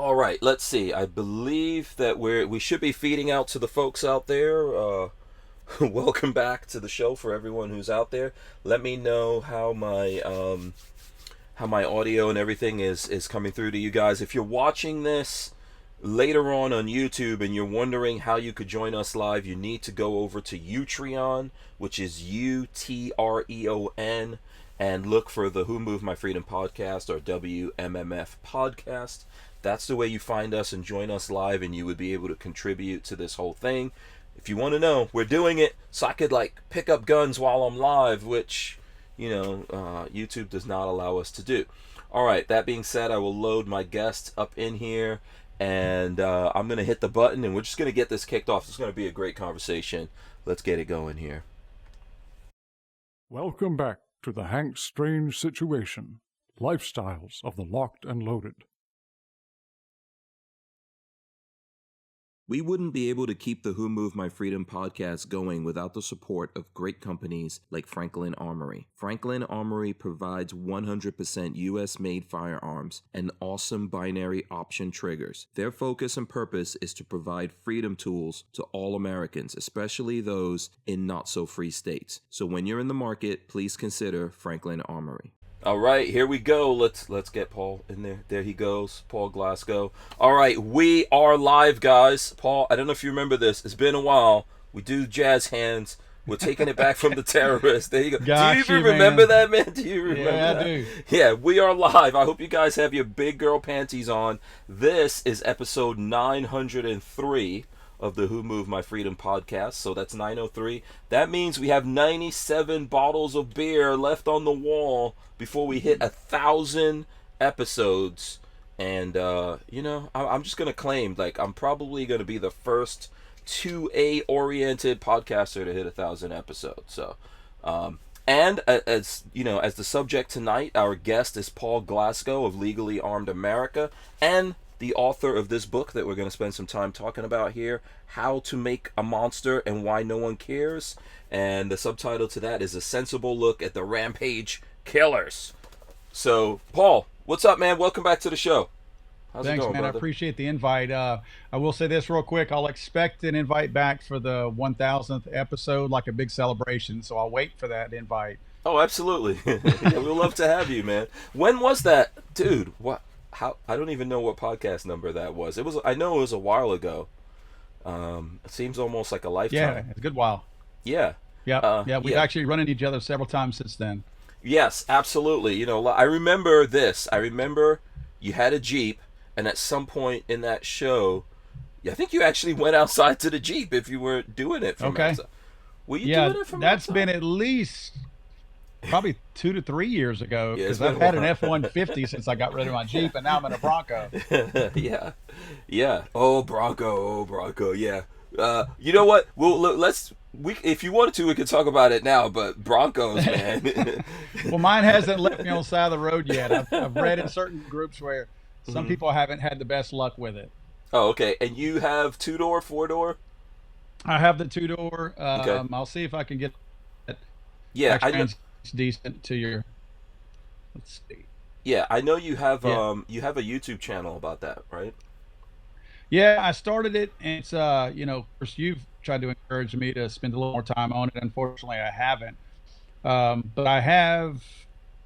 All right, let's see. I believe that we should be feeding out to the folks out there. Welcome back to the show for everyone who's out there. Let me know how my audio and everything is coming through to you guys. If you're watching this later on YouTube and you're wondering how you could join us live, you need to go over to Utreon, which is Utreon, and look for the Who Moved My Freedom podcast, or WMMF podcast. That's the way you find us and join us live, and you would be able to contribute to this whole thing. If you want to know, we're doing it so I could pick up guns while I'm live, which YouTube does not allow us to do. All right, that being said, I will load my guest up in here, and I'm going to hit the button, and we're just going to get this kicked off. It's going to be a great conversation. Let's get it going here. Welcome back to the Hank Strange Situation, Lifestyles of the Locked and Loaded. We wouldn't be able to keep the Who Moved My Freedom podcast going without the support of great companies like Franklin Armory. Franklin Armory provides 100% US-made firearms and awesome binary option triggers. Their focus and purpose is to provide freedom tools to all Americans, especially those in not-so-free states. So when you're in the market, please consider Franklin Armory. All right, here we go. Let's get Paul in there. There he goes, Paul Glasco. All right, we are live, guys. Paul, I don't know if you remember this. It's been a while. We do jazz hands. We're taking it back from the terrorists. There you go. Do you even remember that, man? Do you remember that? I do. Yeah, we are live. I hope you guys have your big girl panties on. This is episode 903 of the Who Moved My Freedom podcast. So that's 903. That means we have 97 bottles of beer left on the wall before we hit 1,000 episodes. And I'm just gonna claim I'm probably gonna be the first 2A oriented podcaster to hit 1,000 episodes. So and as you know, as the subject tonight, our guest is Paul Glasco of Legally Armed America, and the author of this book that we're going to spend some time talking about here, How to Make a Monster and Why No One Cares. And the subtitle to that is A Sensible Look at the Rampage Killers. So, Paul, what's up, man? Welcome back to the show. How's Thanks, it going, man. brother? I appreciate the invite. I will say this real quick. I'll expect an invite back for the 1,000th episode, like a big celebration. So I'll wait for that invite. Oh, absolutely. Yeah, we'd love to have you, man. When was that? Dude, what? How? I don't even know what podcast number that was. I know it was a while ago. It seems almost like a lifetime. Yeah, it's a good while. Yeah. We've actually run into each other several times since then. Yes, absolutely. I remember this. I remember you had a Jeep, and at some point in that show, I think you actually went outside to the Jeep if you were doing it from outside. Were you doing it from that's outside? been at least probably 2 to 3 years ago, Yeah, because I've had an F-150 since I got rid of my Jeep, and now I'm in a Bronco. Yeah. Oh, Bronco. Yeah. You know what? Well, if you wanted to, we could talk about it now. But Broncos, man. Well, mine hasn't left me on the side of the road yet. I've read in certain groups where some people haven't had the best luck with it. Oh, okay. And you have 2-door, 4-door? I have the 2-door. Okay. I'll see if I can get that. Yeah, I know. It's decent to your. Let's see. Yeah, I know you have you have a YouTube channel about that, right? Yeah, I started it, and it's of course you've tried to encourage me to spend a little more time on it. Unfortunately, I haven't. But I have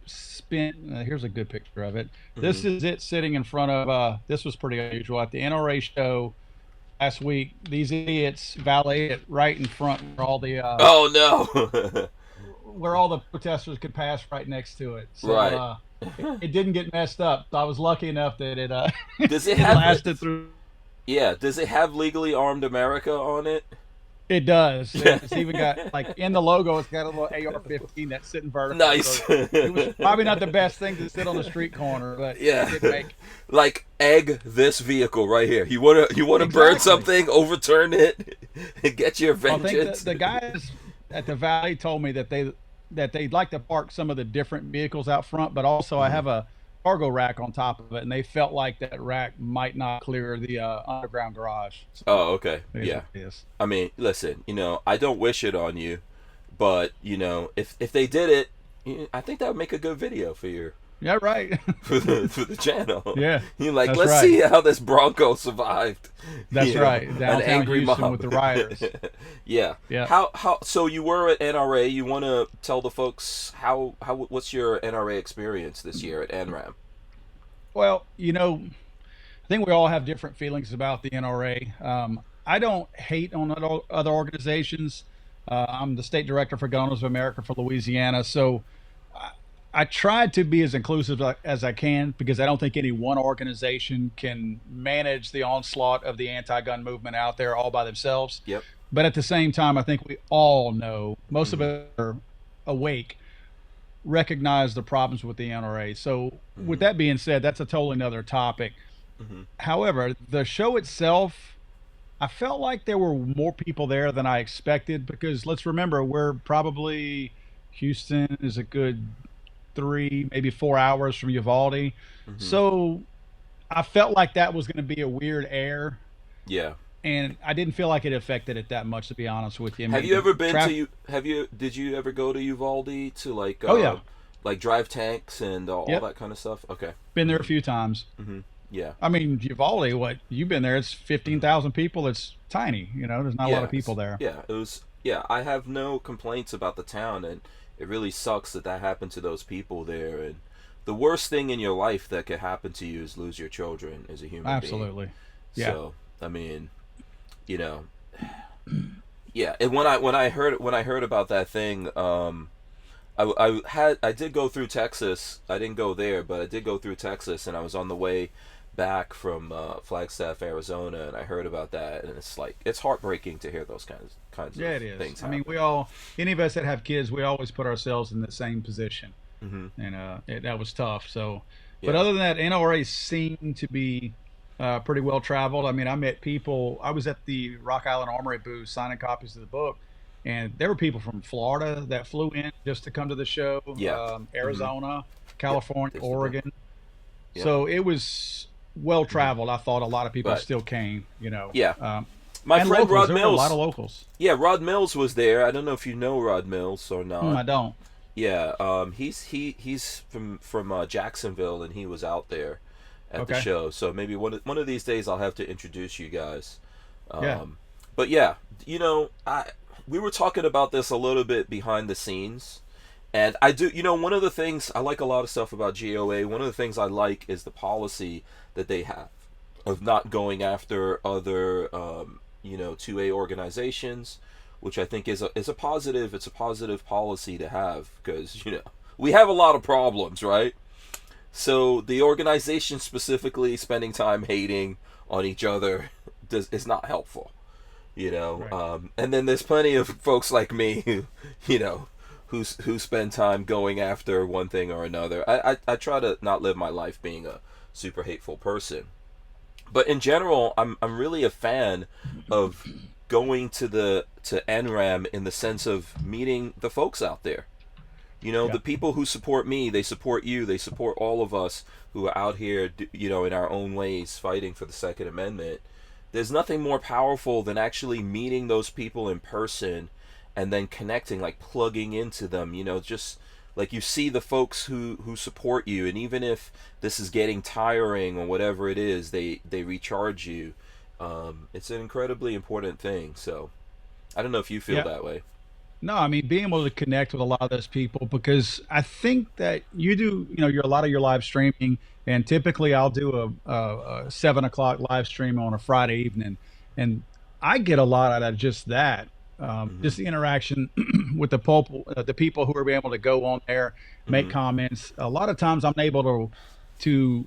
spent. Here's a good picture of it. This is it sitting in front of. This was pretty unusual at the NRA show last week. These idiots valeted it right in front where all the. Oh no. Where all the protesters could pass right next to it. So, right. It didn't get messed up. I was lucky enough that it Does it have lasted through. Yeah, does it have Legally Armed America on it? It does. It's even got in the logo. It's got a little AR-15 that's sitting vertical. Nice. So it was probably not the best thing to sit on the street corner, but yeah, it did make. Egg this vehicle right here. You wanna burn something, overturn it, and get your vengeance. I think the guys at the Valley told me that they'd like to park some of the different vehicles out front, but also I have a cargo rack on top of it, and they felt like that rack might not clear the underground garage. So oh, okay. Yeah. I mean, listen, I don't wish it on you, but if they did it, I think that would make a good video for your Yeah, right. for the channel. Yeah, You're like, that's let's right. see how this Bronco survived. That's You know, right. an Downtown angry Houston mob with the rioters. Yeah. Yeah. How so you were at NRA, you want to tell the folks how what's your NRA experience this year at NRAM? Well, I think we all have different feelings about the NRA. I don't hate on other organizations. I'm the state director for Gun Owners of America for Louisiana, so I try to be as inclusive as I can because I don't think any one organization can manage the onslaught of the anti-gun movement out there all by themselves. Yep. But at the same time, I think we all know, most of Mm-hmm. us are awake, recognize the problems with the NRA. So, with Mm-hmm. that being said, that's a totally another topic. Mm-hmm. However, the show itself, I felt like there were more people there than I expected because let's remember, we're probably, Houston is a good 3, maybe 4 hours from Uvalde. Mm-hmm. So I felt like that was going to be a weird air, Yeah. and I didn't feel like it affected it that much, to be honest with you. I Have mean, you ever been traf- to you? Did you ever go to Uvalde to like Oh yeah, like drive tanks and all yep, that kind of stuff? Okay. been there a Mm-hmm. few times. Mm-hmm. Yeah. I mean, Uvalde, what you've been there? It's 15,000 people. It's tiny. There's not a lot Yeah. of people there. Yeah. It was. Yeah. I have no complaints about the town, and it really sucks that that happened to those people there. And the worst thing in your life that could happen to you is lose your children as a human being. Absolutely. Yeah. So I mean, you know, yeah. And when I heard about that thing, I did go through Texas. I didn't go there, but I did go through Texas, and I was on the way back from Flagstaff, Arizona, and I heard about that, and it's like it's heartbreaking to hear those kinds Yeah, of it is. things I mean, happen. any of us that have kids, we always put ourselves in the same position, Hmm. and that was tough. So, but Yeah. other than that, NRA seemed to be pretty well traveled. I mean, I met people. I was at the Rock Island Armory booth signing copies of the book, and there were people from Florida that flew in just to come to the show, Yeah. Hmm. Arizona, Yep. California, There's the book. Oregon. Yep. So it was well Hmm. traveled. I thought a lot of people But still came, yeah, my and friend locals. Rod There were a lot Mills. of locals. Yeah, Rod Mills was there. I don't know if you know Rod Mills or not. I don't. Yeah, he's from Jacksonville, and he was out there at the Okay. show. So maybe one of these days I'll have to introduce you guys. Yeah. But yeah, we were talking about this a little bit behind the scenes, and I do. One of the things I like a lot of stuff about GOA. One of the things I like is the policy that they have of not going after other 2A organizations, which I think is a positive. It's a positive policy to have because we have a lot of problems, right? So the organization specifically spending time hating on each other is not helpful, Right. And then there's plenty of folks like me who spend time going after one thing or another. I try to not live my life being a super hateful person, but in general, I'm really a fan of going to NRAM in the sense of meeting the folks out there. Yeah. The people who support me, they support you, they support all of us who are out here, in our own ways fighting for the Second Amendment. There's nothing more powerful than actually meeting those people in person and then connecting, like plugging into them, just like you see the folks who support you, and even if this is getting tiring or whatever it is, they recharge you. It's an incredibly important thing. So I don't know if you feel Yeah. that way. No, I mean being able to connect with a lot of those people because I think that you do, you're a lot of your live streaming, and typically I'll do a 7 o'clock live stream on a Friday evening, and I get a lot out of just that, Hmm. just the interaction with the people who are able to go on there, make Hmm. comments. A lot of times I'm able to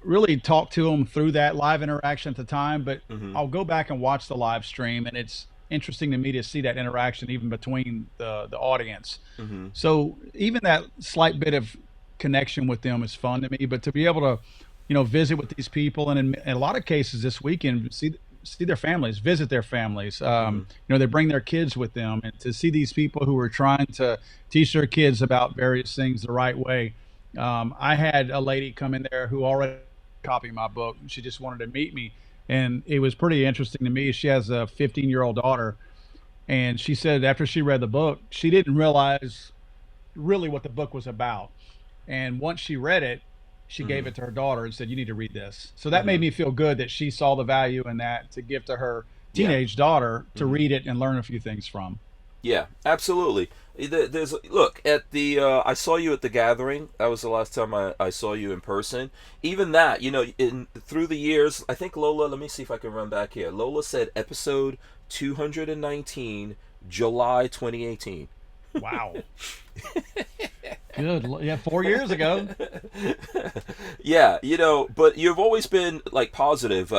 really talk to them through that live interaction at the time, but Hmm. I'll go back and watch the live stream, and it's interesting to me to see that interaction even between the audience. Hmm. So even that slight bit of connection with them is fun to me. But to be able to, visit with these people, and in a lot of cases this weekend, see their families, visit their families. Hmm. They bring their kids with them, and to see these people who are trying to teach their kids about various things the right way. I had a lady come in there who already copied my book. She just wanted to meet me, and it was pretty interesting to me. She has a 15-year-old daughter, and she said after she read the book, she didn't realize really what the book was about. And once she read it, she gave Mhm. it to her daughter and said, "You need to read this." So that made me feel good that she saw the value in that to give to her Yeah. teenage daughter to Mhm. read it and learn a few things from. Yeah, absolutely. There's look at the. I saw you at the gathering. That was the last time I saw you in person. Even that, in through the years, I think Lola. Let me see if I can run back here. Lola said episode 219, July 2018. Wow. Good. Yeah, 4 years ago. Yeah, but you've always been like positive.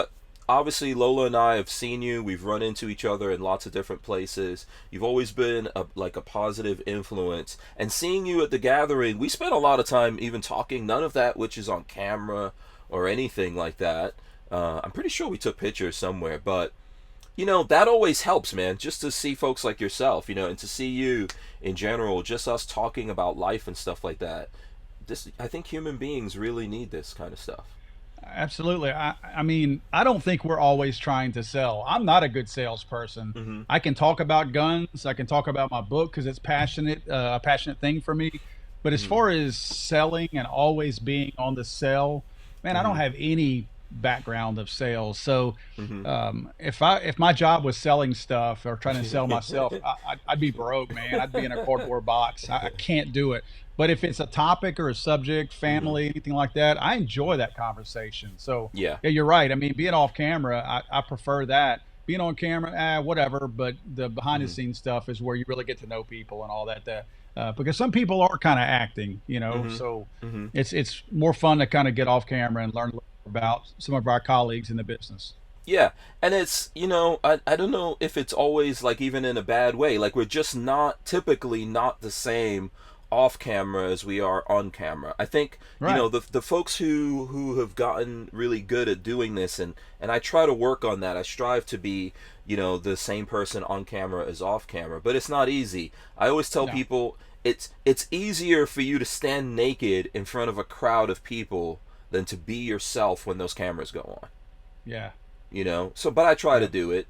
Obviously, Lola and I have seen you. We've run into each other in lots of different places. You've always been like a positive influence. And seeing you at the gathering, we spent a lot of time even talking. None of that which is on camera or anything like that. I'm pretty sure we took pictures somewhere, but that always helps, man, just to see folks like yourself, and to see you in general, just us talking about life and stuff like that. I think human beings really need this kind of stuff. Absolutely. I mean, I don't think we're always trying to sell. I'm not a good salesperson. Mm-hmm. I can talk about guns. I can talk about my book because it's a passionate thing for me. But as Mm-hmm. far as selling and always being on the sell, man, I don't Mm-hmm. have any background of sales. So Mm-hmm. if my job was selling stuff or trying to sell myself, I'd be broke, man. I'd be in a cardboard box. I can't do it. But if it's a topic or a subject, Mm-hmm. family, anything like that, I enjoy that conversation. So Yeah. yeah, you're right. I mean, being off camera, I prefer that. Being on camera, whatever. But the behind the Mm-hmm. scenes stuff is where you really get to know people and all that. Because some people are kind of acting, Mm-hmm. so Mm-hmm. it's more fun to kind of get off camera and learn a little about some of our colleagues in the business. Yeah, and it's, I don't know if it's always like even in a bad way. Like we're just not typically not the same off camera as we are on camera. I think, Right. the folks who have gotten really good at doing this, and I try to work on that. I strive to be, the same person on camera as off camera, but it's not easy. I always tell No. people it's easier for you to stand naked in front of a crowd of people than to be yourself when those cameras go on. Yeah. But I try to Yep. do it.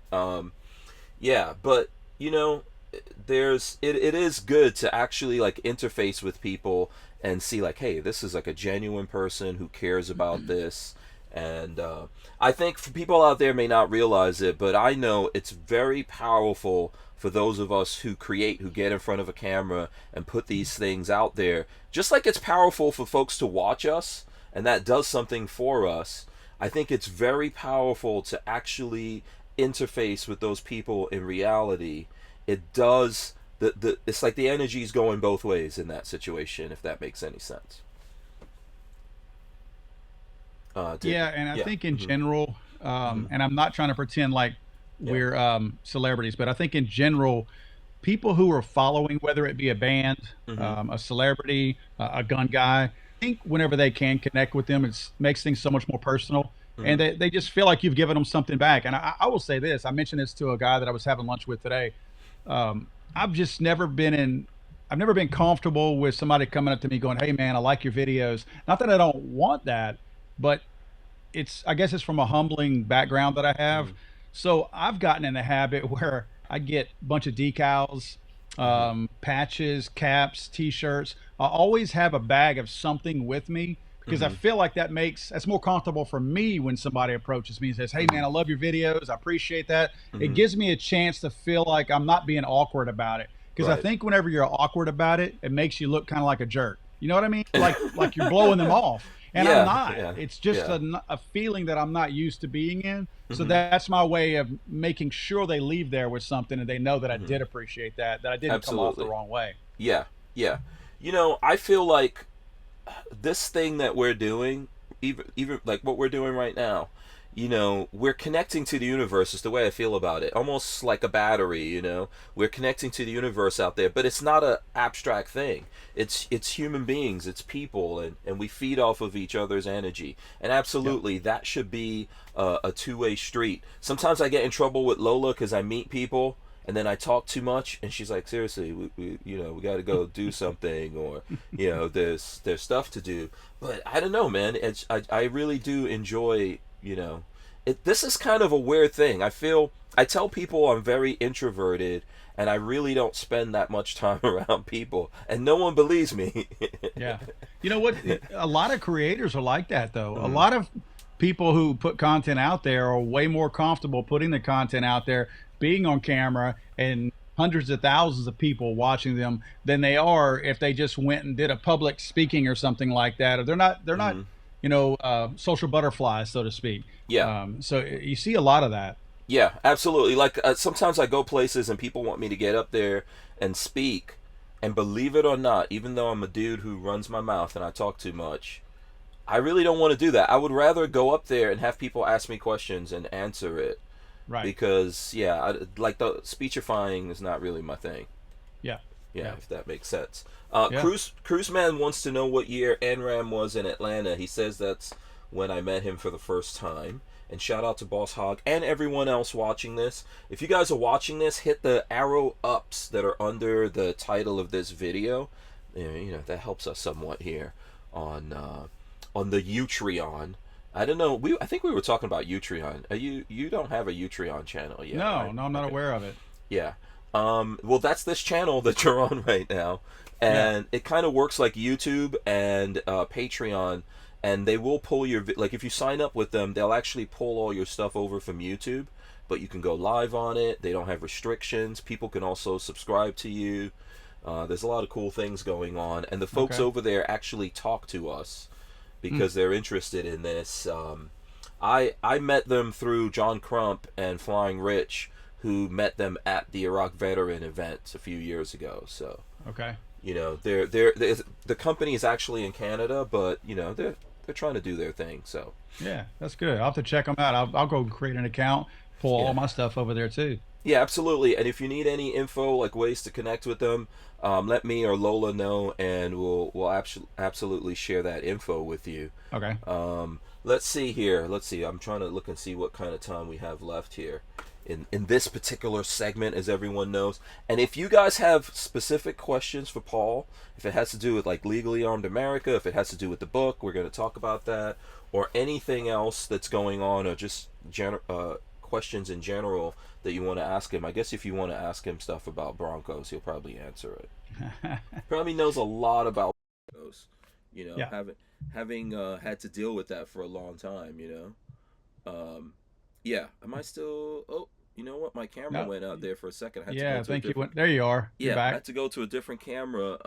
Yeah, but you know it is good to actually like interface with people and see like, hey, this is like a genuine person who cares about this. And I think for people out there may not realize it, but I know it's very powerful for those of us who create, who get in front of a camera and put these things out there, just like it's powerful for folks to watch us, and that does something for us. I think it's very powerful to actually interface with those people in reality. It does it's like the energy's going both ways in that situation, if that makes any sense. Yeah, and I Yeah. think in Mhm. general, Mhm. and I'm not trying to pretend like Yeah. we're celebrities, but I think in general, people who are following, whether it be a band, Mhm. a celebrity, a gun guy, I think whenever they can connect with them, it makes things so much more personal. And Mhm. they just feel like you've given them something back. And I will say this, I mentioned this to a guy that I was having lunch with today. I've just I've never been comfortable with somebody coming up to me going, "Hey man, I like your videos." Not that I don't want that, but I guess it's from a humbling background that I have. Mhm. So I've gotten in the habit where I get a bunch of decals, Uh-huh. patches, caps, t-shirts. I always have a bag of something with me because I Mhm. feel like that's more comfortable for me when somebody approaches me and says, "Hey man, Mhm. I love your videos. I appreciate that." It Mhm. gives me a chance to feel like I'm not being awkward about it. Because I Right. think whenever you're awkward about it, it makes you look kind of like a jerk. You know what I mean? Like you're blowing them off. And I'm Yeah. not. Yeah. It's just Yeah. a feeling that I'm not used to being in. So Mhm. that's my way of making sure they leave there with something and they know that I Mhm. did appreciate that I didn't come off the Absolutely. wrong way. Yeah. Yeah. I feel like this thing that we're doing, even like what we're doing right now, we're connecting to the universe is the way I feel about it. Almost like a battery, we're connecting to the universe out there, but it's not a abstract thing. It's human beings, it's people, and we feed off of each other's energy. And Yep. absolutely, that should be a two-way street. Sometimes I get in trouble with Lola because I meet people and then I talk too much, and she's like, "Seriously, we got to go do something, or there's stuff to do." But I don't know, man. I really do enjoy this is kind of a weird thing. I tell people I'm very introverted and I really don't spend that much time around people, and no one believes me. Yeah. You know what? A lot of creators are like that, though. A Mm, lot of people who put content out there are way more comfortable putting the content out there, being on camera, and hundreds of thousands of people watching them than they are if they just went and did a public speaking or something like that. Or they're not, mm, social butterflies, so to speak. yeah. So you see a lot of that. Yeah, absolutely. Like sometimes I go places and people want me to get up there and speak, and believe it or not, even though I'm a dude who runs my mouth and I talk too much, I really don't want to do that. I would rather go up there and have people ask me questions and answer it Right. because yeah, like the speechifying is not really my thing. Yeah. Yeah, Yeah. if that makes sense. Yeah. Cruise Man wants to know what year NRAM was in Atlanta. He says that's when I met him for the first time. And shout out to Boss Hog and everyone else watching this. If you guys are watching this, hit the arrow ups that are under the title of this video. That helps us somewhat here on the Utreon. I don't know. I think we were talking about Utreon. You don't have a Utreon channel yet, No, right? no, I'm not Okay. aware of it. Yeah. Well, that's this channel that you're on right now, Yeah. and it kind of works like YouTube and Patreon, and they will pull like if you sign up with them, they'll actually pull all your stuff over from YouTube, but you can go live on it. They don't have restrictions. People can also subscribe to you. There's a lot of cool things going on, and the folks Okay. over there actually talk to us because they're interested in this. I met them through John Crump and Flying Rich, who met them at the Iraq Veteran event a few years ago. So Okay. they're the company is actually in Canada, but they're trying to do their thing. So Yeah, that's good. I'll have to check them out. I'll go create an account, pull yeah, all my stuff over there too. yeah, absolutely. And if you need any info, like ways to connect with them, let me or Lola know, and we'll absolutely share that info with you. Okay. Let's see here. Let's see. I'm trying to look and see what kind of time we have left here in this particular segment, as everyone knows. And if you guys have specific questions for Paul, if it has to do with like Legally Armed America, if it has to do with the book, we're going to talk about that, or anything else that's going on, or just questions in general that you want to ask him. I guess if you want to ask him stuff about Broncos, he'll probably answer it. Probably knows a lot about Broncos. Yeah. Having had to deal with that for a long time. Yeah. Am I still? Oh, you know what? My camera No. went out there for a second. I had to Yeah, go I to a think you different. went. There you are. You're Yeah, I back. had to go to a different camera.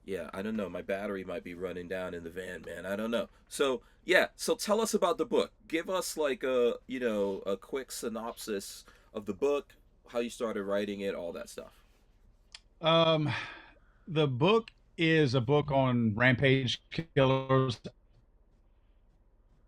Yeah, I don't know. My battery might be running down in the van, man. I don't know. So yeah, so tell us about the book. Give us like a quick synopsis of the book, how you started writing it, all that stuff. Um, the book is a book on Rampage Killers.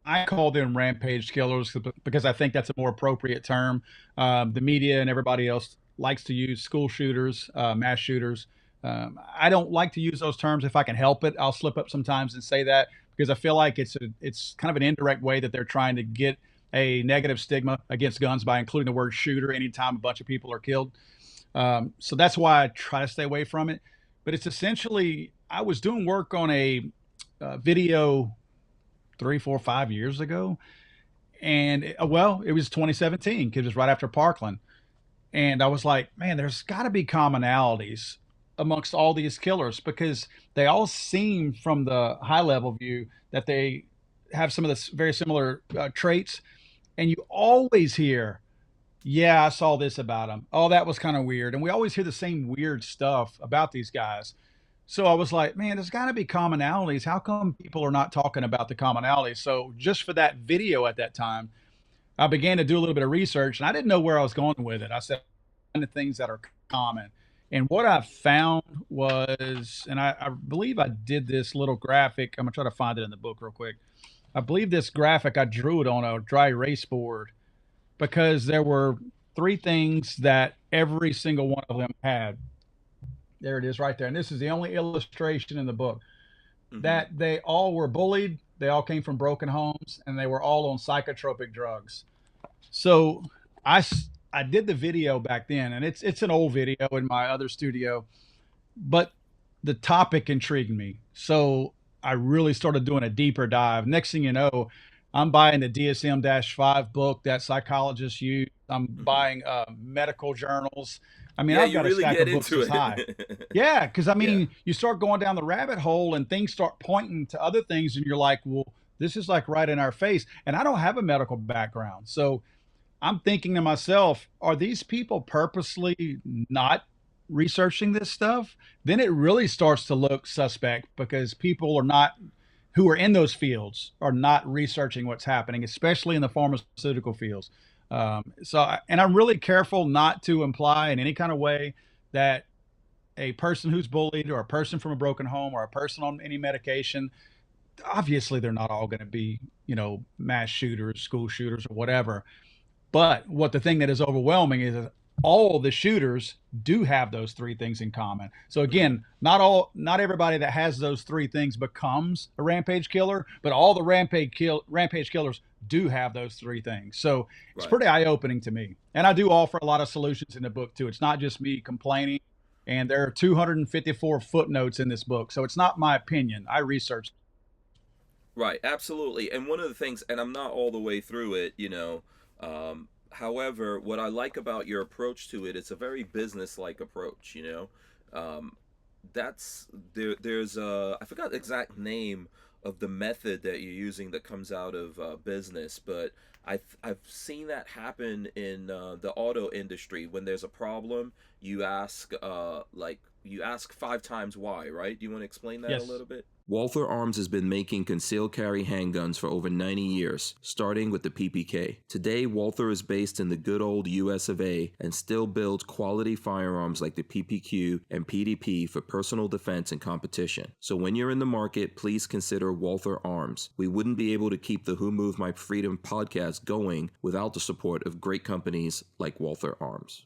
I call them Rampage Killers because I think that's a more appropriate term. The media and everybody else likes to use school shooters, mass shooters. I don't like to use those terms if I can help it. I'll slip up sometimes and say that because I feel like it's kind of an indirect way that they're trying to get a negative stigma against guns by including the word shooter anytime a bunch of people are killed. So that's why I try to stay away from it. But it's essentially, I was doing work on a video 3, 4, 5 years ago. And well, it was 2017 because it was right after Parkland. And I was like, man, there's got to be commonalities amongst all these killers because they all seem from the high level view that they have some of the very similar traits. And you always hear, yeah, I saw this about them. Oh, that was kind of weird. And we always hear the same weird stuff about these guys. So I was like, man, there's got to be commonalities. How come people are not talking about the commonalities? So just for that video at that time, I began to do a little bit of research and I didn't know where I was going with it. I said, the things that are common. And what I found was, and I believe I did this little graphic. I'm going to try to find it in the book real quick. I believe this graphic, I drew it on a dry erase board because there were three things that every single one of them had. There it is right there. And this is the only illustration in the book Mm-hmm. that they all were bullied. They all came from broken homes and they were all on psychotropic drugs. So I, I did the video back then and it's an old video in my other studio, but the topic intrigued me. So I really started doing a deeper dive. Next thing you know, I'm buying the DSM-5 book that psychologists use. I'm Hmm. buying medical journals. I mean, Yeah, I've you got a really stack get of books into this high. it. Yeah, because I Yeah. mean, you start going down the rabbit hole and things start pointing to other things, and you're like, well, this is like right in our face. And I don't have a medical background. So I'm thinking to myself, are these people purposely not researching this stuff? Then it really starts to look suspect because people are not, who are in those fields, are not researching what's happening, especially in the pharmaceutical fields. And I'm really careful not to imply in any kind of way that a person who's bullied or a person from a broken home or a person on any medication, obviously they're not all going to be, mass shooters, school shooters, or whatever. But what the thing that is overwhelming is that all the shooters do have those three things in common. So Hmm. again, not everybody that has those three things becomes a rampage killer, but all the rampage killers do have those three things. So it's Right. pretty eye opening to me. And I do offer a lot of solutions in the book too. It's not just me complaining. And there are 254 footnotes in this book. So it's not my opinion. I researched. Right, absolutely. And one of the things, and I'm not all the way through it, however, what I like about your approach to it, it's a very business-like approach, Um, there's I forgot the exact name of the method that you're using that comes out of business, but I've seen that happen in the auto industry. When there's a problem, you ask 5 times why, right? Do you want to explain that a Yes. little bit? Walther Arms has been making concealed carry handguns for over 90 years, starting with the PPK. Today, Walther is based in the good old US of A and still builds quality firearms like the PPQ and PDP for personal defense and competition. So when you're in the market, please consider Walther Arms. We wouldn't be able to keep the Who Moved My Freedom podcast going without the support of great companies like Walther Arms.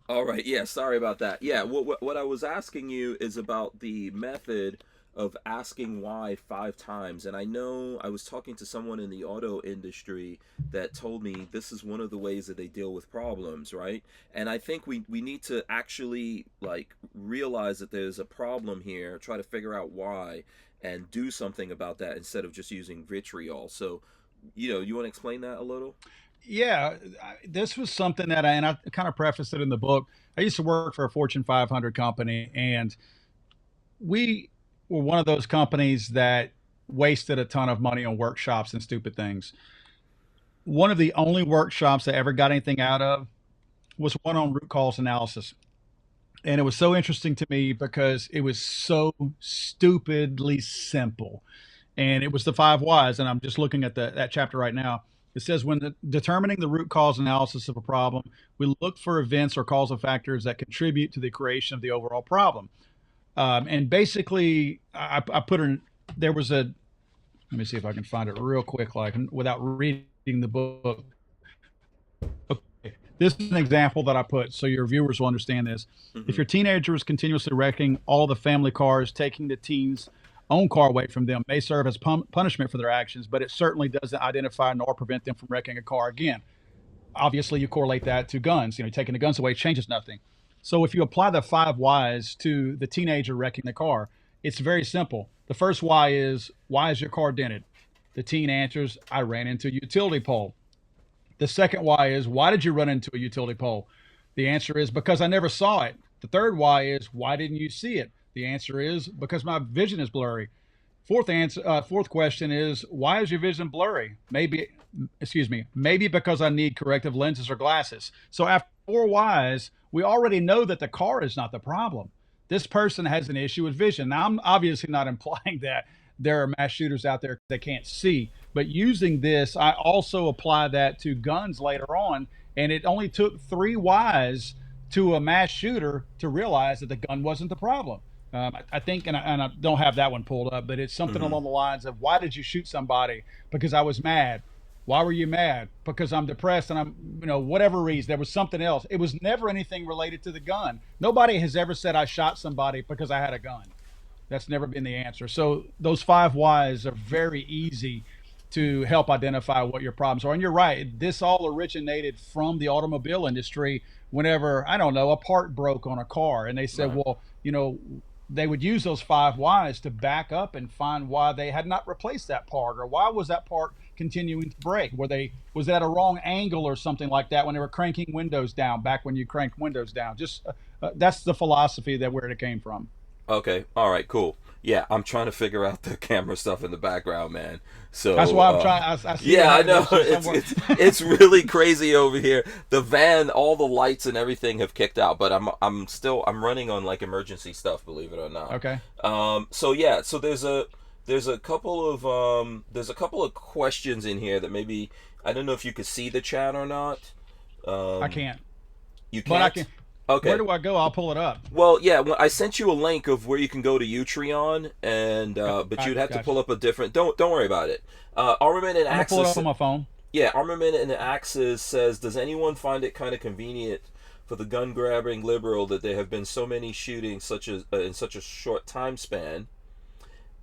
All right, yeah, sorry about that. Yeah, what I was asking you is about the method of asking why 5 times. And I know I was talking to someone in the auto industry that told me this is one of the ways that they deal with problems, right? And I think we need to actually like realize that there's a problem here, try to figure out why, and do something about that instead of just using vitriol. So, you want to explain that a little? Yeah, this was something that and I kind of prefaced it in the book. I used to work for a Fortune 500 company, and we were one of those companies that wasted a ton of money on workshops and stupid things. One of the only workshops that ever got anything out of was one on root cause analysis. And it was so interesting to me because it was so stupidly simple. And it was the five whys. And I'm just looking at that chapter right now. It says when determining the root cause analysis of a problem, we look for events or causal factors that contribute to the creation of the overall problem. And basically, I put in there was a let me see if I can find it real quick, like without reading the book. Okay, this is an example that I put so your viewers will understand this. If Mm-hmm. your teenager is continuously wrecking all the family cars, taking the teen's own car away from them may serve as punishment for their actions, but it certainly doesn't identify nor prevent them from wrecking a car again. Obviously, you correlate that to guns. Taking the guns away changes nothing. So if you apply the five whys to the teenager wrecking the car, it's very simple. The first why is your car dented? The teen answers, I ran into a utility pole. The second why is, why did you run into a utility pole? The answer is, because I never saw it. The third why is, why didn't you see it? The answer is, because my vision is blurry. Fourth question is, why is your vision blurry? Maybe because I need corrective lenses or glasses. So after four whys, we already know that the car is not the problem. This person has an issue with vision. Now, I'm obviously not implying that there are mass shooters out there that can't see, but using this, I also apply that to guns later on. And it only took three whys to a mass shooter to realize that the gun wasn't the problem. I think, and I don't have that one pulled up, but it's something Mm-hmm. along the lines of, why did you shoot somebody? Because I was mad. Why were you mad? Because I'm depressed and whatever reason. There was something else. It was never anything related to the gun. Nobody has ever said I shot somebody because I had a gun. That's never been the answer. So those five whys are very easy to help identify what your problems are. And you're right, this all originated from the automobile industry. Whenever, I don't know, a part broke on a car, and they said, Right. well, they would use those five whys to back up and find why they had not replaced that part, or why was that part continuing to break? Was that a wrong angle or something like that when they were cranking windows down back when you cranked windows down? Just that's the philosophy that where it came from. Okay. All right. Cool. Yeah, I'm trying to figure out the camera stuff in the background, man. That's So, why I'm trying. I see yeah, I that know there's somewhere. it's really crazy over here. The van, all the lights and everything have kicked out, but I'm running on like emergency stuff, believe it or not. Okay, So yeah, so there's a couple of questions in here that maybe I don't know if you could see the chat or not. I Um, can't, you but I can't. can. Where Okay. do I go? I'll pull it up. Well, yeah, I sent you a link of where you can go to Utreon, and but you'd have to Gotcha. pull up a different. Don't worry about it. Armament and I'm gonna pull it Axis. up on my phone. Yeah, Armament and Axis says, does anyone find it kind of convenient for the gun grabbing liberal that there have been so many shootings such as in such a short time span?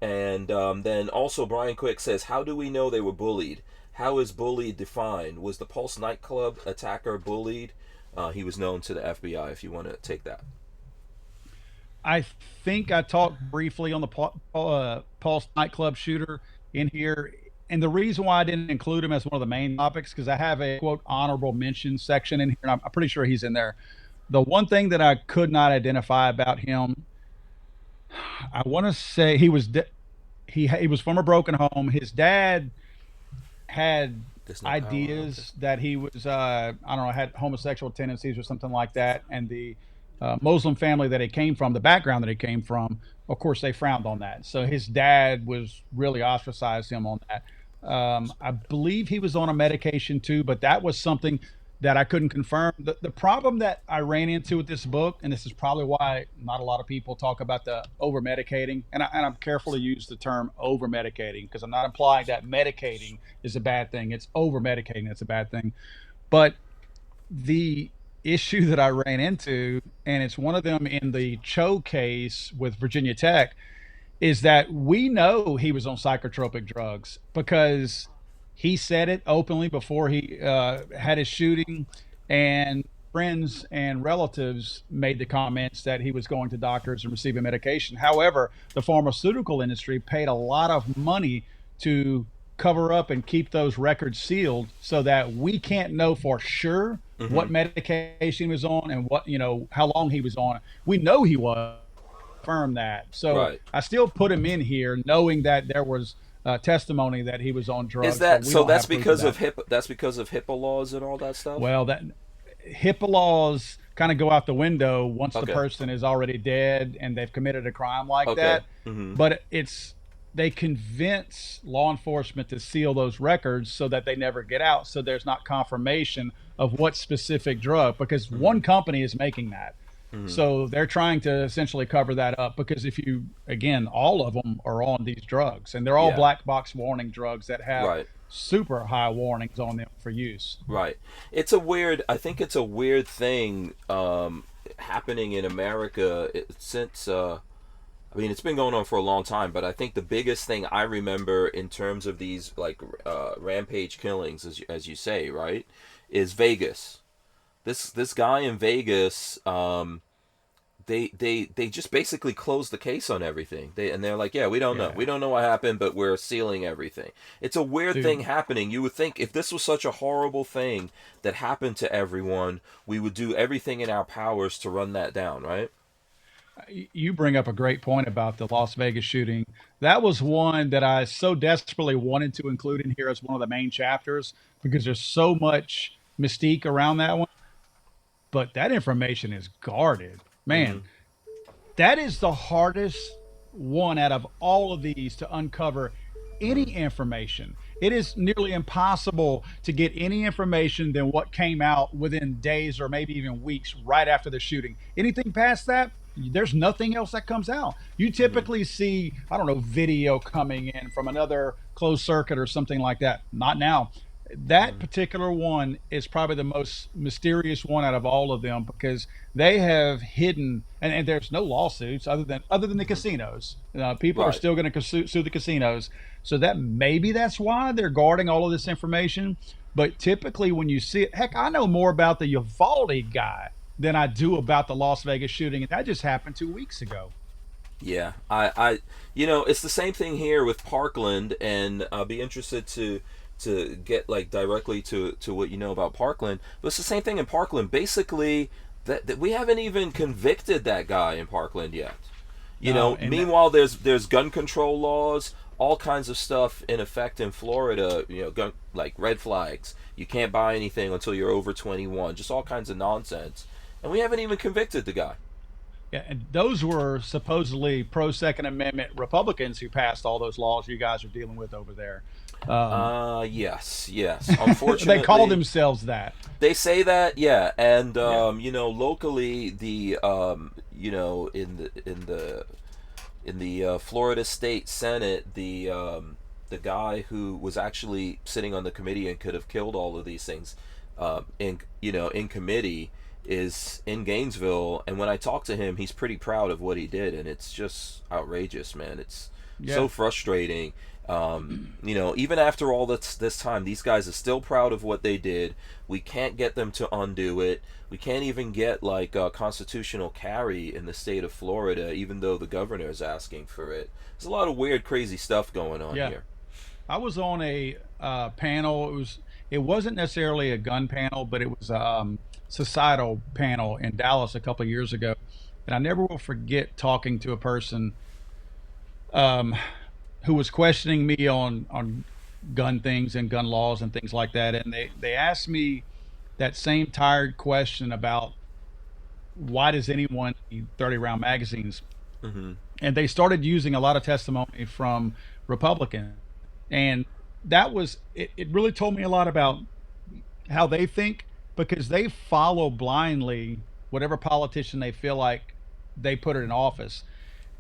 And then also Brian Quick says, how do we know they were bullied? How is bullied defined? Was the Pulse nightclub attacker bullied? He was known to the FBI. If you want to take that. I think I talked briefly on the Pulse nightclub shooter in here, and the reason why I didn't include him as one of the main topics because I have a quote honorable mention section in here, and I'm pretty sure he's in there. The one thing that I could not identify about him, I want to say he was from a broken home. His dad had There's no power. Okay. ideas that he was I don't know, had homosexual tendencies or something like that, and the Muslim family that he came from, the background that he came from, of course they frowned on that, so his dad was really ostracized him on that. I believe he was on a medication too, but that was something that I couldn't confirm. The problem that I ran into with this book, and this is probably why not a lot of people talk about the over medicating, and I'm careful to use the term over medicating because I'm not implying that medicating is a bad thing. It's over medicating that's a bad thing. But the issue that I ran into, and it's one of them in the Cho case with Virginia Tech, is that we know he was on psychotropic drugs because he said it openly before he had his shooting, and friends and relatives made the comments that he was going to doctors and receiving medication. However, the pharmaceutical industry paid a lot of money to cover up and keep those records sealed so that we can't know for sure Mm-hmm. what medication he was on and what, how long he was on. We know he was, confirm that. So Right. I still put him in here knowing that there was testimony that he was on Is drugs, but that we so? don't That's have proof of because of that. HIPAA. That's because of HIPAA laws and all that stuff. Well, that HIPAA laws kind of go out the window once the Okay. person is already dead and they've committed a crime like Okay. that. Mm-hmm. But they convince law enforcement to seal those records so that they never get out. So there's not confirmation of what specific drug, because Mm-hmm. one company is making that. Mm-hmm. So they're trying to essentially cover that up because if you, again, all of them are on these drugs and they're all Yeah. black box warning drugs that have Right. super high warnings on them for use. Right. It's a weird. I think it's a weird thing happening in America since. I mean, it's been going on for a long time, but I think the biggest thing I remember in terms of these like rampage killings, as you say, right, is Vegas. This guy in Vegas, they just basically closed the case on everything. They're like, yeah, Yeah. we don't know what happened, but we're sealing everything. It's a weird thing Dude, happening. You would think if this was such a horrible thing that happened to everyone, we would do everything in our powers to run that down, right? you bring up a great point about the Las Vegas shooting. That was one that I so desperately wanted to include in here as one of the main chapters because there's so much mystique around that one. But that information is guarded. Mm-hmm. Man, that is the hardest one out of all of these to uncover any information. It is nearly impossible to get any information than what came out within days or maybe even weeks right after the shooting. Anything past that, there's nothing else that comes out. You Mm-hmm. typically see, I don't know, video coming in from another closed circuit or something like that. Not now. That Mm-hmm. particular one is probably the most mysterious one out of all of them because they have hidden, and there's no lawsuits other than the Mm-hmm. casinos. People are Right. still going to sue the casinos, so that maybe that's why they're guarding all of this information. But typically, when you see it, heck, I know more about the Uvalde guy than I do about the Las Vegas shooting, and that just happened 2 weeks ago. Yeah, it's the same thing here with Parkland, and I'll be interested to to get like directly to what you know about Parkland, but it's the same thing in Parkland. Basically, that we haven't even convicted that guy in Parkland yet. You know, meanwhile, there's gun control laws, all kinds of stuff in effect in Florida. You know, like red flags. You can't buy anything until you're over 21. Just all kinds of nonsense, and we haven't even convicted the guy. Yeah, and those were supposedly pro Second Amendment Republicans who passed all those laws you guys are dealing with over there. Yes. Unfortunately, they call themselves that. They say that, yeah, and you know, locally, the you know, in the Florida State Senate, the guy who was actually sitting on the committee and could have killed all of these things, in committee, is in Gainesville, and when I talk to him, he's pretty proud of what he did, and it's just outrageous, man. It's so frustrating. You know, even after all this time, these guys are still proud of what they did. We can't get them to undo it. We can't even get like a constitutional carry in the state of Florida, even though the governor is asking for it. There's a lot of weird, crazy stuff going on here. I was on a panel. It wasn't necessarily a gun panel, but it was societal panel in Dallas a couple of years ago, and I never will forget talking to a person who was questioning me on gun things and gun laws and things like that, and they asked me that same tired question about why does anyone need 30 round magazines. And they started using a lot of testimony from Republicans, and that was it really told me a lot about how they think, because they follow blindly whatever politician they feel like they put in office.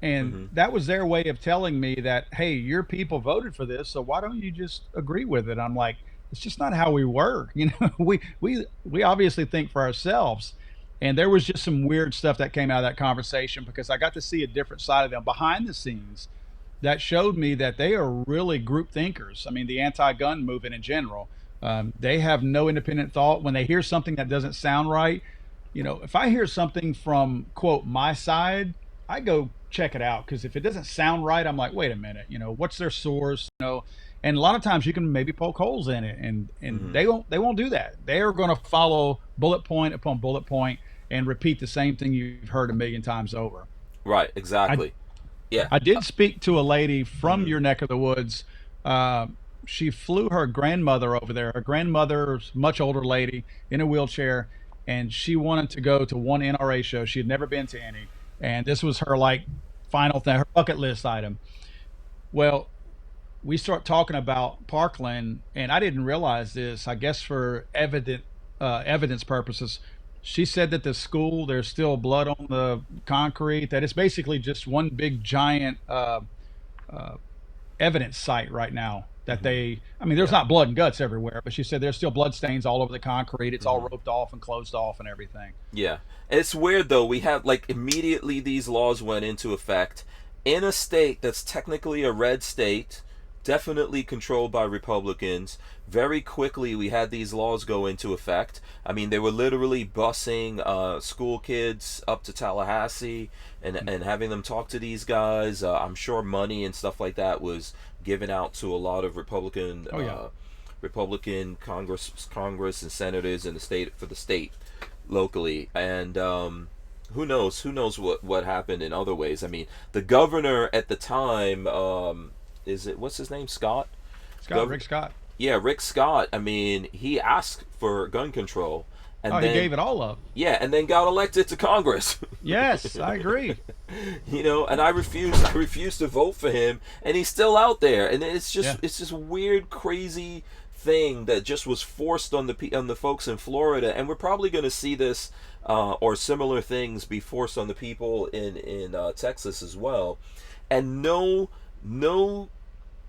And that was their way of telling me that, hey, your people voted for this, so why don't you just agree with it? I'm like, it's just not how we work. You know, we obviously think for ourselves. And there was just some weird stuff that came out of that conversation, because I got to see a different side of them behind the scenes that showed me that they are really group thinkers. I mean, the anti-gun movement in general. They have no independent thought. When they hear something that doesn't sound right, you know, if I hear something from, quote, my side, I go check it out, because if it doesn't sound right, I'm like, wait a minute, you know, what's their source? You know, and a lot of times you can maybe poke holes in it, and they won't do that. They are going to follow bullet point upon bullet point and repeat the same thing you've heard a million times over. Right, exactly. I did speak to a lady from your neck of the woods. She flew her grandmother over there. Her grandmother's much older lady in a wheelchair, and she wanted to go to one NRA show. She had never been to any, and this was her like final thing, her bucket list item. Well, we start talking about Parkland, and I didn't realize this. I guess for evidence purposes, she said that the school, there's still blood on the concrete, that it's basically just one big giant evidence site right now. That there's not blood and guts everywhere, but she said there's still blood stains all over the concrete. It's all roped off and closed off and everything. Yeah. It's weird, though. We have, like, immediately these laws went into effect in a state that's technically a red state, definitely controlled by Republicans. Very quickly, we had these laws go into effect. I mean, they were literally busing school kids up to Tallahassee and having them talk to these guys. I'm sure money and stuff like that was given out to a lot of Republican Congress and senators in the state for the state locally, and who knows what happened in other ways. I mean, the governor at the time, what's his name, Rick Scott. Yeah, Rick Scott. I mean, he asked for gun control, and then he gave it all up. Yeah, and then got elected to Congress. Yes, I agree. You know, and I refused to vote for him, and he's still out there, and it's just a weird, crazy thing that just was forced on the folks in Florida, and we're probably going to see this or similar things be forced on the people in Texas as well, and no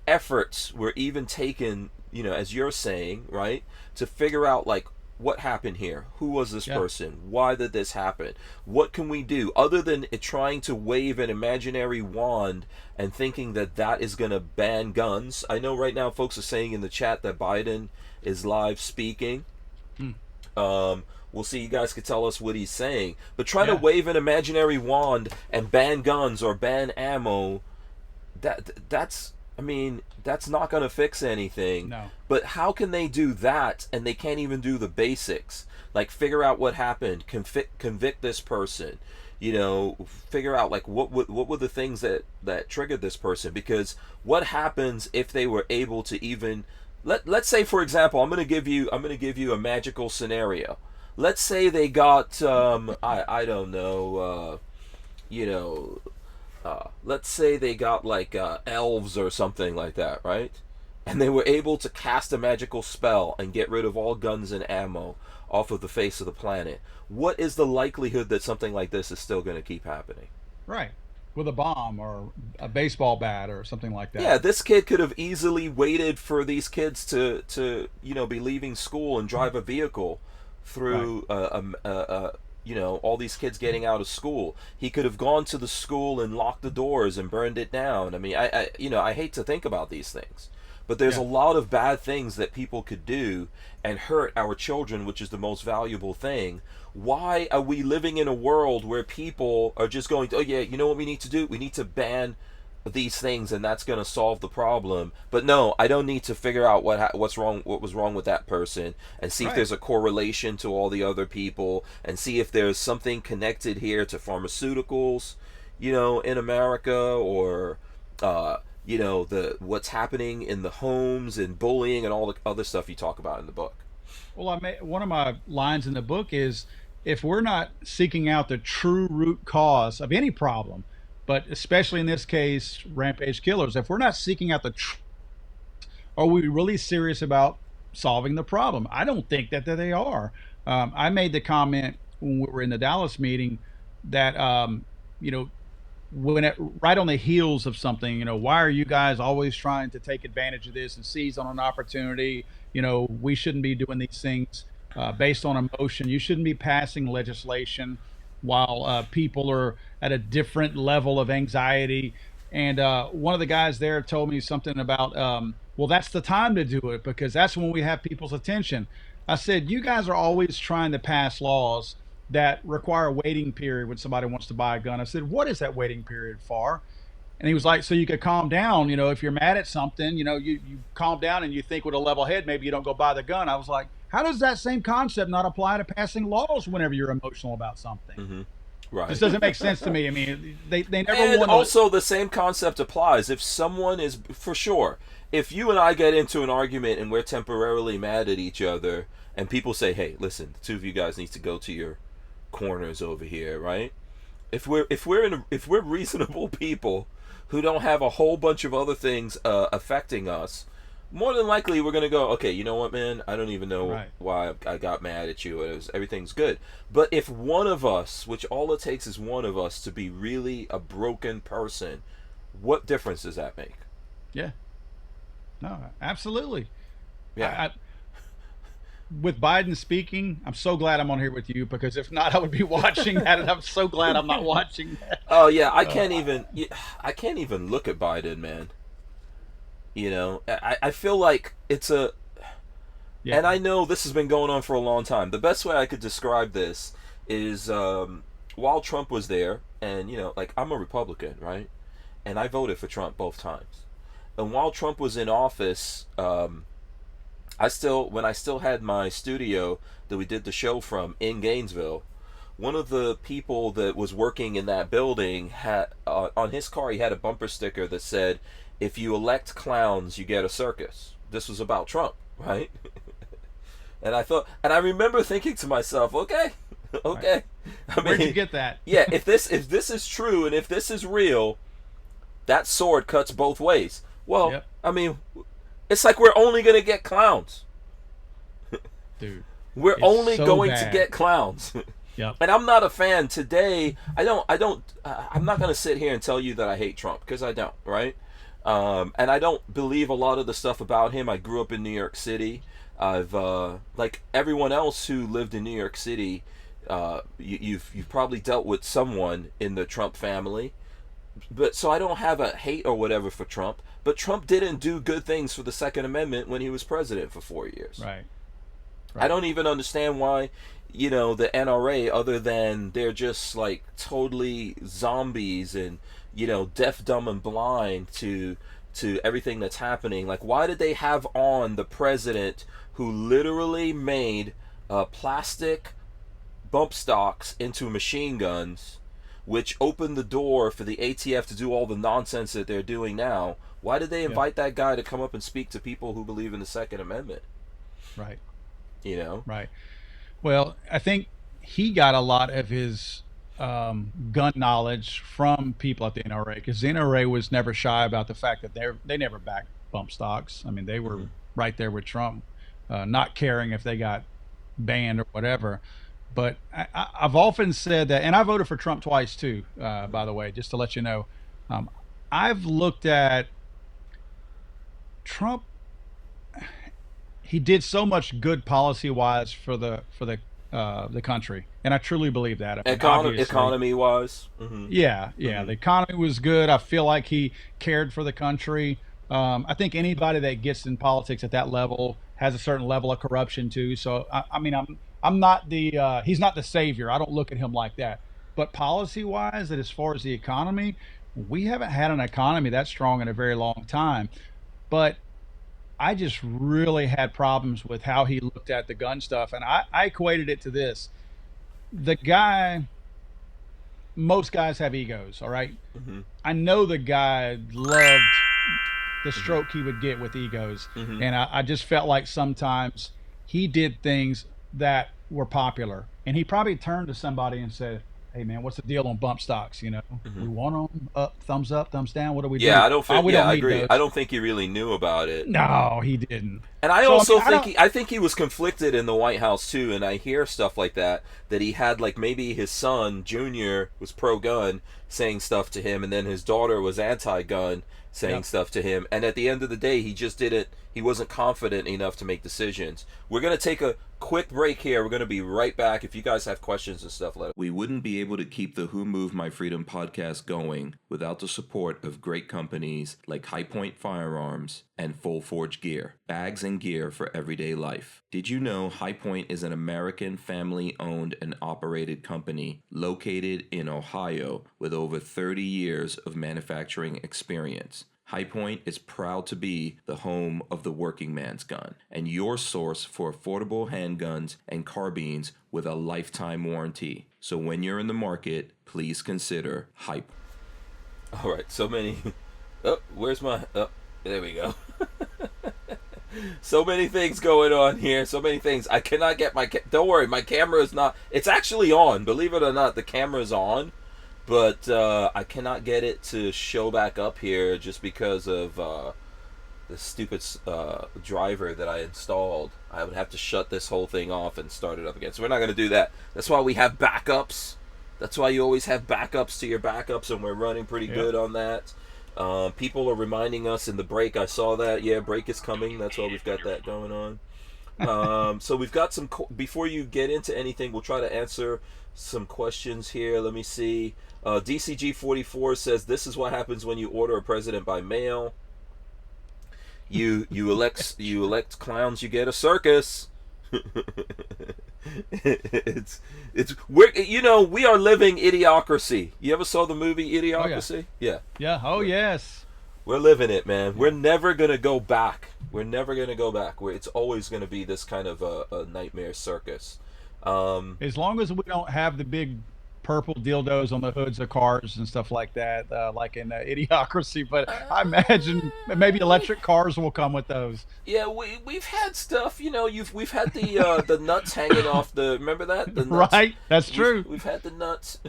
efforts were even taken, you know, as you're saying, right, to figure out like what happened here, who was this person, why did this happen, what can we do other than trying to wave an imaginary wand and thinking that is going to ban guns. I know right now folks are saying in the chat that Biden is live speaking. We'll see, you guys can tell us what he's saying, but try to wave an imaginary wand and ban guns or ban ammo, that's I mean, that's not going to fix anything. No. But how can they do that and they can't even do the basics? Like figure out what happened, convict this person, figure out like what were the things that triggered this person? Because what happens if they were able to even let's say, for example, I'm going to give you a magical scenario. Let's say they got I don't know, let's say they got like elves or something like that, right? And they were able to cast a magical spell and get rid of all guns and ammo off of the face of the planet. What is the likelihood that something like this is still going to keep happening? Right. With a bomb or a baseball bat or something like that. Yeah, this kid could have easily waited for these kids to be leaving school and drive a vehicle through all these kids getting out of school. He could have gone to the school and locked the doors and burned it down. I mean, I hate to think about these things, but there's a lot of bad things that people could do and hurt our children, which is the most valuable thing. Why are we living in a world where people are just going to, oh yeah, you know what we need to do? We need to ban these things and that's going to solve the problem. But no, I don't need to figure out what was wrong with that person and see if there's a correlation to all the other people and see if there's something connected here to pharmaceuticals, in America, or the what's happening in the homes and bullying and all the other stuff you talk about in the book. Well, one of my lines in the book is, if we're not seeking out the true root cause of any problem, but especially in this case, Rampage Killers, if we're not seeking out are we really serious about solving the problem? I don't think that they are. I made the comment when we were in the Dallas meeting that, right on the heels of something, why are you guys always trying to take advantage of this and seize on an opportunity? We shouldn't be doing these things based on emotion. You shouldn't be passing legislation while people are at a different level of anxiety. And one of the guys there told me something about, well, that's the time to do it because that's when we have people's attention. I said, you guys are always trying to pass laws that require a waiting period when somebody wants to buy a gun. I said, what is that waiting period for? And he was like, so you could calm down. If you're mad at something, you calm down and you think with a level head, maybe you don't go buy the gun. I was like, how does that same concept not apply to passing laws whenever you're emotional about something? Mm-hmm. Right. This doesn't make sense to me. I mean, they never and want also the same concept applies. If someone is, for sure, if you and I get into an argument and we're temporarily mad at each other and people say, hey, listen, the two of you guys need to go to your corners over here, right? If we're reasonable people who don't have a whole bunch of other things affecting us, more than likely we're gonna go, okay, you know what, man, I don't even know why I got mad at you. Everything's good. But if one of us, which all it takes is one of us to be really a broken person, what difference does that make? Yeah. No, absolutely. Yeah. With Biden speaking, I'm so glad I'm on here with you, because if not, I would be watching that, and I'm so glad I'm not watching that. Oh yeah, I can't even look at Biden, man. I feel like it's a, and I know this has been going on for a long time. The best way I could describe this is while Trump was there, and like I'm a Republican, right? And I voted for Trump both times. And while Trump was in office, when I still had my studio that we did the show from in Gainesville, one of the people that was working in that building had on his car, he had a bumper sticker that said, if you elect clowns, you get a circus. This was about Trump, right? And I remember thinking to myself, okay. Right. Where'd you get that? Yeah, if this is true and if this is real, that sword cuts both ways. Well, yep. I mean, it's like we're only going to get clowns. Dude. We're only going to get clowns. Yep. And I'm not a fan today. I'm not going to sit here and tell you that I hate Trump, because I don't, right? And I don't believe a lot of the stuff about him. I grew up in New York City. I've like everyone else who lived in New York City, you've probably dealt with someone in the Trump family. But so I don't have a hate or whatever for Trump. But Trump didn't do good things for the Second Amendment when he was president for 4 years. Right. I don't even understand why, the NRA, other than they're just like totally zombies and deaf, dumb, and blind to to everything that's happening. Like, why did they have on the president who literally made plastic bump stocks into machine guns, which opened the door for the ATF to do all the nonsense that they're doing now? Why did they invite that guy to come up and speak to people who believe in the Second Amendment? Right. You know? Right. Well, I think he got a lot of his gun knowledge from people at the NRA, because the NRA was never shy about the fact that they never backed bump stocks. I mean, they were right there with Trump, not caring if they got banned or whatever. But I've often said that, and I voted for Trump twice too, by the way, just to let you know. I've looked at Trump. He did so much good policy wise for the country, and I truly believe that. I mean, economy wise, yeah, the economy was good. I feel like he cared for the country. I think anybody that gets in politics at that level has a certain level of corruption too. So I mean, I'm not the he's not the savior. I don't look at him like that. But policy wise, that as far as the economy, we haven't had an economy that strong in a very long time. But I just really had problems with how he looked at the gun stuff. And I equated it to this. The guy, most guys have egos, all right? I know the guy loved the stroke he would get with egos. And I just felt like sometimes he did things that were popular. And he probably turned to somebody and said, hey man, what's the deal on bump stocks? You know, we want them up, thumbs down. What do we do? I don't think. I agree. Those. I don't think he really knew about it. No, he didn't. And I think he was conflicted in the White House too. And I hear stuff like that he had, like, maybe his son Junior was pro-gun saying stuff to him, and then his daughter was anti-gun saying stuff to him. And at the end of the day, he just didn't. He wasn't confident enough to make decisions. We're gonna take a quick break here. We're going to be right back. If you guys have questions and stuff, let us. We wouldn't be able to keep the Who Moved My Freedom podcast going without the support of great companies like High Point Firearms and Full Forge Gear, bags and gear for everyday life. Did you know High Point is an American family-owned and operated company located in Ohio with over 30 years of manufacturing experience? High Point is proud to be the home of the working man's gun and your source for affordable handguns and carbines with a lifetime warranty. So when you're in the market, please consider High Point. All right, so many... Oh, where's my... Oh, there we go. So many things going on here. So many things. I cannot get my... Don't worry, my camera is not... It's actually on. Believe it or not, the camera is on. But I cannot get it to show back up here just because of the stupid driver that I installed. I would have to shut this whole thing off and start it up again. So we're not going to do that. That's why we have backups. That's why you always have backups to your backups, and we're running pretty good on that. People are reminding us in the break. I saw that. Yeah, break is coming. That's why we've got that going on. So we've got some... Before you get into anything, we'll try to answer some questions here. Let me see. DCG44 says, this is what happens when you order a president by mail. You elect clowns, you get a circus. We are living Idiocracy. You ever saw the movie Idiocracy? Oh, yeah. Oh, yes. We're living it, man. We're never gonna go back. It's always gonna be this kind of a nightmare circus. As long as we don't have the big purple dildos on the hoods of cars and stuff like that, like in Idiocracy. But I imagine maybe electric cars will come with those. Yeah, we've had stuff. We've had the nuts hanging off the. Remember that? The nuts? Right, that's true. We've had the nuts.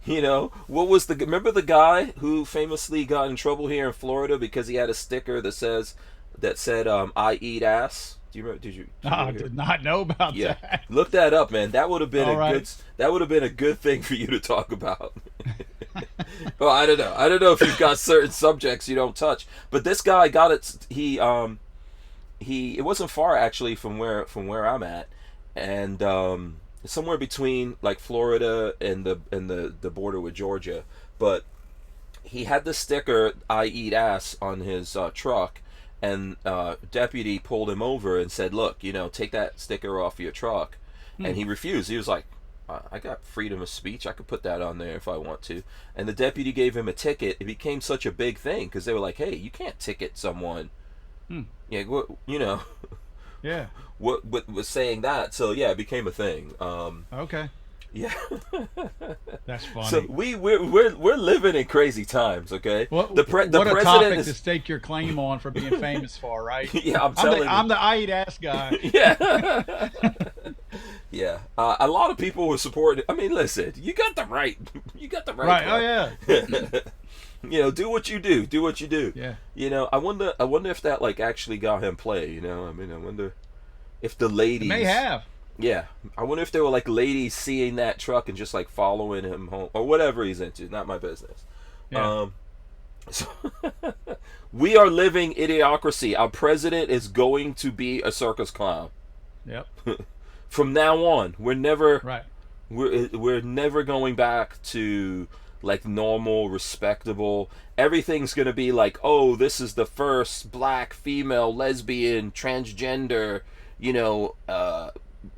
What was remember the guy who famously got in trouble here in Florida because he had a sticker that said I eat ass. Do you remember? I did not know about that. Look that up, man. That would have been a good thing for you to talk about. Well, I don't know. I don't know if you've got certain subjects you don't touch, but this guy got it. It wasn't far actually from where I'm at, and somewhere between like Florida and the border with Georgia. But he had the sticker "I eat ass" on his truck. And deputy pulled him over and said, look, take that sticker off your truck. And he refused. He was like, I got freedom of speech. I could put that on there if I want to. And the deputy gave him a ticket. It became such a big thing because they were like, hey, you can't ticket someone. Yeah, you know. Yeah. What was saying that? So yeah, it became a thing. Okay. Yeah. That's funny. So we're living in crazy times, okay? What The a president topic is to stake your claim on for being famous for, right? Yeah, I'm telling you. I'm the I eat ass guy. Yeah. Yeah. A lot of people were supporting. I mean, listen, you got the right. You got the right. Right. Oh yeah. You know, do what you do. Do what you do. Yeah. You know, I wonder if that like actually got him play. You know, I mean, I wonder if the ladies It may have. Yeah, I wonder if there were like ladies seeing that truck and just like following him home or whatever he's into. Not my business. Yeah. So we are living idiocracy. Our president is going to be a circus clown. Yep. From now on, we're never Right. we're never going back to like normal, respectable. Everything's gonna be like, oh, this is the first black, female, lesbian, transgender, you know,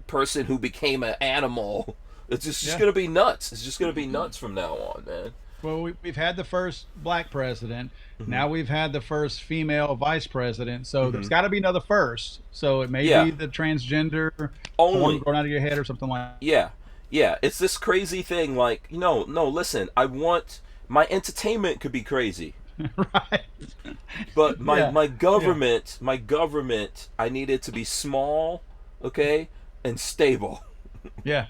person who became an animal. It's just gonna be nuts. It's just gonna be nuts from now on, man. Well, we've had the first black president. Now we've had the first female vice president. So there's got to be another first. So it may be the transgender horn growing out of your head or something like that. Yeah. Yeah. It's this crazy thing. Like, no, listen. I want my entertainment could be crazy. Right. But my government, I need it to be small, okay, and stable. Yeah.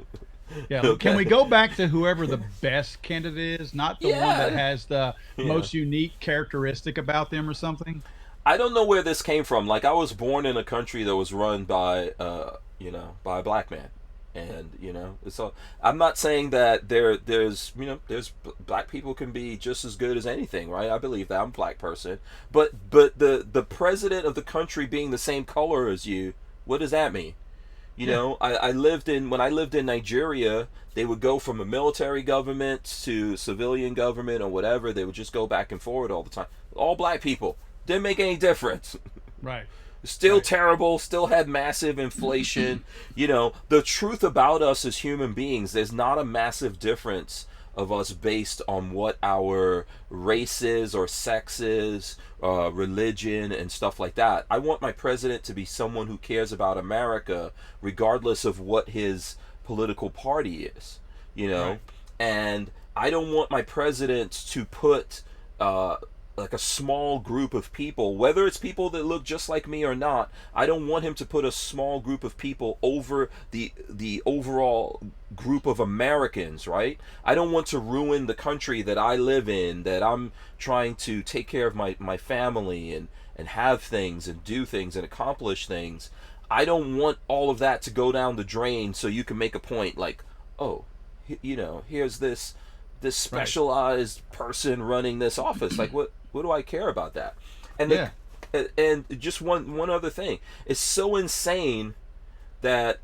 Yeah. Okay. Can we go back to whoever the best candidate is, not the one that has the most unique characteristic about them or something? I don't know where this came from. Like, I was born in a country that was run by, by a black man, and so I'm not saying that there's black people can be just as good as anything, right? I believe that. I'm a black person, but the president of the country being the same color as you, what does that mean? You know, when I lived in Nigeria, they would go from a military government to civilian government or whatever. They would just go back and forward all the time. All black people. Didn't make any difference. Right. Still terrible, still had massive inflation. The truth about us as human beings, there's not a massive difference of us based on what our race is or sex is, religion and stuff like that. I want my president to be someone who cares about America regardless of what his political party is, Right. And I don't want my president to put like a small group of people, whether it's people that look just like me or not. I don't want him to put a small group of people over the overall group of Americans, right? I don't want to ruin the country that I live in, that I'm trying to take care of my family and have things and do things and accomplish things. I don't want all of that to go down the drain so you can make a point like, oh, here's this specialized person running this office. Like, what do I care about that? And and just one other thing. It's so insane that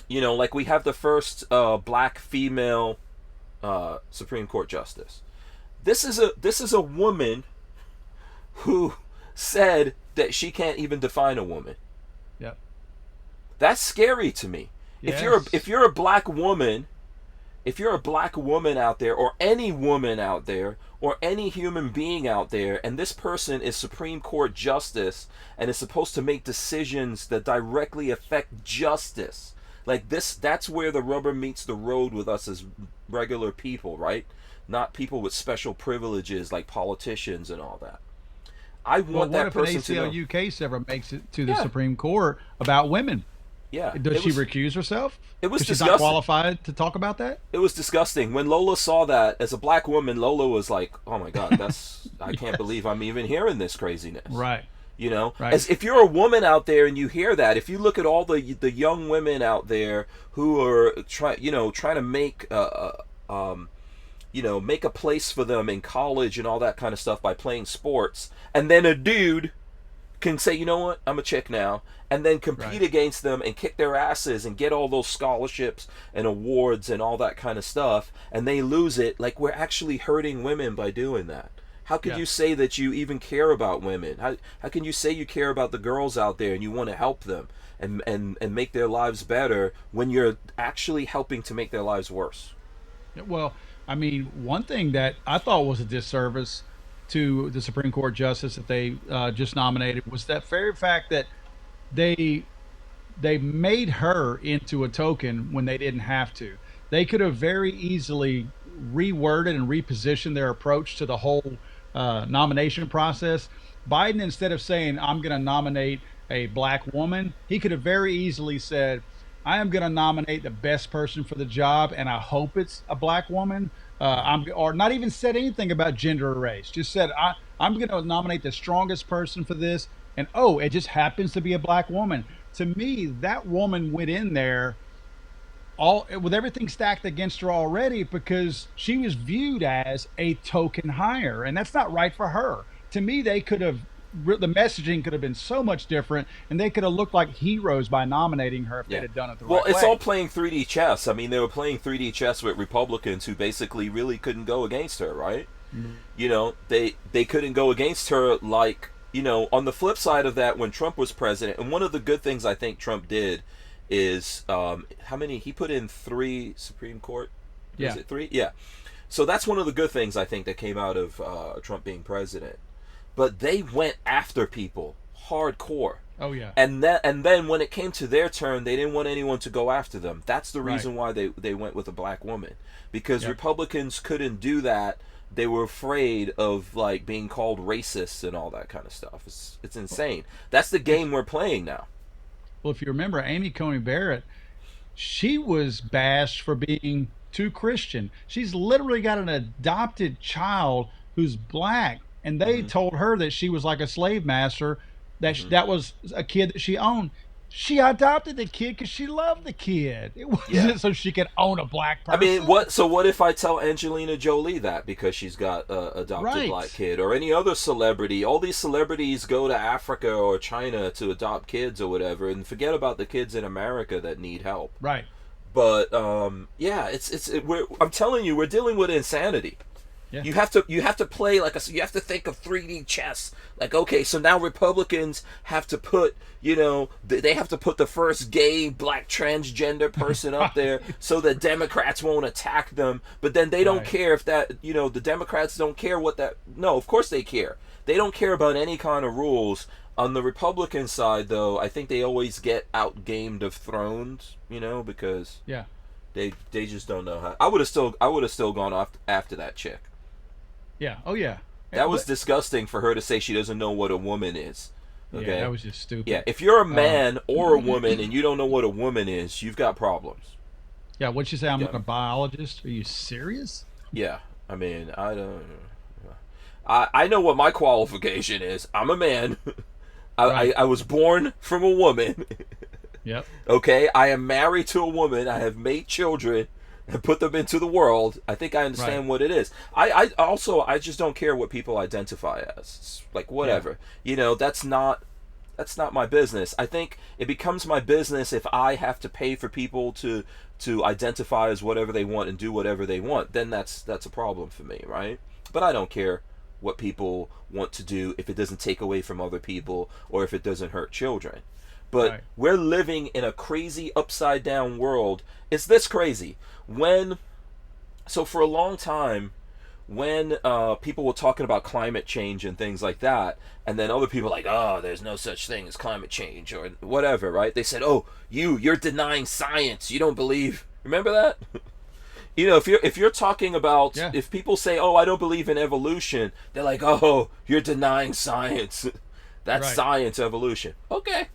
like we have the first black female Supreme Court justice. This is a woman who said that she can't even define a woman. Yep. That's scary to me. Yes. If you're a black woman out there, or any woman out there, or any human being out there, and this person is Supreme Court justice and is supposed to make decisions that directly affect justice, like this, that's where the rubber meets the road with us as regular people, right? Not people with special privileges like politicians and all that. I want that person to know. What if an ACLU case ever makes it to the Supreme Court about women? Yeah. Does she recuse herself? It was She's disgusting. not qualified to talk about that? It was disgusting. When Lola saw that, as a black woman, Lola was like, oh my God, I can't believe I'm even hearing this craziness. Right. Right. As if you're a woman out there and you hear that, if you look at all the young women out there who are trying to make make a place for them in college and all that kind of stuff by playing sports, and then a dude can say, you know what, I'm a chick now, and then compete against them and kick their asses and get all those scholarships and awards and all that kind of stuff, and they lose it. Like, we're actually hurting women by doing that. How could Yeah. you say that you even care about women? How can you say you care about the girls out there and you want to help them and make their lives better when you're actually helping to make their lives worse? Well, I mean, one thing that I thought was a disservice to the Supreme Court justice that they just nominated was that very fact that they they made her into a token when they didn't have to. They could have very easily reworded and repositioned their approach to the whole nomination process. Biden, instead of saying, I'm going to nominate a black woman, he could have very easily said, I am going to nominate the best person for the job, and I hope it's a black woman. Or not even said anything about gender or race. Just said, I'm going to nominate the strongest person for this, and oh, it just happens to be a black woman. To me, that woman went in there all with everything stacked against her already because she was viewed as a token hire, and that's not right for her. To me, they could have the messaging could have been so much different, and they could have looked like heroes by nominating her if they'd Yeah. have done it the Well, right it's way. all playing 3D chess. I mean, they were playing 3D chess with Republicans who basically really couldn't go against her, right? You know, they couldn't go against her like, you know, on the flip side of that when Trump was president, and one of the good things I think Trump did is how many he put in 3 Supreme Court? Yeah. Is it 3? Yeah. So that's one of the good things I think that came out of Trump being president. But they went after people hardcore. Oh yeah. And then when it came to their turn, they didn't want anyone to go after them. That's the Right. reason why they went with a black woman, because Yep. Republicans couldn't do that. They were afraid of like being called racists and all that kind of stuff. It's insane. That's the game we're playing now. Well, if you remember, Amy Coney Barrett, she was bashed for being too Christian. She's literally got an adopted child who's black, and they Hmm. told her that she was like a slave master, that Hmm. that was a kid that she owned. She adopted the kid because she loved the kid. It wasn't Yeah. so she could own a black I person. mean, what? So what if I tell Angelina Jolie that because she's got a adopted Right. black kid, or any other celebrity? All these celebrities go to Africa or China to adopt kids or whatever, and forget about the kids in America that need help. Right. But yeah, I'm telling you, we're dealing with insanity. Yeah. You have to play like you have to think of 3D chess. Like, okay, so now Republicans have to put, you know, they have to put the first gay black transgender person up there so that Democrats won't attack them. But then they don't Right. care if that, you know, the Democrats don't care what that. No, of course they care. They don't care about any kind of rules. On the Republican side, though, I think they always get outgamed of thrones, you know, because Yeah. they just don't know how. I would have still gone off after that chick. Yeah. Oh yeah. That was But- disgusting for her to say she doesn't know what a woman is. Okay. Yeah, that was just stupid. Yeah, if you're a man or a woman and you don't know what a woman is, you've got problems. Yeah. What'd you say? I'm Yeah. not a biologist. Are you serious? Yeah, I mean, I don't. I know what my qualification is. I'm a man. Right. I was born from a woman. Yep. Okay, I am married to a woman. I have made children and put them into the world. I think I understand Right. what it is. I just don't care what people identify as. It's like whatever. You know, that's not my business. I think it becomes my business if I have to pay for people to identify as whatever they want and do whatever they want. Then that's a problem for me, right? But I don't care what people want to do if it doesn't take away from other people or if it doesn't hurt children. But Right. we're living in a crazy upside down world. It's this crazy. So for a long time, when people were talking about climate change and things like that, and then other people like, oh, there's no such thing as climate change or whatever, right? They said, oh, you're denying science. You don't believe. Remember that? You know, if you're talking about, Yeah. if people say, oh, I don't believe in evolution, they're like, oh, you're denying science. That's Right. science, evolution. Okay,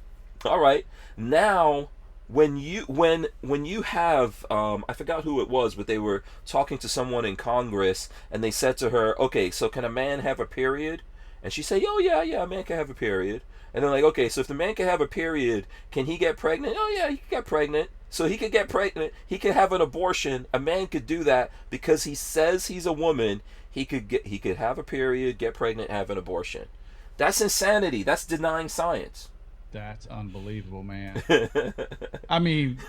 all right. Now, when you have, I forgot who it was, but they were talking to someone in Congress, and they said to her, okay, so can a man have a period? And she said, oh yeah, a man can have a period. And they're like, okay, so if the man can have a period, can he get pregnant? Oh yeah, he can get pregnant. So he could get pregnant. He could have an abortion. A man could do that because he says he's a woman. He could have a period, get pregnant, have an abortion. That's insanity. That's denying science. That's unbelievable, man. I mean,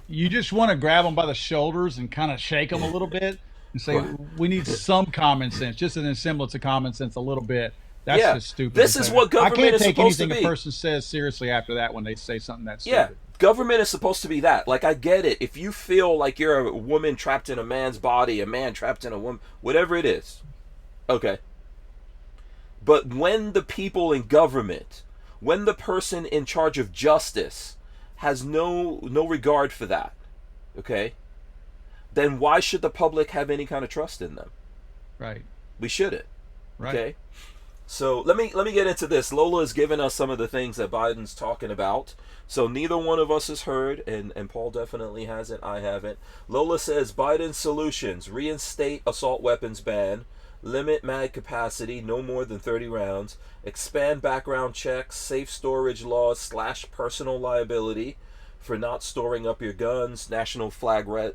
you just want to grab them by the shoulders and kind of shake them a little bit. and say we need some common sense, just an semblance of common sense, a little bit. That's Yeah, just stupid. this is what I government can't is take supposed to anything a be. person says seriously after that when they say something that's Yeah, stupid. government is supposed to be that. Like, I get it. If you feel like you're a woman trapped in a man's body, a man trapped in a woman, whatever it is, okay. But when the people in government, when the person in charge of justice has no regard for that, okay, then why should the public have any kind of trust in them? Right. We shouldn't. Right. Okay. So let me get into this. Lola has given us some of the things that Biden's talking about. So neither one of us has heard, and Paul definitely hasn't. I haven't. Lola says Biden's solutions: reinstate assault weapons ban, limit mag capacity no more than 30 rounds, expand background checks, safe storage laws slash personal liability for not storing up your guns, national flag red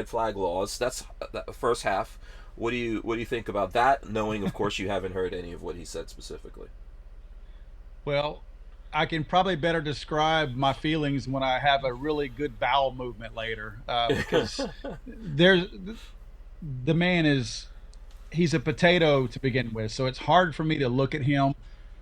flag laws. That's the first half. What do you think about that? Knowing, of course, you haven't heard any of what he said specifically. Well, I can probably better describe my feelings when I have a really good bowel movement later, because there's the man is he's a potato to begin with, so it's hard for me to look at him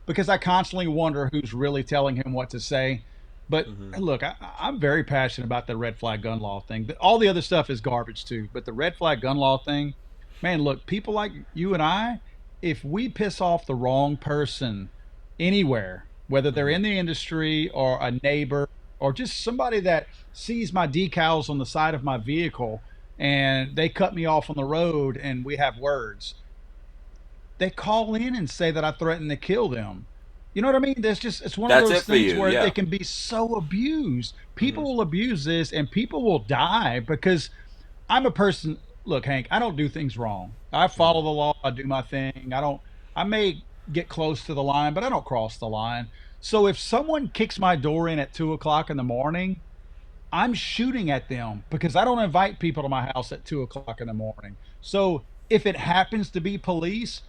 because I constantly wonder who's really telling him what to say. But Mm-hmm. look, I'm very passionate about the red flag gun law thing. All the other stuff is garbage too, but the red flag gun law thing, man, look, people like you and I, if we piss off the wrong person anywhere, whether they're Mm-hmm. in the industry or a neighbor or just somebody that sees my decals on the side of my vehicle and they cut me off on the road and we have words, they call in and say that I threatened to kill them. You know what I mean? There's just it's one of That's those it for things you, where yeah. it can be so abused. Mm-hmm. People will abuse this and people will die because I'm a person. Look, Hank, I don't do things wrong. I follow Mm-hmm. the law. I do my thing. I don't. I may get close to the line, but I don't cross the line. So if someone kicks my door in at 2 o'clock in the morning, I'm shooting at them because I don't invite people to my house at 2 o'clock in the morning. So if it happens to be police,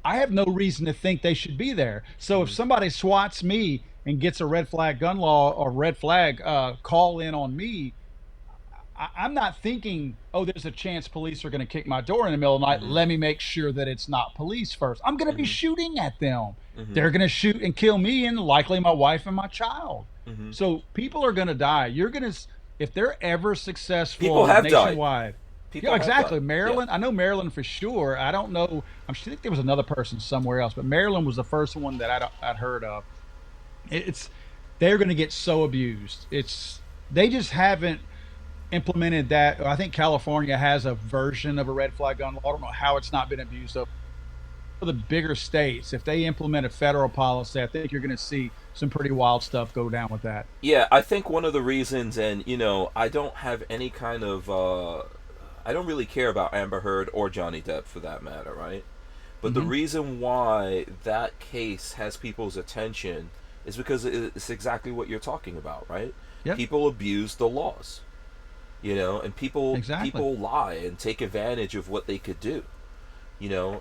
I have no reason to think they should be there. So if Mm-hmm. somebody swats me and gets a red flag gun law or red flag call in on me, I'm not thinking, oh, there's a chance police are going to kick my door in the middle of the night. Mm-hmm. Let me make sure that it's not police first. I'm going to be Mm-hmm. shooting at them. Mm-hmm. They're going to shoot and kill me and likely my wife and my child. Mm-hmm. So people are going to die. You're going to, if they're ever People successful have died. nationwide. People Yeah, have died. exactly. Yeah. Maryland. I know Maryland for sure. I don't know. I think there was another person somewhere else, but Maryland was the first one that I'd heard of. It's they're going to get so abused. It's they just haven't implemented that. I think California has a version of a red flag gun law. I don't know how it's not been abused. For the bigger states, if they implement a federal policy, I think you're going to see some pretty wild stuff go down with that. Yeah, I think one of the reasons, and I don't have any kind of, I don't really care about Amber Heard or Johnny Depp for that matter, right? But the Hmm. reason why that case has people's attention is because it's exactly what you're talking about, right? Yep, People abuse the laws, and people exactly. people lie and take advantage of what they could do.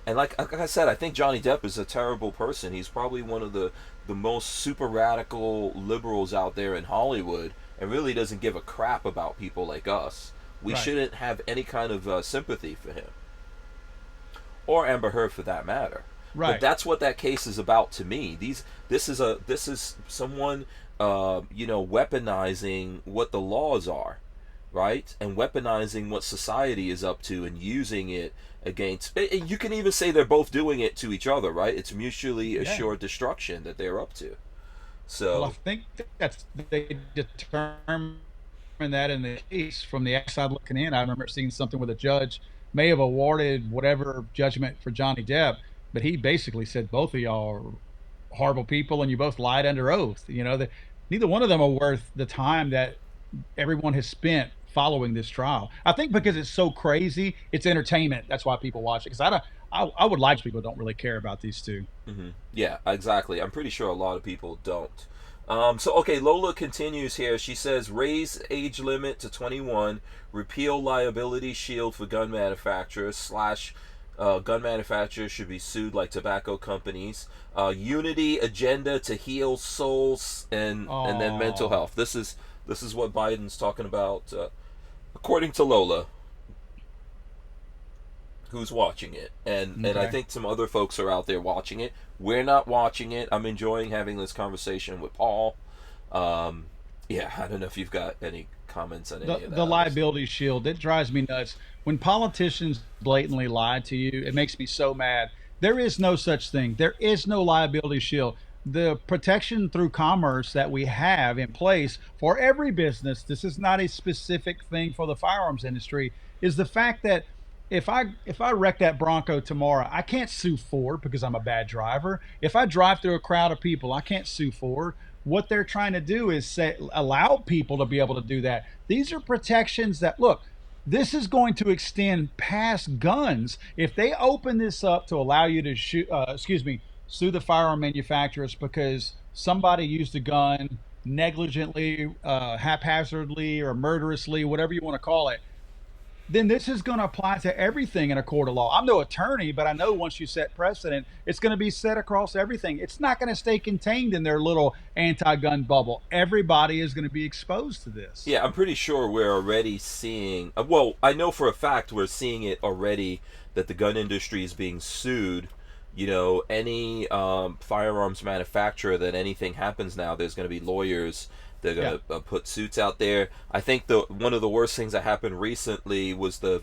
And like I said, I think Johnny Depp is a terrible person. He's probably one of the most super radical liberals out there in Hollywood, and really doesn't give a crap about people like us. We Right, shouldn't have any kind of sympathy for him, or Amber Heard for that matter. But right, that's what that case is about to me. This is someone weaponizing what the laws are, right? And weaponizing what society is up to and using it against. You can even say they're both doing it to each other, right? It's mutually yeah. assured destruction that they're up to. Well, I So, think that's they determined that in the case from the outside looking in. I remember seeing something where the judge may have awarded whatever judgment for Johnny Depp, but he basically said both of y'all are horrible people and you both lied under oath. Neither one of them are worth the time that everyone has spent following this trial. I think because it's so crazy, it's entertainment. That's why people watch it. Because I don't, I would like people who don't really care about these two. yeah, exactly. I'm pretty sure a lot of people don't. So, okay, Lola continues here. She says, raise age limit to 21, repeal liability shield for gun manufacturers, slash gun manufacturers should be sued like tobacco companies. Unity agenda to heal souls and then mental Oh, health. This is what Biden's talking about, according to Lola. who's watching it, and I Okay. think some other folks are out there watching it. We're not watching it. I'm enjoying having this conversation with Paul. Um, yeah, I don't know if you've got any comments on the any of the that other stuff. liability shield, it drives me nuts when politicians blatantly lie to you. It makes me so mad. There is no such thing. There is no liability shield. The protection through commerce that we have in place for every business, this is not a specific thing for the firearms industry, is the fact that if I wreck that Bronco tomorrow, I can't sue Ford because I'm a bad driver. If I drive through a crowd of people, I can't sue Ford. What they're trying to do is allow people to be able to do that. These are protections that, look, this is going to extend past guns. If they open this up to allow you to sue the firearm manufacturers because somebody used a gun negligently, haphazardly, or murderously, whatever you want to call it, then this is going to apply to everything in a court of law. I'm no attorney, but I know once you set precedent, it's going to be set across everything. It's not going to stay contained in their little anti-gun bubble. Everybody is going to be exposed to this. Yeah, I'm pretty sure we're already seeing. Well, I know for a fact we're seeing it already that the gun industry is being sued. Any firearms manufacturer that anything happens now, there's going to be lawyers. They're Yeah. going to put suits out there. I think the one of the worst things that happened recently was the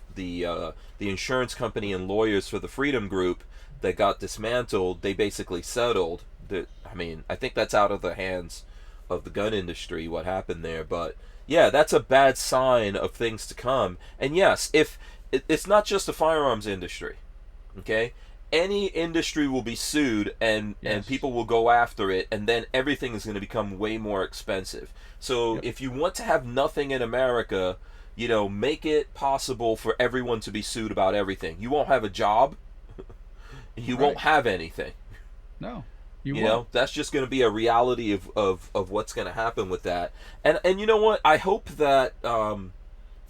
insurance company and lawyers for the Freedom Group that got dismantled. They basically settled. I mean, I think that's out of the hands of the gun industry what happened there, but yeah, that's a bad sign of things to come. And yes, if it's not just the firearms industry, okay, any industry will be sued, and Yes. people will go after it, and then everything is going to become way more expensive. So Yep. if you want to have nothing in America, make it possible for everyone to be sued about everything. You won't have a job, you won't Right. have anything. No, you won't. That's just going to be a reality of what's going to happen with that. And you know what? I hope that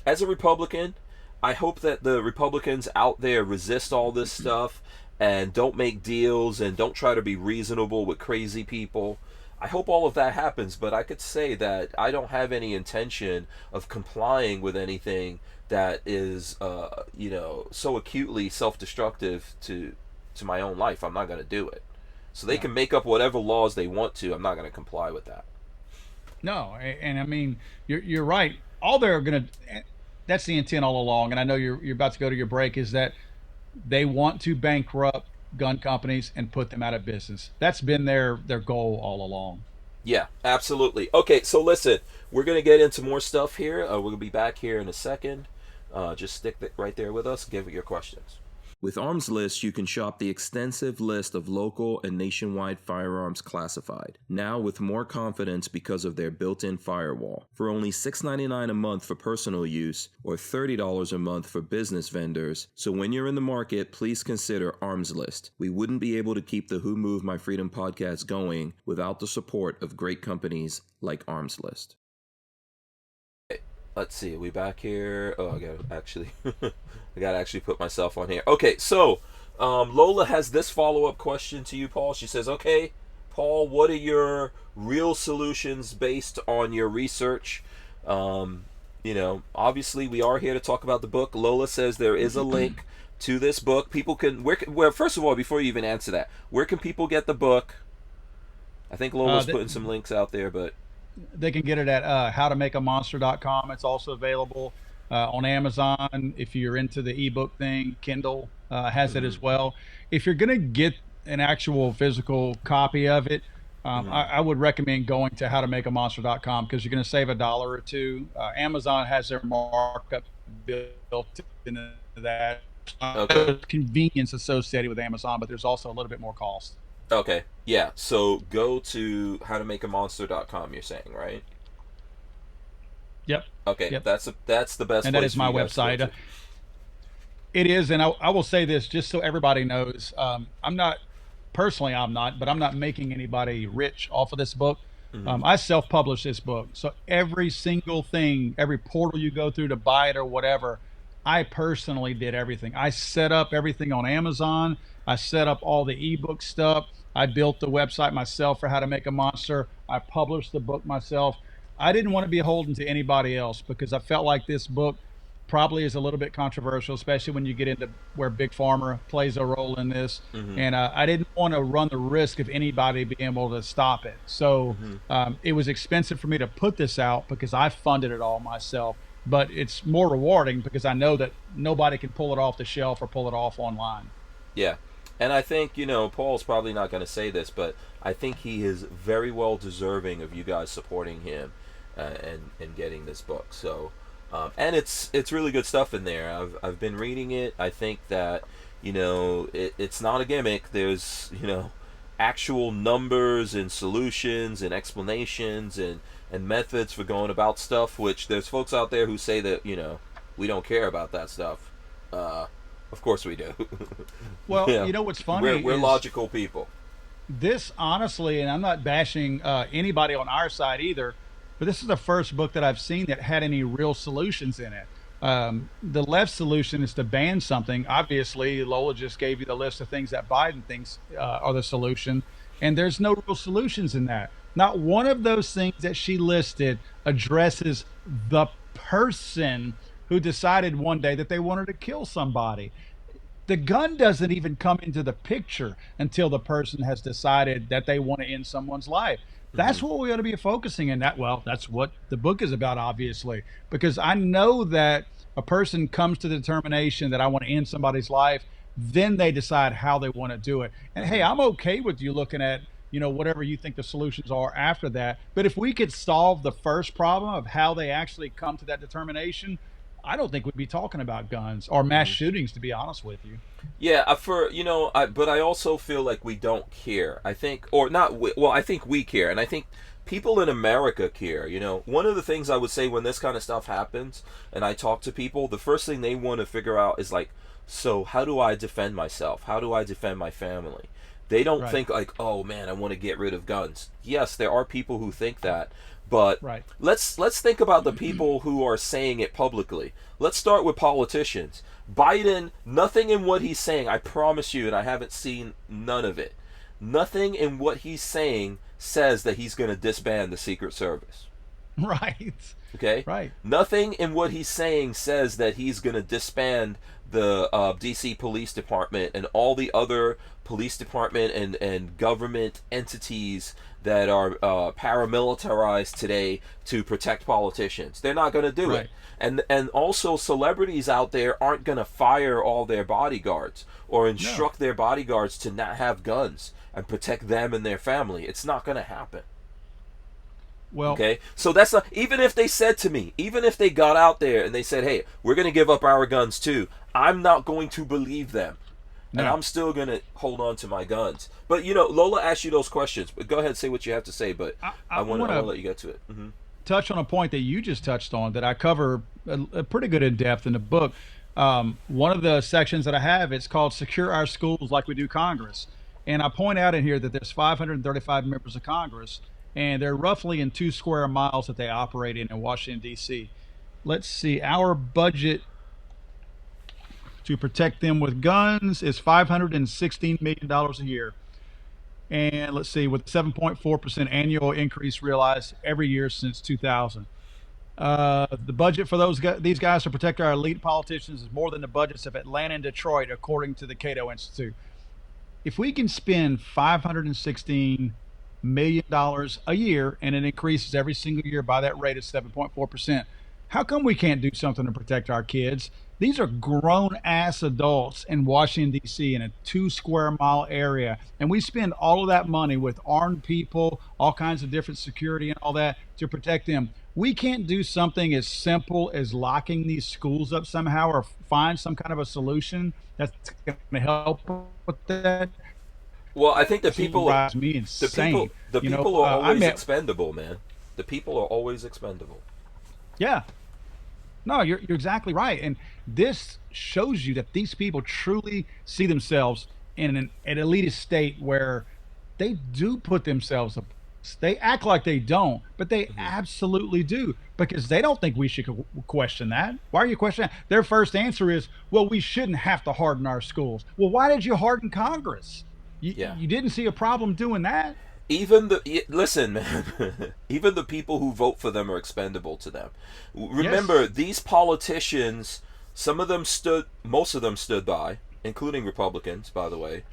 as a Republican, I hope that the Republicans out there resist all this stuff and don't make deals and don't try to be reasonable with crazy people. I hope all of that happens, but I could say that I don't have any intention of complying with anything that is, so acutely self-destructive to my own life. I'm not going to do it. So they No. can make up whatever laws they want to. I'm not going to comply with that. No, and I mean you're right. All they're going to, that's the intent all along. And I know you're about to go to your break. Is that they want to bankrupt gun companies and put them out of business. That's been their goal all along. Yeah, absolutely. Okay, so listen, we're going to get into more stuff here. We're going to be back here in a second. Just stick right there with us. Give it your questions. With Armslist, you can shop the extensive list of local and nationwide firearms classified, now with more confidence because of their built-in firewall. For only $6.99 a month for personal use, or $30 a month for business vendors, so when you're in the market, please consider Armslist. We wouldn't be able to keep the Who Moved My Freedom podcast going without the support of great companies like Armslist. Let's see, are we back here? Oh, I gotta actually, I gotta actually put myself on here. Okay, so Lola has this follow-up question to you, Paul. She says, "Okay, Paul, what are your real solutions based on your research?" Obviously, we are here to talk about the book. Lola says there is a link to this book. People can well, first of all, before you even answer that, where can people get the book? I think Lola's They, putting some links out there, but they can get it at howtomakeamonster.com. It's also available on Amazon. If you're into the ebook thing, Kindle has it mm-hmm, as well. If you're going to get an actual physical copy of it, mm-hmm. I would recommend going to howtomakeamonster.com because you're going to save a dollar or two. Amazon has their markup built into that. Okay. Convenience associated with Amazon, but there's also a little bit more cost. Okay, yeah. So go to howtomakeamonster.com. You're saying, right? Yep. Okay, Yep. that's the best And that place is for my you guys to go website. to. It is, and I will say this just so everybody knows. I'm not personally, I'm not, but I'm not making anybody rich off of this book. Mm-hmm. I self-published this book, so every single thing, every portal you go through to buy it or whatever, I personally did everything. I set up everything on Amazon. I set up all the ebook stuff. I built the website myself for How to Make a Monster. I published the book myself. I didn't want to be beholden to anybody else because I felt like this book probably is a little bit controversial, especially when you get into where big pharma plays a role in this. Mm-hmm. And I didn't want to run the risk of anybody being able to stop it. So Mm-hmm. it was expensive for me to put this out because I funded it all myself. But it's more rewarding because I know that nobody can pull it off the shelf or pull it off online. Yeah. And I think, Paul's probably not going to say this, but I think he is very well deserving of you guys supporting him and getting this book. So, and it's really good stuff in there. I've been reading it. I think that, it's not a gimmick. There's, actual numbers and solutions and explanations and methods for going about stuff, which there's folks out there who say that, we don't care about that stuff. Of course we do. Well, Yeah. What's funny We're is logical people. this, honestly, and I'm not bashing anybody on our side either, but this is the first book that I've seen that had any real solutions in it. The left solution is to ban something. Obviously, Lola just gave you the list of things that Biden thinks are the solution, and there's no real solutions in that. Not one of those things that she listed addresses the person who decided one day that they wanted to kill somebody. The gun doesn't even come into the picture until the person has decided that they want to end someone's life. That's what we ought to be focusing in. That's what the book is about, obviously, because I know that a person comes to the determination that I want to end somebody's life, then they decide how they want to do it. And hey, I'm okay with you looking at, whatever you think the solutions are after that. But if we could solve the first problem of how they actually come to that determination, I don't think we'd be talking about guns or mass shootings, to be honest with you. Yeah, but I also feel like we don't care. I think, or not. Well, I think we care, and I think people in America care. One of the things I would say when this kind of stuff happens, and I talk to people, the first thing they want to figure out is like, so how do I defend myself? How do I defend my family? They don't Right. think like, oh man, I want to get rid of guns. Yes, there are people who think that, but Right. let's think about the people who are saying it publicly. Let's start with politicians. Biden, nothing in what he's saying, I promise you, and I haven't seen none of it. Nothing in what he's saying says that he's going to disband the Secret Service. Right. Okay? Right. Nothing in what he's saying says that he's going to disband the DC Police Department and all the other police department and government entities that are paramilitarized today to protect politicians. They're not going to do Right. it. And also celebrities out there aren't going to fire all their bodyguards or instruct their bodyguards to not have guns and protect them and their family. It's not going to happen. Well, Okay, so that's not, even if they said to me, even if they got out there and they said, hey, we're going to give up our guns too, I'm not going to believe them. And No. I'm still going to hold on to my guns. But, Lola asked you those questions. But go ahead and say what you have to say, but I want to let you get to it. Mm-hmm. touch on a point that you just touched on that I cover a pretty good in depth in the book. One of the sections that I have, it's called Secure Our Schools Like We Do Congress. And I point out in here that there's 535 members of Congress, and they're roughly in 2 square miles that they operate in Washington, D.C. Let's see, our budget to protect them with guns is $516 million a year. And let's see, with 7.4% annual increase realized every year since 2000. The budget for these guys to protect our elite politicians is more than the budgets of Atlanta and Detroit, according to the Cato Institute. If we can spend $516 million a year and it increases every single year by that rate of 7.4%, how come we can't do something to protect our kids? These are grown ass adults in Washington, D.C., in a 2 square mile area. And we spend all of that money with armed people, all kinds of different security and all that to protect them. We can't do something as simple as locking these schools up somehow or find some kind of a solution that's going to help with that. Well, I think the people, Drives me insane. the You know, people are I always met- expendable, man. The people are always expendable. Yeah. No, you're exactly right. And this shows you that these people truly see themselves in an elitist state where they do put themselves up. They act like they don't, but they absolutely do, because they don't think we should question that. Why are you questioning that? Their first answer is, well, we shouldn't have to harden our schools. Well, why did you harden Congress? Yeah. You didn't see a problem doing that? Listen, man. Even the people who vote for them are expendable to them. Remember, these politicians Most of them stood by, including Republicans, by the way.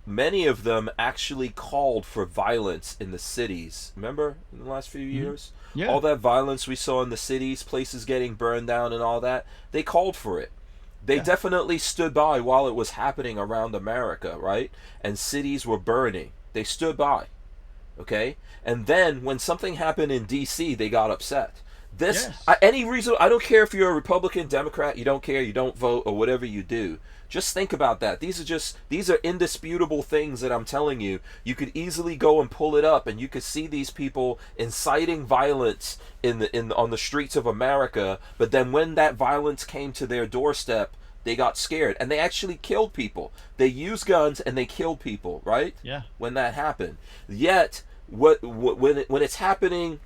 Many of them actually called for violence in the cities. Remember in the last few years? Yeah. All that violence we saw in the cities, places getting burned down and all that, they called for it. They definitely stood by while it was happening around America, right? And cities were burning. They stood by. Okay? And then when something happened in D.C., they got upset. Any reason, I don't care if you're a Republican, Democrat, you don't care, you don't vote, or whatever you do. Just think about that. These are indisputable things that I'm telling you. You could easily go and pull it up, and you could see these people inciting violence on the streets of America. But then when that violence came to their doorstep, they got scared, and they actually killed people. They used guns and they killed people, right? Yeah. When that happened. Yet, when it's happening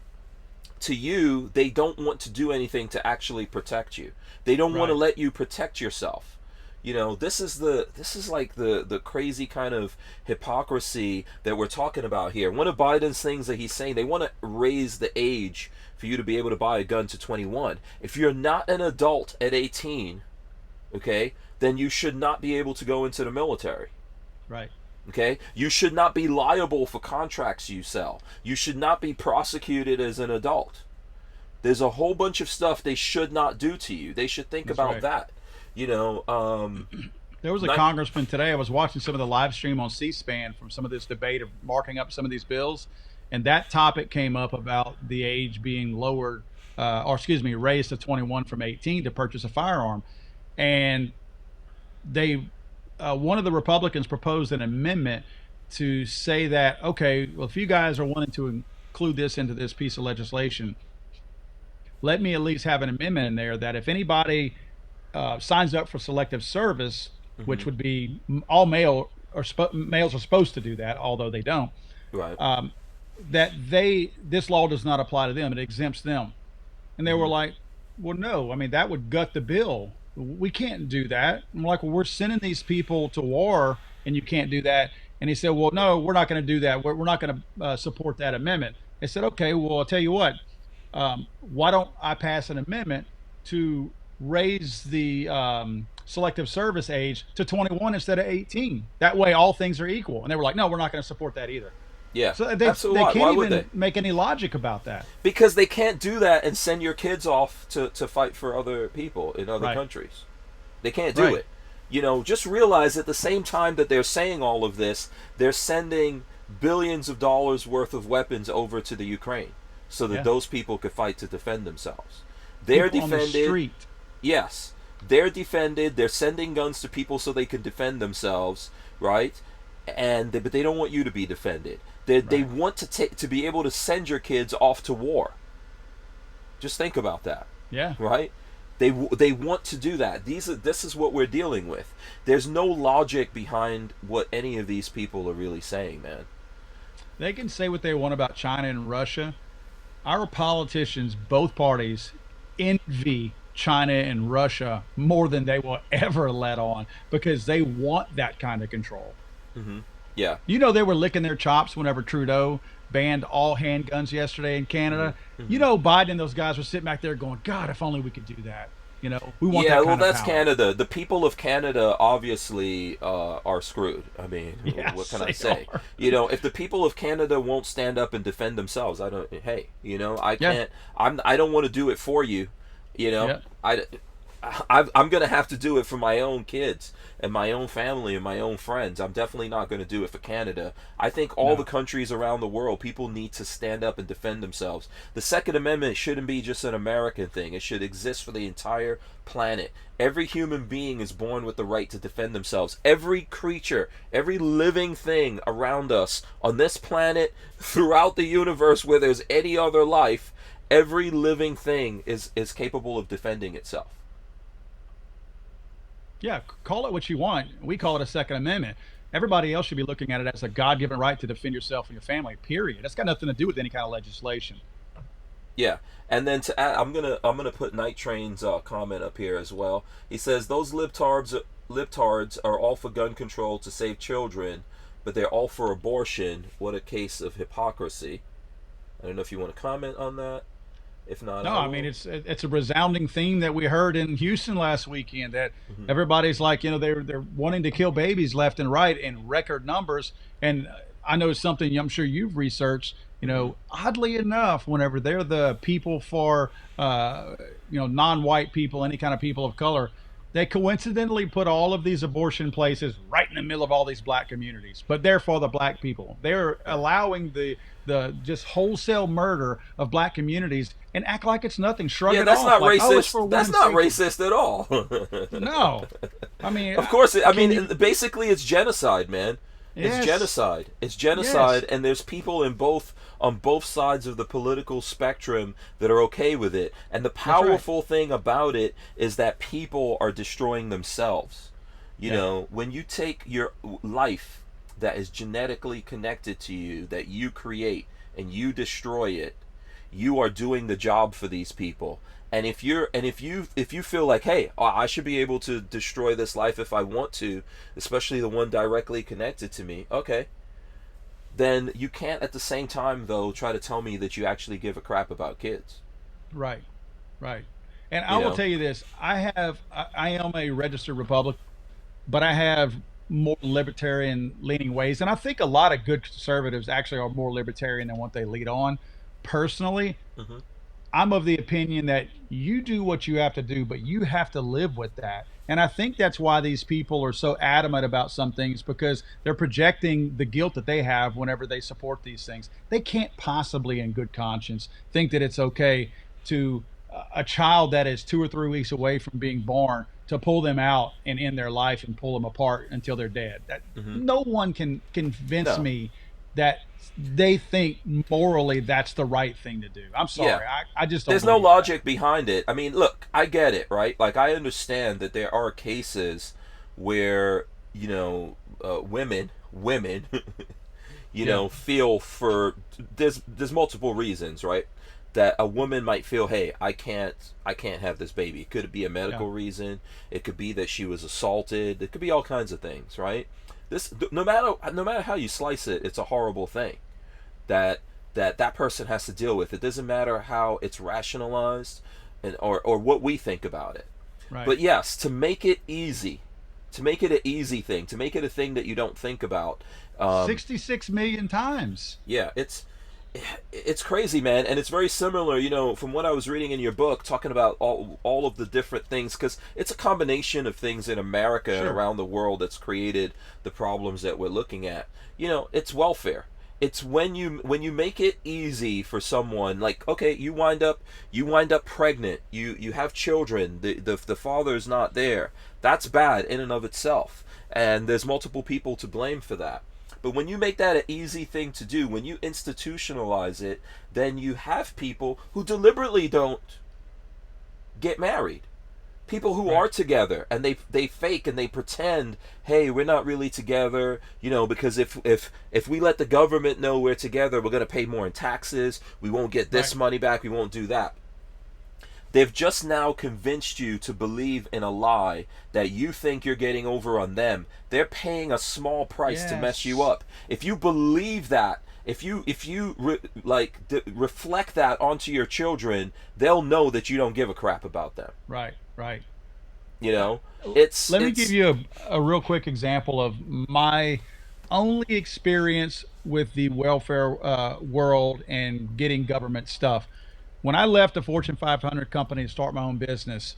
to you, they don't want to do anything to actually protect you. They don't want to let you protect yourself. You know, this is like the crazy kind of hypocrisy that we're talking about here. One of Biden's things that he's saying, they want to raise the age for you to be able to buy a gun to 21. If you're not an adult at 18, okay, then you should not be able to go into the military. Right. Okay? You should not be liable for contracts you sell. You should not be prosecuted as an adult. There's a whole bunch of stuff they should not do to you. They should think about that. You know, there was a congressman today. I was watching some of the live stream on C-SPAN from some of this debate of marking up some of these bills, and that topic came up about the age being lowered, raised to 21 from 18 to purchase a firearm. And they, one of the Republicans proposed an amendment to say that, okay, well, if you guys are wanting to include this into this piece of legislation, let me at least have an amendment in there that if anybody signs up for selective service, which would be all males are supposed to do that, although they don't. Right. That this law does not apply to them; it exempts them. And they were like, "Well, no. I mean, that would gut the bill. We can't do that." I'm like, "Well, we're sending these people to war, and you can't do that." And he said, "Well, no, we're not going to do that. We're not going to support that amendment." They said, "Okay, well, I'll tell you what. Why don't I pass an amendment to raise the selective service age to 21 instead of 18? That way all things are equal." And they were like, "No, we're not going to support that either." Yeah, so they absolutely. can't even make any logic about that. Because they can't do that and send your kids off to fight for other people in other countries. They can't do it. You know, just realize at the same time that they're saying all of this, they're sending billions of dollars worth of weapons over to the Ukraine so that those people could fight to defend themselves. They're people defended. On the street. Yes, they're defended. They're sending guns to people so they can defend themselves, right? But they don't want you to be defended. They want to be able to send your kids off to war. Just think about that. Yeah. Right? They want to do that. This is what we're dealing with. There's no logic behind what any of these people are really saying, man. They can say what they want about China and Russia. Our politicians, both parties, envy China and Russia more than they will ever let on, because they want that kind of control. Yeah. You know, they were licking their chops whenever Trudeau banned all handguns yesterday in Canada. You know, Biden and those guys were sitting back there going, "God, if only we could do that." You know, we want that kind of that's power. Canada. The people of Canada obviously are screwed. I mean, what can I say? You know, if the people of Canada won't stand up and defend themselves, I don't want to do it for you. You know, I'm going to have to do it for my own kids and my own family and my own friends. I'm definitely not going to do it for Canada. I think all the countries around the world, people need to stand up and defend themselves. The Second Amendment shouldn't be just an American thing. It should exist for the entire planet. Every human being is born with the right to defend themselves. Every creature, every living thing around us on this planet, throughout the universe where there's any other life, every living thing is capable of defending itself. Yeah, call it what you want. We call it a Second Amendment. Everybody else should be looking at it as a God-given right to defend yourself and your family, period. That's got nothing to do with any kind of legislation. Yeah, and then to add, I'm gonna put Night Train's comment up here as well. He says those libtards are all for gun control to save children, but they're all for abortion. What a case of hypocrisy. I don't know if you want to comment on that. if not No, I all mean of it's a resounding theme that we heard in Houston last weekend, that them. everybody's like, they're wanting to kill babies left and right in record numbers. And I know something I'm sure you've researched. Hmm. Oddly enough, whenever they're the people for non-white people, any kind of people of color, they coincidentally put all of these abortion places right in the middle of all these black communities. But they're for the black people. They're Yeah. allowing the just wholesale murder of black communities and act like it's nothing, shrug Yeah, it that's off not like, oh, it's racist. for That's women's not safety. racist at all. No, I mean, Of course, I can mean, you? basically, it's genocide, man. It's Yes, genocide. It's yes, genocide, and there's people in both on both sides of the political spectrum that are okay with it. And the that's right. powerful thing about it is that people are destroying themselves. Yeah, When you take your life that is genetically connected to you, that you create, and you destroy it, you are doing the job for these people. And if you feel like, hey, I should be able to destroy this life if I want to, especially the one directly connected to me, okay, then you can't at the same time though try to tell me that you actually give a crap about kids. right, right. And I You will know? tell you this: I am a registered Republican, but I have more libertarian leaning ways, and I think a lot of good conservatives actually are more libertarian than what they lead on. Personally, Hmm. I'm of the opinion that you do what you have to do, but you have to live with that. And I think that's why these people are so adamant about some things, because they're projecting the guilt that they have whenever they support these things. They can't possibly, in good conscience, think that it's okay to a child that is 2 or 3 weeks away from being born to pull them out and end their life and pull them apart until they're dead. That Hmm. no one can convince No. me that they think morally that's the right thing to do. I'm Yeah. sorry. I just don't There's no believe that. logic behind it. I mean, look, I get it, right? Like, I understand that there are cases where, women, Yeah. feel for there's multiple reasons, right? That a woman might feel, hey, I can't have this baby. It could be a Yeah. medical reason. It could be that she was assaulted. It could be all kinds of things, right? This no matter how you slice it, it's a horrible thing that that person has to deal with. It doesn't matter how it's rationalized and or what we think about it. Right. But yes, to make it easy, to make it an easy thing, to make it a thing that you don't think about. Um, 66 million times. yeah, it's crazy, man, and it's very similar, from what I was reading in your book, talking about all of the different things, because it's a combination of things in America and Sure. around the world that's created the problems that we're looking at. It's welfare. It's when you make it easy for someone, like, okay, you wind up pregnant, you have children, the father's not there. That's bad in and of itself, and there's multiple people to blame for that. But when you make that an easy thing to do, when you institutionalize it, then you have people who deliberately don't get married. People who Right. are together and they fake and they pretend, hey, we're not really together, because if we let the government know we're together, we're going to pay more in taxes, we won't get Right. this money back, we won't do that. They've just now convinced you to believe in a lie that you think you're getting over on them. They're paying a small price to mess you Yes. up. If you believe that, reflect that onto your children, they'll know that you don't give a crap about them. Right. Right. You Uh, know, it's Let me give it's you a real quick example of my only experience with the welfare world and getting government stuff. When I left a Fortune 500 company to start my own business,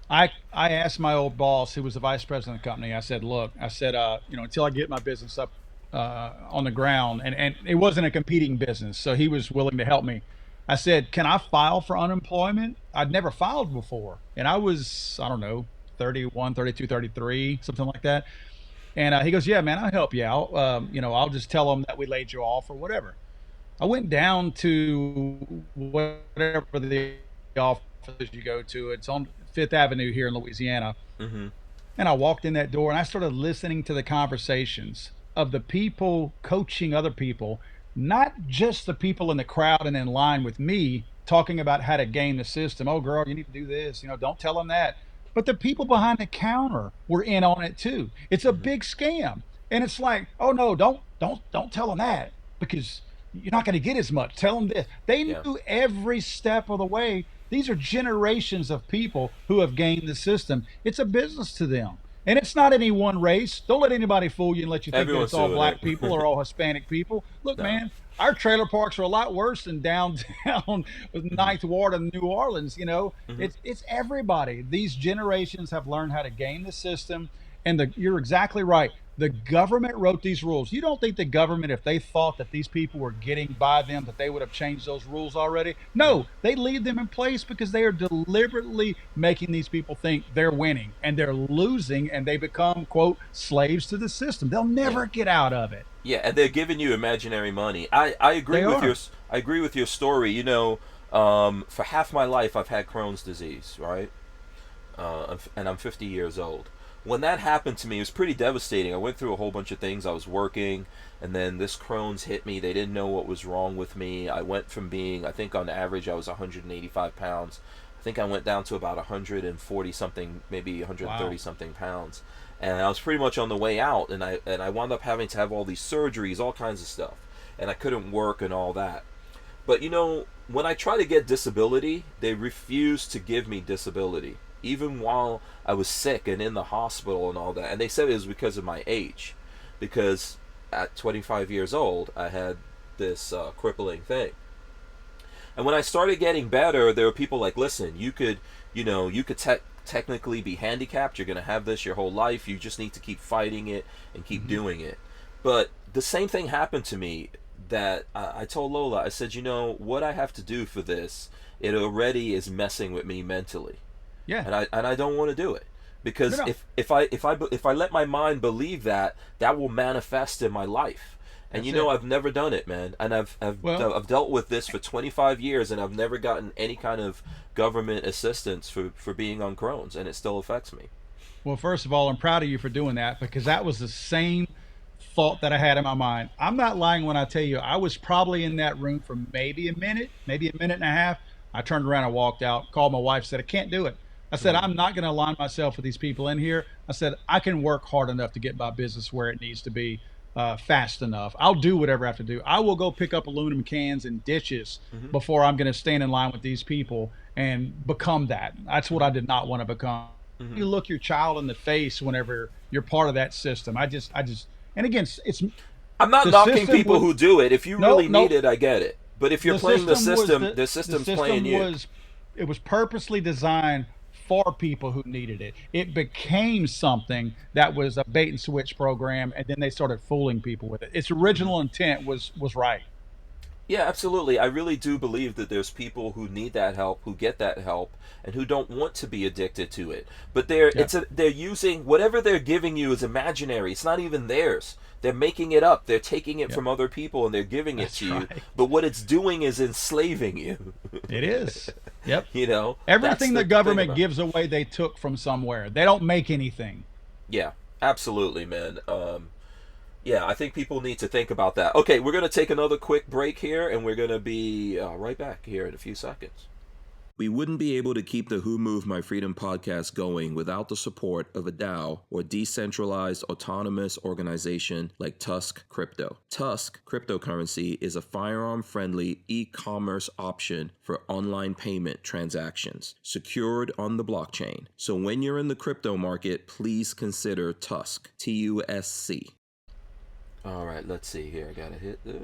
I asked my old boss, who was the vice president of the company. I said, "Look, I said, until I get my business up on the ground, and it wasn't a competing business, so he was willing to help me." I said, "Can I file for unemployment? I'd never filed before, and I was, I don't know, 31, 32, 33, something like that." And he goes, "Yeah, man, I'll help you out. I'll just tell them that we laid you off or whatever." I went down to whatever the office you go to. It's on Fifth Avenue here in Louisiana. hmm And I walked in that door and I started listening to the conversations of the people coaching other people, not just the people in the crowd and in line with me talking about how to game the system. Oh, girl, you need to do this. Don't tell them that. But the people behind the counter were in on it too. It's a hmm big scam. And it's like, oh no, don't tell them that, because you're not going to get as much. Tell them this. They Yeah. knew every step of the way. These are generations of people who have gained the system. It's a business to them. And it's not any one race. Don't let anybody fool you and let you think that Everyone's it's all doing black it. people or all Hispanic people. Look, No. man, our trailer parks are a lot worse than downtown with Ninth Ward in New Orleans. It's everybody. These generations have learned how to game the system, and you're exactly right. The government wrote these rules. You don't think the government, if they thought that these people were getting by them, that they would have changed those rules already? No, they leave them in place because they are deliberately making these people think they're winning and they're losing, and they become, quote, slaves to the system. They'll Yeah. never get out of it. Yeah, and they're giving you imaginary money. I agree They with are. your story. For half my life I've had Crohn's disease, right? And I'm 50 years old. When that happened to me, it was pretty devastating. I went through a whole bunch of things. I was working, and then this Crohn's hit me. They didn't know what was wrong with me. I went from being, I think on average, I was 185 pounds. I think I went down to about 140 something, maybe 130 Wow. something pounds. And I was pretty much on the way out, and I wound up having to have all these surgeries, all kinds of stuff. And I couldn't work and all that. But when I try to get disability, they refuse to give me disability, even while I was sick and in the hospital and all that. And they said it was because of my age, because at 25 years old, I had this crippling thing. And when I started getting better, there were people like, listen, you could technically be handicapped. You're going to have this your whole life. You just need to keep fighting it and keep doing it. But the same thing happened to me that I told Lola. I said, what I have to do for this, it already is messing with me mentally, Yeah. and I don't want to do it because No, no. if I let my mind believe that, that will manifest in my life. And That's it. I've never done it, man. And Well, I've dealt with this for 25 years, and I've never gotten any kind of government assistance for being on Crohn's, and it still affects me. Well, first of all, I'm proud of you for doing that, because that was the same thought that I had in my mind. I'm not lying when I tell you I was probably in that room for maybe a minute and a half. I turned around and walked out, called my wife, said, I can't do it. I said, Mm-hmm. I'm not going to align myself with these people in here. I said, I can work hard enough to get my business where it needs to be, fast enough. I'll do whatever I have to do. I will go pick up aluminum cans and dishes Mm-hmm. before I'm going to stand in line with these people and become that. That's what I did not want to become. Mm-hmm. You look your child in the face whenever you're part of that system. And again, it's I'm not the knocking system people was who do it. If you no, really no. need it, I get it. But if you're The playing the system was system, the, the the system's system playing you. was it was purposely designed for people who needed it. It became something that was a bait and switch program, and then they started fooling people with it. Its Mm-hmm. original intent was right. Yeah, absolutely. I really do believe that there's people who need that help, who get that help, and who don't want to be addicted to it. But Yeah, they're using whatever they're giving you is imaginary. It's not even theirs. They're making it up. They're taking it yeah, from other people and they're giving it that's to you. right. But what it's doing is enslaving you. It is. Yep. That's Everything the the thing government about it. gives away, they took from somewhere. They don't make anything. Yeah, absolutely, man. Yeah, I think people need to think about that. Okay, we're going to take another quick break here, and we're going to be right back here in a few seconds. We wouldn't be able to keep the Who Moved My Freedom podcast going without the support of a DAO, or decentralized autonomous organization like TUSC Crypto. TUSC cryptocurrency is a firearm-friendly e-commerce option for online payment transactions, secured on the blockchain. So when you're in the crypto market, please consider TUSC, TUSC. All right, let's see here. I gotta hit the.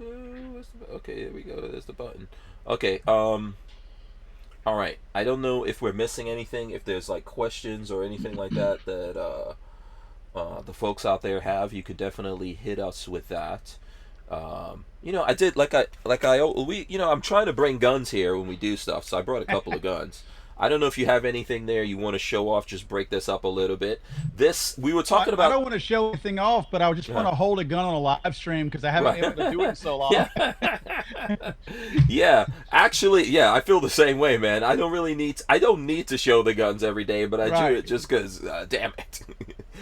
Okay, here we go. There's the button. Okay. All right. I don't know if we're missing anything. If there's like questions or anything like that the folks out there have, you could definitely hit us with that. I did I'm trying to bring guns here when we do stuff, so I brought a couple of guns. I don't know if you have anything there you want to show off. Just break this up a little bit. This we were talking I about. don't want to show anything off, but I just want to hold a gun on a live stream because I haven't been able to do it in so long. Yeah. Yeah, actually, yeah, I feel the same way, man. I don't need to show the guns every day, but I do Right. it just because, damn it,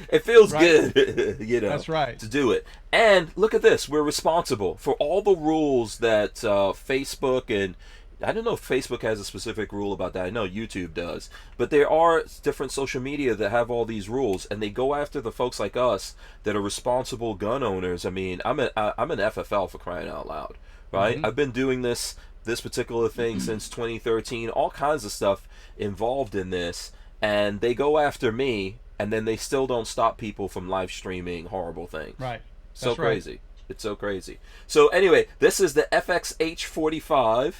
it feels Right. good, That's right. to do it. And look at this, we're responsible for all the rules that Facebook and I don't know if Facebook has a specific rule about that. I know YouTube does, but there are different social media that have all these rules, and they go after the folks like us that are responsible gun owners. I mean, I'm an FFL for crying out loud, right? I've been doing this particular thing since 2013. All kinds of stuff involved in this, and they go after me, and then they still don't stop people from live streaming horrible things. Right. So That's crazy. It's so crazy. So anyway, this is the FXH45,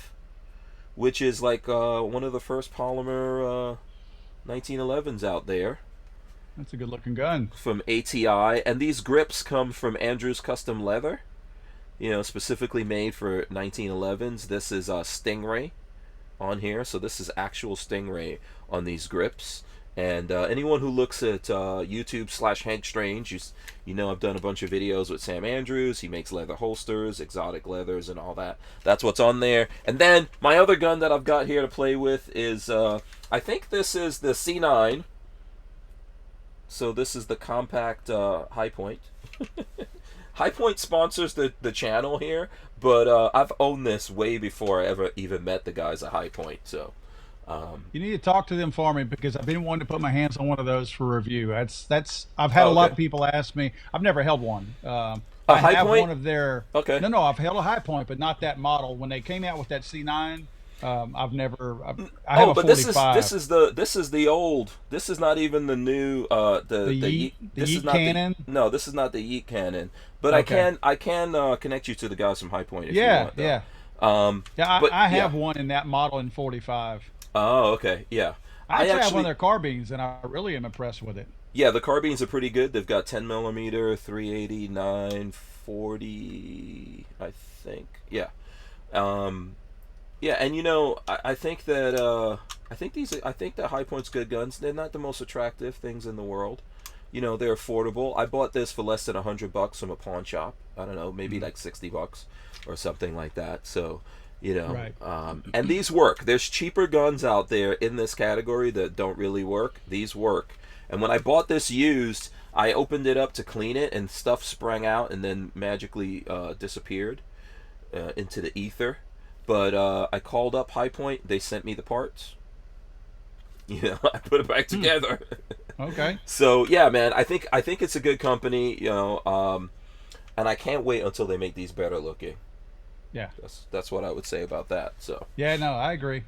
which is like one of the first polymer 1911s out there. That's a good looking gun. From ATI, and these grips come from Andrew's Custom Leather, specifically made for 1911s. This is Stingray on here, so this is actual Stingray on these grips. And anyone who looks at YouTube /Hank Strange, you know I've done a bunch of videos with Sam Andrews. He makes leather holsters, exotic leathers, and all that. That's what's on there. And then my other gun that I've got here to play with is, I think this is the C9. So this is the compact High Point. High Point sponsors the channel here, but I've owned this way before I ever even met the guys at High Point. So you need to talk to them for me, because I've been wanting to put my hands on one of those for review. That's I've had a lot of people ask me. I've never held one. I High have Point? one of their. Okay. No, I've held a High Point, but not that model. When they came out with that C9, I've never. I have a 45. this is the old. This is not even the new. The this is Yeet not cannon? No, this is not the Yeet cannon. But Okay. I can connect you to the guys from High Point if you Yeah, want. Though. yeah. I have one in that model in 45. Oh, okay, yeah. I actually have one of their carbines, and I really am impressed with it. Yeah, the carbines are pretty good. They've got 10 millimeter, 380, 940, I think. Yeah. Yeah, and I think that I think that High Point's good guns. They're not the most attractive things in the world. They're affordable. I bought this for less than $100 from a pawn shop. I don't know, maybe like $60 or something like that. So, Right. and these work. There's cheaper guns out there in this category that don't really work. These work. And when I bought this used, I opened it up to clean it, and stuff sprang out and then magically disappeared into the ether. But I called up High Point. They sent me the parts. I put it back together. Okay. So yeah, man, I think it's a good company. And I can't wait until they make these better looking. Yeah. That's what I would say about that. So Yeah, no, I agree.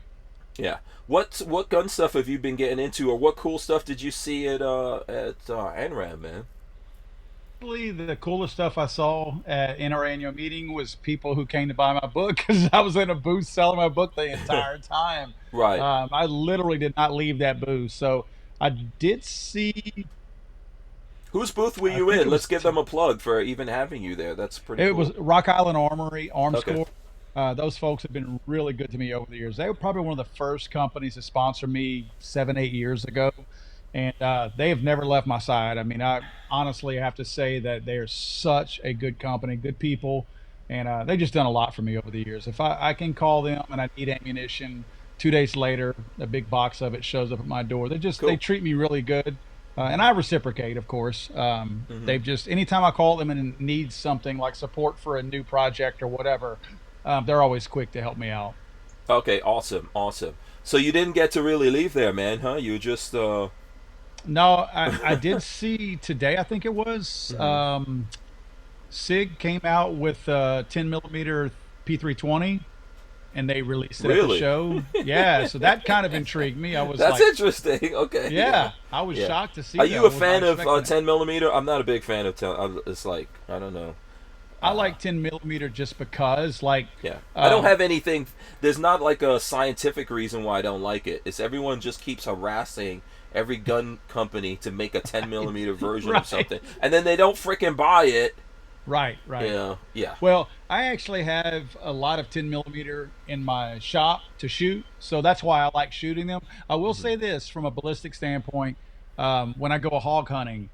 yeah, what gun stuff have you been getting into, or what cool stuff did you see at ANRAM, man? Probably the coolest stuff I saw in our annual meeting was people who came to buy my book, because I was in a booth selling my book the entire time. Right. I literally did not leave that booth. So I did see. Whose booth were I you think in? it Let's was give them a plug for even having you there. That's pretty It cool. was Rock Island Armory, Arms Okay. Store. Those folks have been really good to me over the years. They were probably one of the first companies to sponsor me 7-8 years ago, and they have never left my side. I mean, I honestly have to say that they are such a good company, good people, and they've just done a lot for me over the years. If I can call them and I need ammunition, 2 days later, a big box of it shows up at my door. Cool. They treat me really good. And I reciprocate, of course. They've just, anytime I call them and need something like support for a new project or whatever, they're always quick to help me out. Okay, awesome. So you didn't get to really leave there, man, huh? You just No, I did see today, I think it was, SIG came out with 10 millimeter P320, and they released it at the Really? show. Yeah, so that kind of intrigued me. I was That's like, interesting. Okay. yeah, I was Yeah. shocked to see Are that. you I a was fan not of expecting it. 10 millimeter? I'm not a big fan of 10. It's like, I don't know. I like 10 millimeter just because, like, Yeah. I don't have anything. There's not like a scientific reason why I don't like it. It's everyone just keeps harassing every gun company to make a 10 millimeter version Right. of something, and then they don't freaking buy it. right. Yeah. Well, I actually have a lot of 10 millimeter in my shop to shoot, so that's why I like shooting them. I will say this from a ballistic standpoint: when I go hog hunting,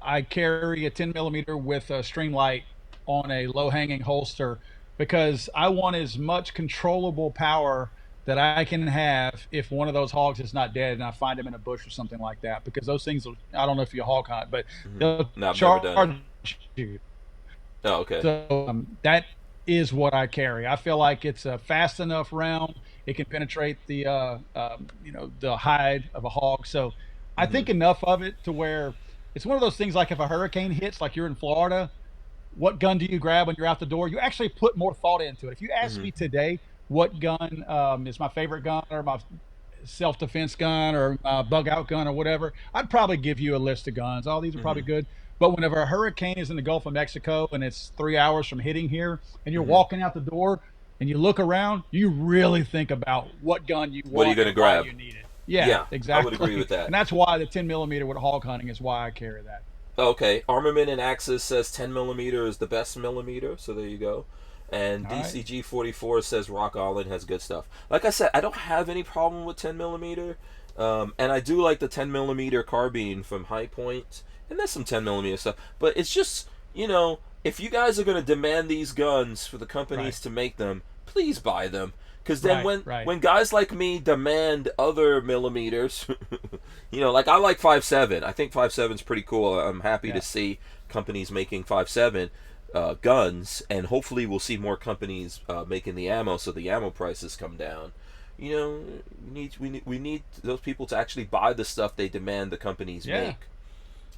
I carry a 10 millimeter with a Streamlight on a low hanging holster, because I want as much controllable power that I can have if one of those hogs is not dead and I find him in a bush or something like that, because those things will, I don't know if you hog hunt, but they'll No, I've never done charge you. Oh, okay. So that is what I carry. I feel like it's a fast enough round. It can penetrate the the hide of a hog. So I think enough of it to where it's one of those things, like if a hurricane hits, like you're in Florida, what gun do you grab when you're out the door, you actually put more thought into it. If you ask Mm-hmm. me today what gun is my favorite gun or my self-defense gun or bug out gun or whatever, I'd probably give you a list of guns. All these are probably Mm-hmm. good. But whenever a hurricane is in the Gulf of Mexico and it's 3 hours from hitting here and you're Mm-hmm. walking out the door and you look around, you really think about what gun you What are you want gonna and why grab? you need it. Yeah, Yeah, I would agree exactly. with that. And that's why the 10 millimeter with hog hunting is why I carry that. Okay, Armament and Axis says 10 millimeter is the best millimeter, so there you go. And All right. DCG 44 says Rock Island has good stuff. Like I said, I don't have any problem with 10 millimeter, and I do like the 10 millimeter carbine from High Point, and there's some 10 millimeter stuff. But it's just, if you guys are gonna demand these guns for the Right. companies to make them, please buy them. Because then Right. when Right. when guys like me demand other millimeters, like I like 5.7. I think 5.7 is pretty cool. I'm happy to Yeah. see companies making 5.7 guns, and hopefully we'll see more companies making the ammo, so the ammo prices come down. We need those people to actually buy the stuff they demand the companies Yeah. make.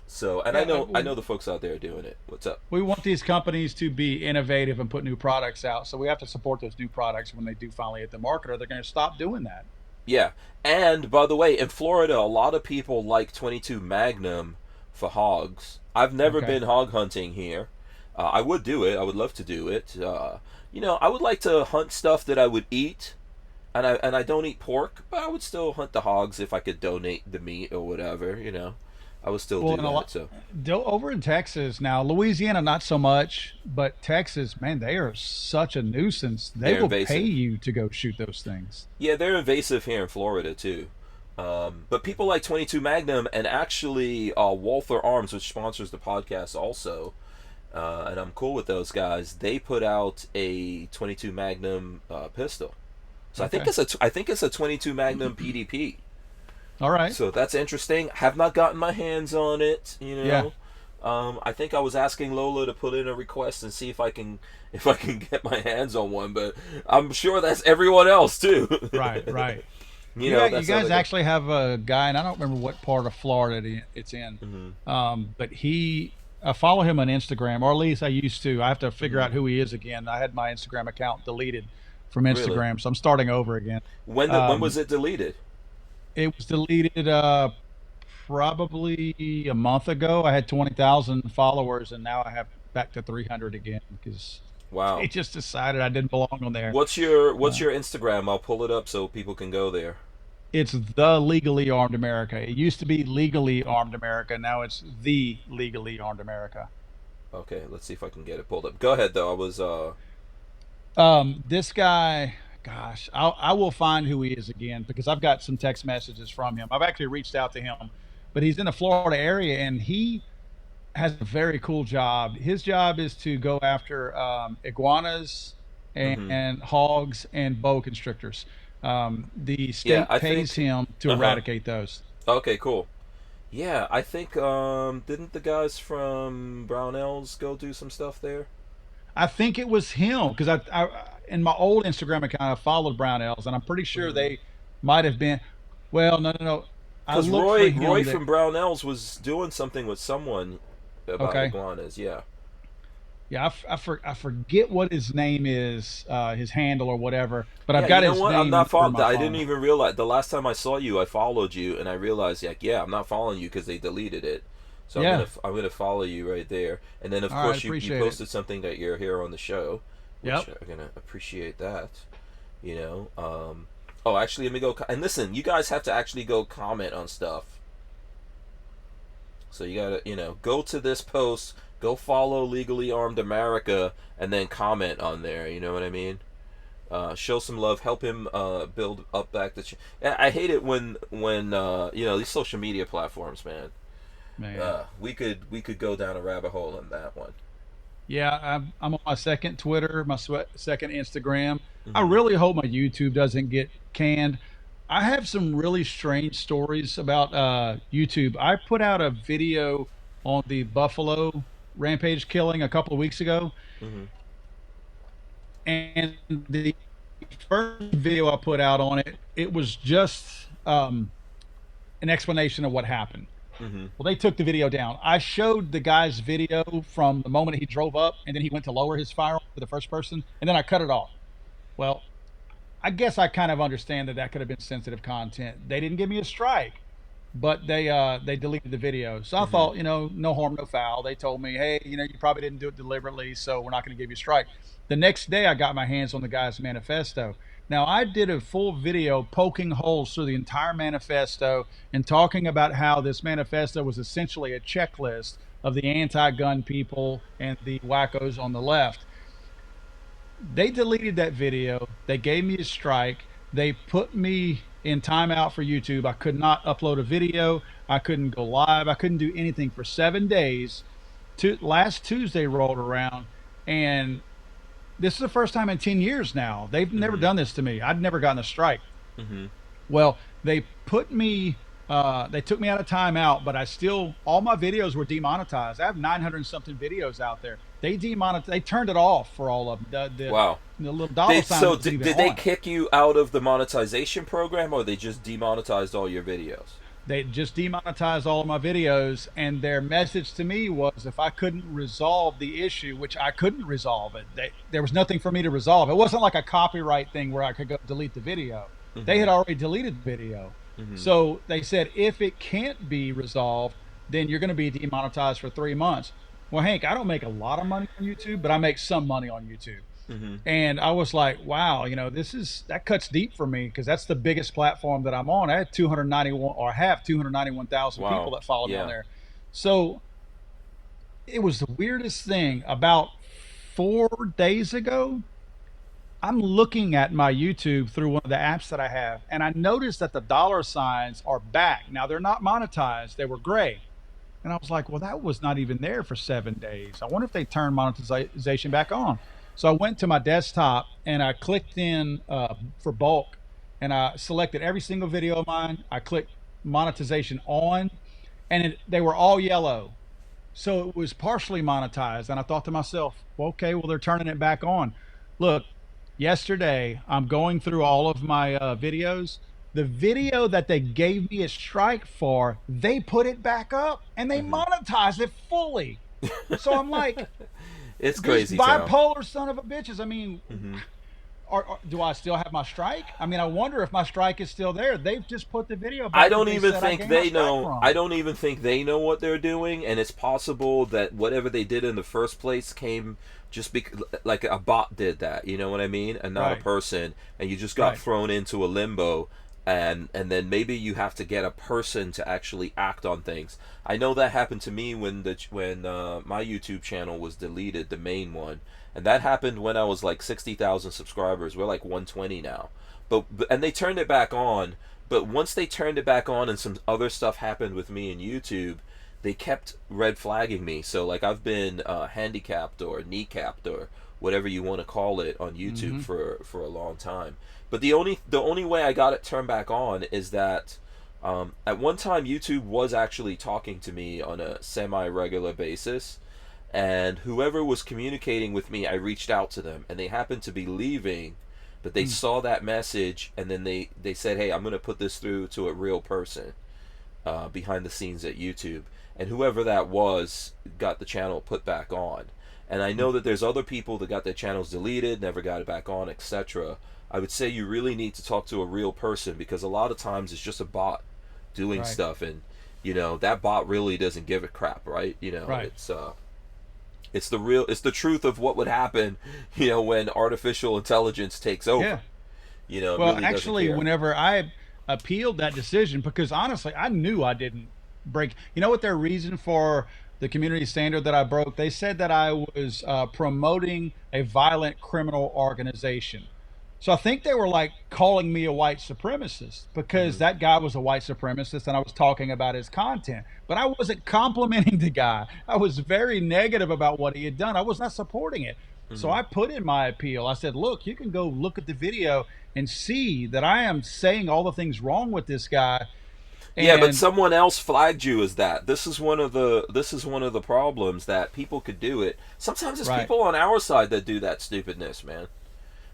So, and I Yeah. know I know the folks out there are doing it. What's up? We want these companies to be innovative and put new products out. So we have to support those new products when they do finally hit the market, or they're going to stop doing that. Yeah. And by the way, in Florida, a lot of people like 22 Magnum for hogs. I've never Okay. been hog hunting here. I would do it. I would love to do it. I would like to hunt stuff that I would eat, and I don't eat pork, but I would still hunt the hogs if I could donate the meat or whatever. I would still Well, do and a that. lot So over in Texas now, Louisiana not so much, but Texas, man, they are such a nuisance. They they're will pay invasive. you to go shoot those things. Yeah, they're invasive here in Florida too. But people like 22 Magnum, and actually Walther Arms, which sponsors the podcast also, and I'm cool with those guys. They put out a 22 Magnum pistol, so Okay. I think it's a 22 Magnum PDP. All right. So that's interesting. Have not gotten my hands on it. Yeah. I think I was asking Lola to put in a request and see if I can get my hands on one, but I'm sure that's everyone else too. Right. Right. You That's how guys they go. actually have a guy, and I don't remember what part of Florida it's in, Hmm. but I follow him on Instagram, or at least I used to. I have to figure Hmm. out who he is again. I had my Instagram account deleted from Really? Instagram, so I'm starting over again. When was Um, it deleted? it was deleted probably a month ago. I had 20,000 followers, and now I have back to 300 again because they Wow. just decided I didn't belong on there. What's Uh, your Instagram? I'll pull it up so people can go there. it's the Legally Armed America. It used to be Legally Armed America. Now it's the Legally Armed America. Okay, let's see if I can get it pulled up. Go ahead though. I was This guy, gosh, I will find who he is again because I've got some text messages from him. I've actually reached out to him, but he's in the Florida area and he has a very cool job. His job is to go after iguanas hmm. and hogs and boa constrictors. The Yeah, state I pays think him to uh-huh. eradicate those. Okay, cool. Yeah, I think didn't the guys from Brownells go do some stuff there? I think it was him because in my old Instagram account I followed Brownells and I'm pretty sure Hmm. they might have been. Well, no, no, no. I Because looked for Roy him. That from Brownells was doing something with someone about okay. iguanas. Yeah. Yeah, I forget what his name is, his handle or whatever, but I've Yeah, you got know his what? I'm name not number in following. my I didn't phone. even realize the last time I saw you, I followed you, and I realized, like, yeah, I'm not following you because they deleted it. So I'm Yeah. gonna follow you right there, and then of All right. course you Appreciate it. posted something that you're here on the show, which Yep. I'm gonna appreciate that. You know. Oh, actually, let me go. And listen, you guys have to actually go comment on stuff. So you gotta, go to this post, go follow Legally Armed America, and then comment on there. You know what I mean? Show some love, help him build up back the. I hate it when these social media platforms, man. Man. We could go down a rabbit hole on that one. Yeah, I'm on my second Twitter, my second Instagram. I Hmm. really hope my YouTube doesn't get canned. I have some really strange stories about YouTube. I put out a video on the Buffalo Rampage killing a couple of weeks ago, Hmm. and the first video I put out on it, it was just an explanation of what happened. Well, they took the video down. I showed the guy's video from the moment he drove up, and then he went to lower his firearm for the first person, and then I cut it off. Well, I guess I kind of understand that that could have been sensitive content. They didn't give me a strike, but they deleted the video. So I thought, no harm, no foul. They told me, hey, you probably didn't do it deliberately, so we're not going to give you a strike. The next day, I got my hands on the guy's manifesto. Now, I did a full video poking holes through the entire manifesto and talking about how this manifesto was essentially a checklist of the anti-gun people and the wackos on the left. They deleted that video. They gave me a strike. They put me in timeout for YouTube. I could not upload a video. I couldn't go live. I couldn't do anything for 7 days. Last Tuesday rolled around, and this is the first time in 10 years now. They've never done this to me. I'd never gotten a strike. Well, they took me out of timeout, but all my videos were demonetized. I have 900 and something videos out there. They turned it off for all of them. Wow. The little dollar sign. So did they kick you out of the monetization program, or they just demonetized all your videos? They just demonetized all of my videos, and their message to me was if I couldn't resolve the issue, which I couldn't resolve it, there was nothing for me to resolve. It wasn't like a copyright thing where I could go delete the video. They had already deleted the video. So they said, if it can't be resolved, then you're going to be demonetized for 3 months. Well, Hank, I don't make a lot of money on YouTube, but I make some money on YouTube. And I was like, wow, that cuts deep for me, because that's the biggest platform that I'm on. I had 291,000 people that follow me on there. So it was the weirdest thing. About 4 days ago, I'm looking at my YouTube through one of the apps that I have, and I noticed that the dollar signs are back. Now, they're not monetized. They were gray. And I was like, well, that was not even there for 7 days. I wonder if they turned monetization back on. So I went to my desktop and I clicked in for bulk, and I selected every single video of mine. I clicked monetization on, and they were all yellow. So it was partially monetized. And I thought to myself, well, okay, well, they're turning it back on. Look, yesterday, I'm going through all of my videos. The video that they gave me a strike for, they put it back up and they monetized it fully. So I'm like, it's crazy. Bipolar son of a bitches. I mean, do I still have my strike? I mean, I wonder if my strike is still there. They've just put the video back. I don't even think they know. I don't even think they know what they're doing, and it's possible that whatever they did in the first place came just like a bot did that. You know what I mean? And not a person, and you just got thrown into a limbo. And then maybe you have to get a person to actually act on things. I know that happened to me when my YouTube channel was deleted, the main one, and that happened when I was like 60,000 subscribers. We're like 120 now, and they turned it back on. But once they turned it back on, and some other stuff happened with me in YouTube, they kept red flagging me. So like I've been handicapped or kneecapped or whatever you want to call it on YouTube for a long time. But the only way I got it turned back on is that at one time YouTube was actually talking to me on a semi-regular basis, and whoever was communicating with me, I reached out to them, and they happened to be leaving, but they saw that message, and then they said, hey, I'm going to put this through to a real person behind the scenes at YouTube, and whoever that was got the channel put back on. And I know that there's other people that got their channels deleted, never got it back on, etc. I would say you really need to talk to a real person, because a lot of times it's just a bot doing stuff, and that bot really doesn't give a crap, right? It's the truth of what would happen, when artificial intelligence takes over. Yeah. Well, really actually, whenever I appealed that decision, because honestly, I knew I didn't break. You know what their reason for the community standard that I broke? They said that I was promoting a violent criminal organization. So I think they were like calling me a white supremacist, because that guy was a white supremacist and I was talking about his content. But I wasn't complimenting the guy. I was very negative about what he had done. I was not supporting it. So I put in my appeal. I said, look, you can go look at the video and see that I am saying all the things wrong with this guy. Yeah, but someone else flagged you as that. This is one of the problems, that people could do it. Sometimes it's people on our side that do that stupidness, man.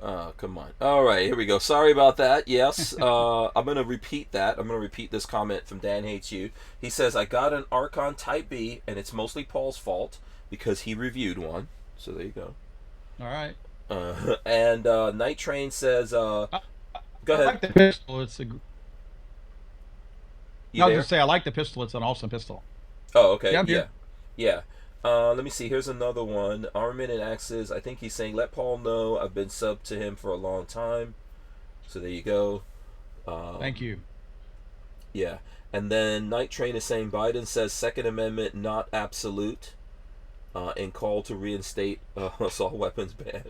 Come on. All right, here we go. Sorry about that. Yes, I'm gonna repeat that. I'm gonna repeat this comment from Dan Hates You. He says, "I got an Archon Type B, and it's mostly Paul's fault because he reviewed one." So there you go. All right. And Night Train says, I, "Go I ahead. like the pistol. You No, I was there? just say I like the pistol. It's an awesome pistol. Oh, okay. Yeah, I'm Yeah, here. yeah. Let me see. Here's another one. Armin and Axes. I think he's saying, let Paul know I've been sub to him for a long time. So there you go. Thank Um, you. yeah. And then Night Train is saying Biden says Second Amendment not absolute, and call to reinstate assault weapons ban.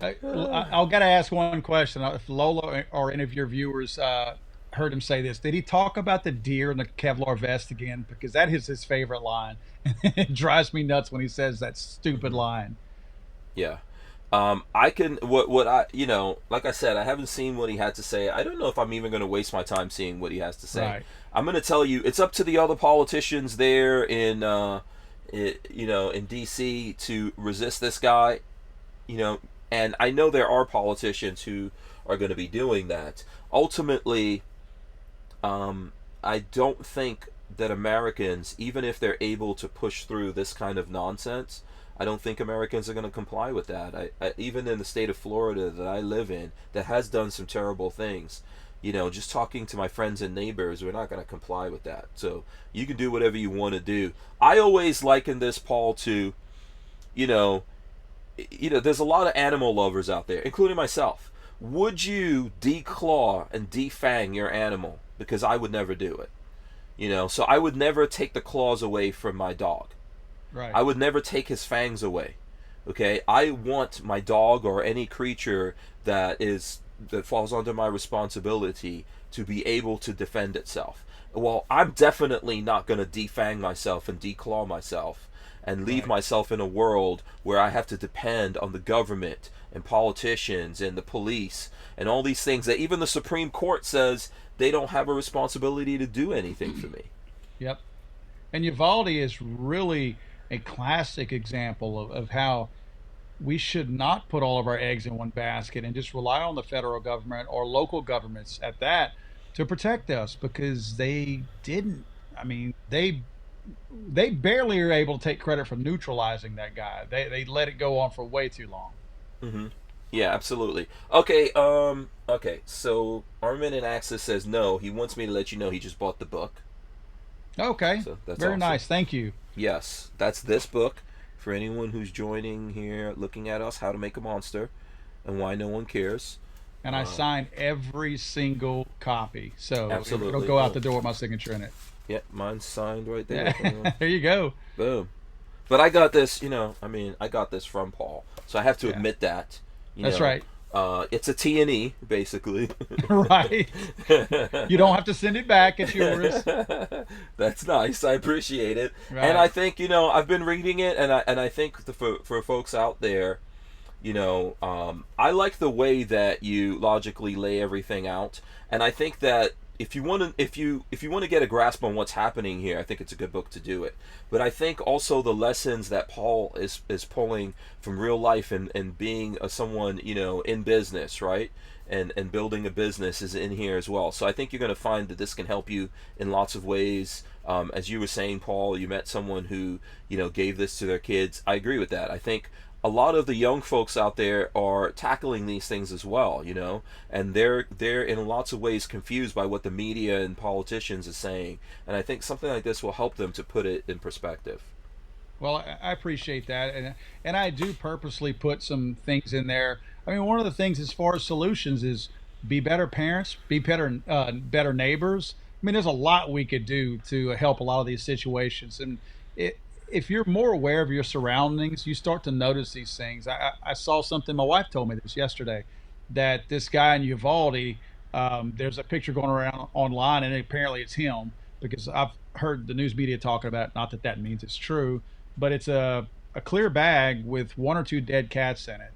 I'll gotta ask one question. If Lola or any of your viewers heard him say this, did he talk about the deer and the Kevlar vest again? Because that is his favorite line. It drives me nuts when he says that stupid Hmm. line. Yeah. I can what I like I said, I haven't seen what he had to say. I don't know if I'm even going to waste my time seeing what he has to say. Right. I'm going to tell you, it's up to the other politicians there in in D.C. to resist this guy. You know, and I know there are politicians who are going to be doing that. Ultimately, I don't think that Americans, even if they're able to push through this kind of nonsense, I don't think Americans are going to comply with that. Even in the state of Florida that I live in, that has done some terrible things. Just talking to my friends and neighbors, we're not going to comply with that. So you can do whatever you want to do. I always liken this, Paul, to, you know, there's a lot of animal lovers out there, including myself. Would you declaw and defang your animal? Because I would never do it. So I would never take the claws away from my dog. Right. I would never take his fangs away. Okay? I want my dog or any creature that falls under my responsibility to be able to defend itself. Well, I'm definitely not going to defang myself and declaw myself and leave Right. myself in a world where I have to depend on the government and politicians and the police and all these things that even the Supreme Court says they don't have a responsibility to do anything for me. Yep. And Uvalde is really a classic example of how we should not put all of our eggs in one basket and just rely on the federal government or local governments at that to protect us because they didn't. I mean, they barely are able to take credit for neutralizing that guy. They let it go on for way too long. Hmm. Yeah, absolutely. Okay, so Armin and Axis says no. He wants me to let you know he just bought the book. Okay, So that's very awesome. nice. Thank you. Yes, that's this book for anyone who's joining here looking at us, How to Make a Monster and Why No One Cares. And I Um, signed every single copy, so it'll Absolutely. go out Oh, the door with my signature in it. yeah, mine's signed right there. Yeah, If anyone, there you go. boom. But I got this, I got this from Paul, so I have to Yeah, admit that. You that's know, right. it's a T and E basically. Right. You don't have to send it back. It's yours. That's nice. I appreciate it, and I Right. think I've been reading it, and I think for folks out there, I like the way that you logically lay everything out, and I think that if you want to get a grasp on what's happening here, I think it's a good book to do it. But I think also the lessons that Paul is pulling from real life and being someone in business, right? And building a business is in here as well. So I think you're going to find that this can help you in lots of ways. As you were saying, Paul, you met someone who gave this to their kids. I agree with that. I think a lot of the young folks out there are tackling these things as well, and they're in lots of ways confused by what the media and politicians are saying, and I think something like this will help them to put it in perspective. Well, I appreciate that, and I do purposely put some things in there. I mean, one of the things as far as solutions is be better parents, be better neighbors. I mean, there's a lot we could do to help a lot of these situations, and if you're more aware of your surroundings, you start to notice these things. I saw something. My wife told me this yesterday that this guy in Uvalde, there's a picture going around online, and apparently it's him because I've heard the news media talking about it. Not that that means it's true, but it's a clear bag with one or two dead cats in it.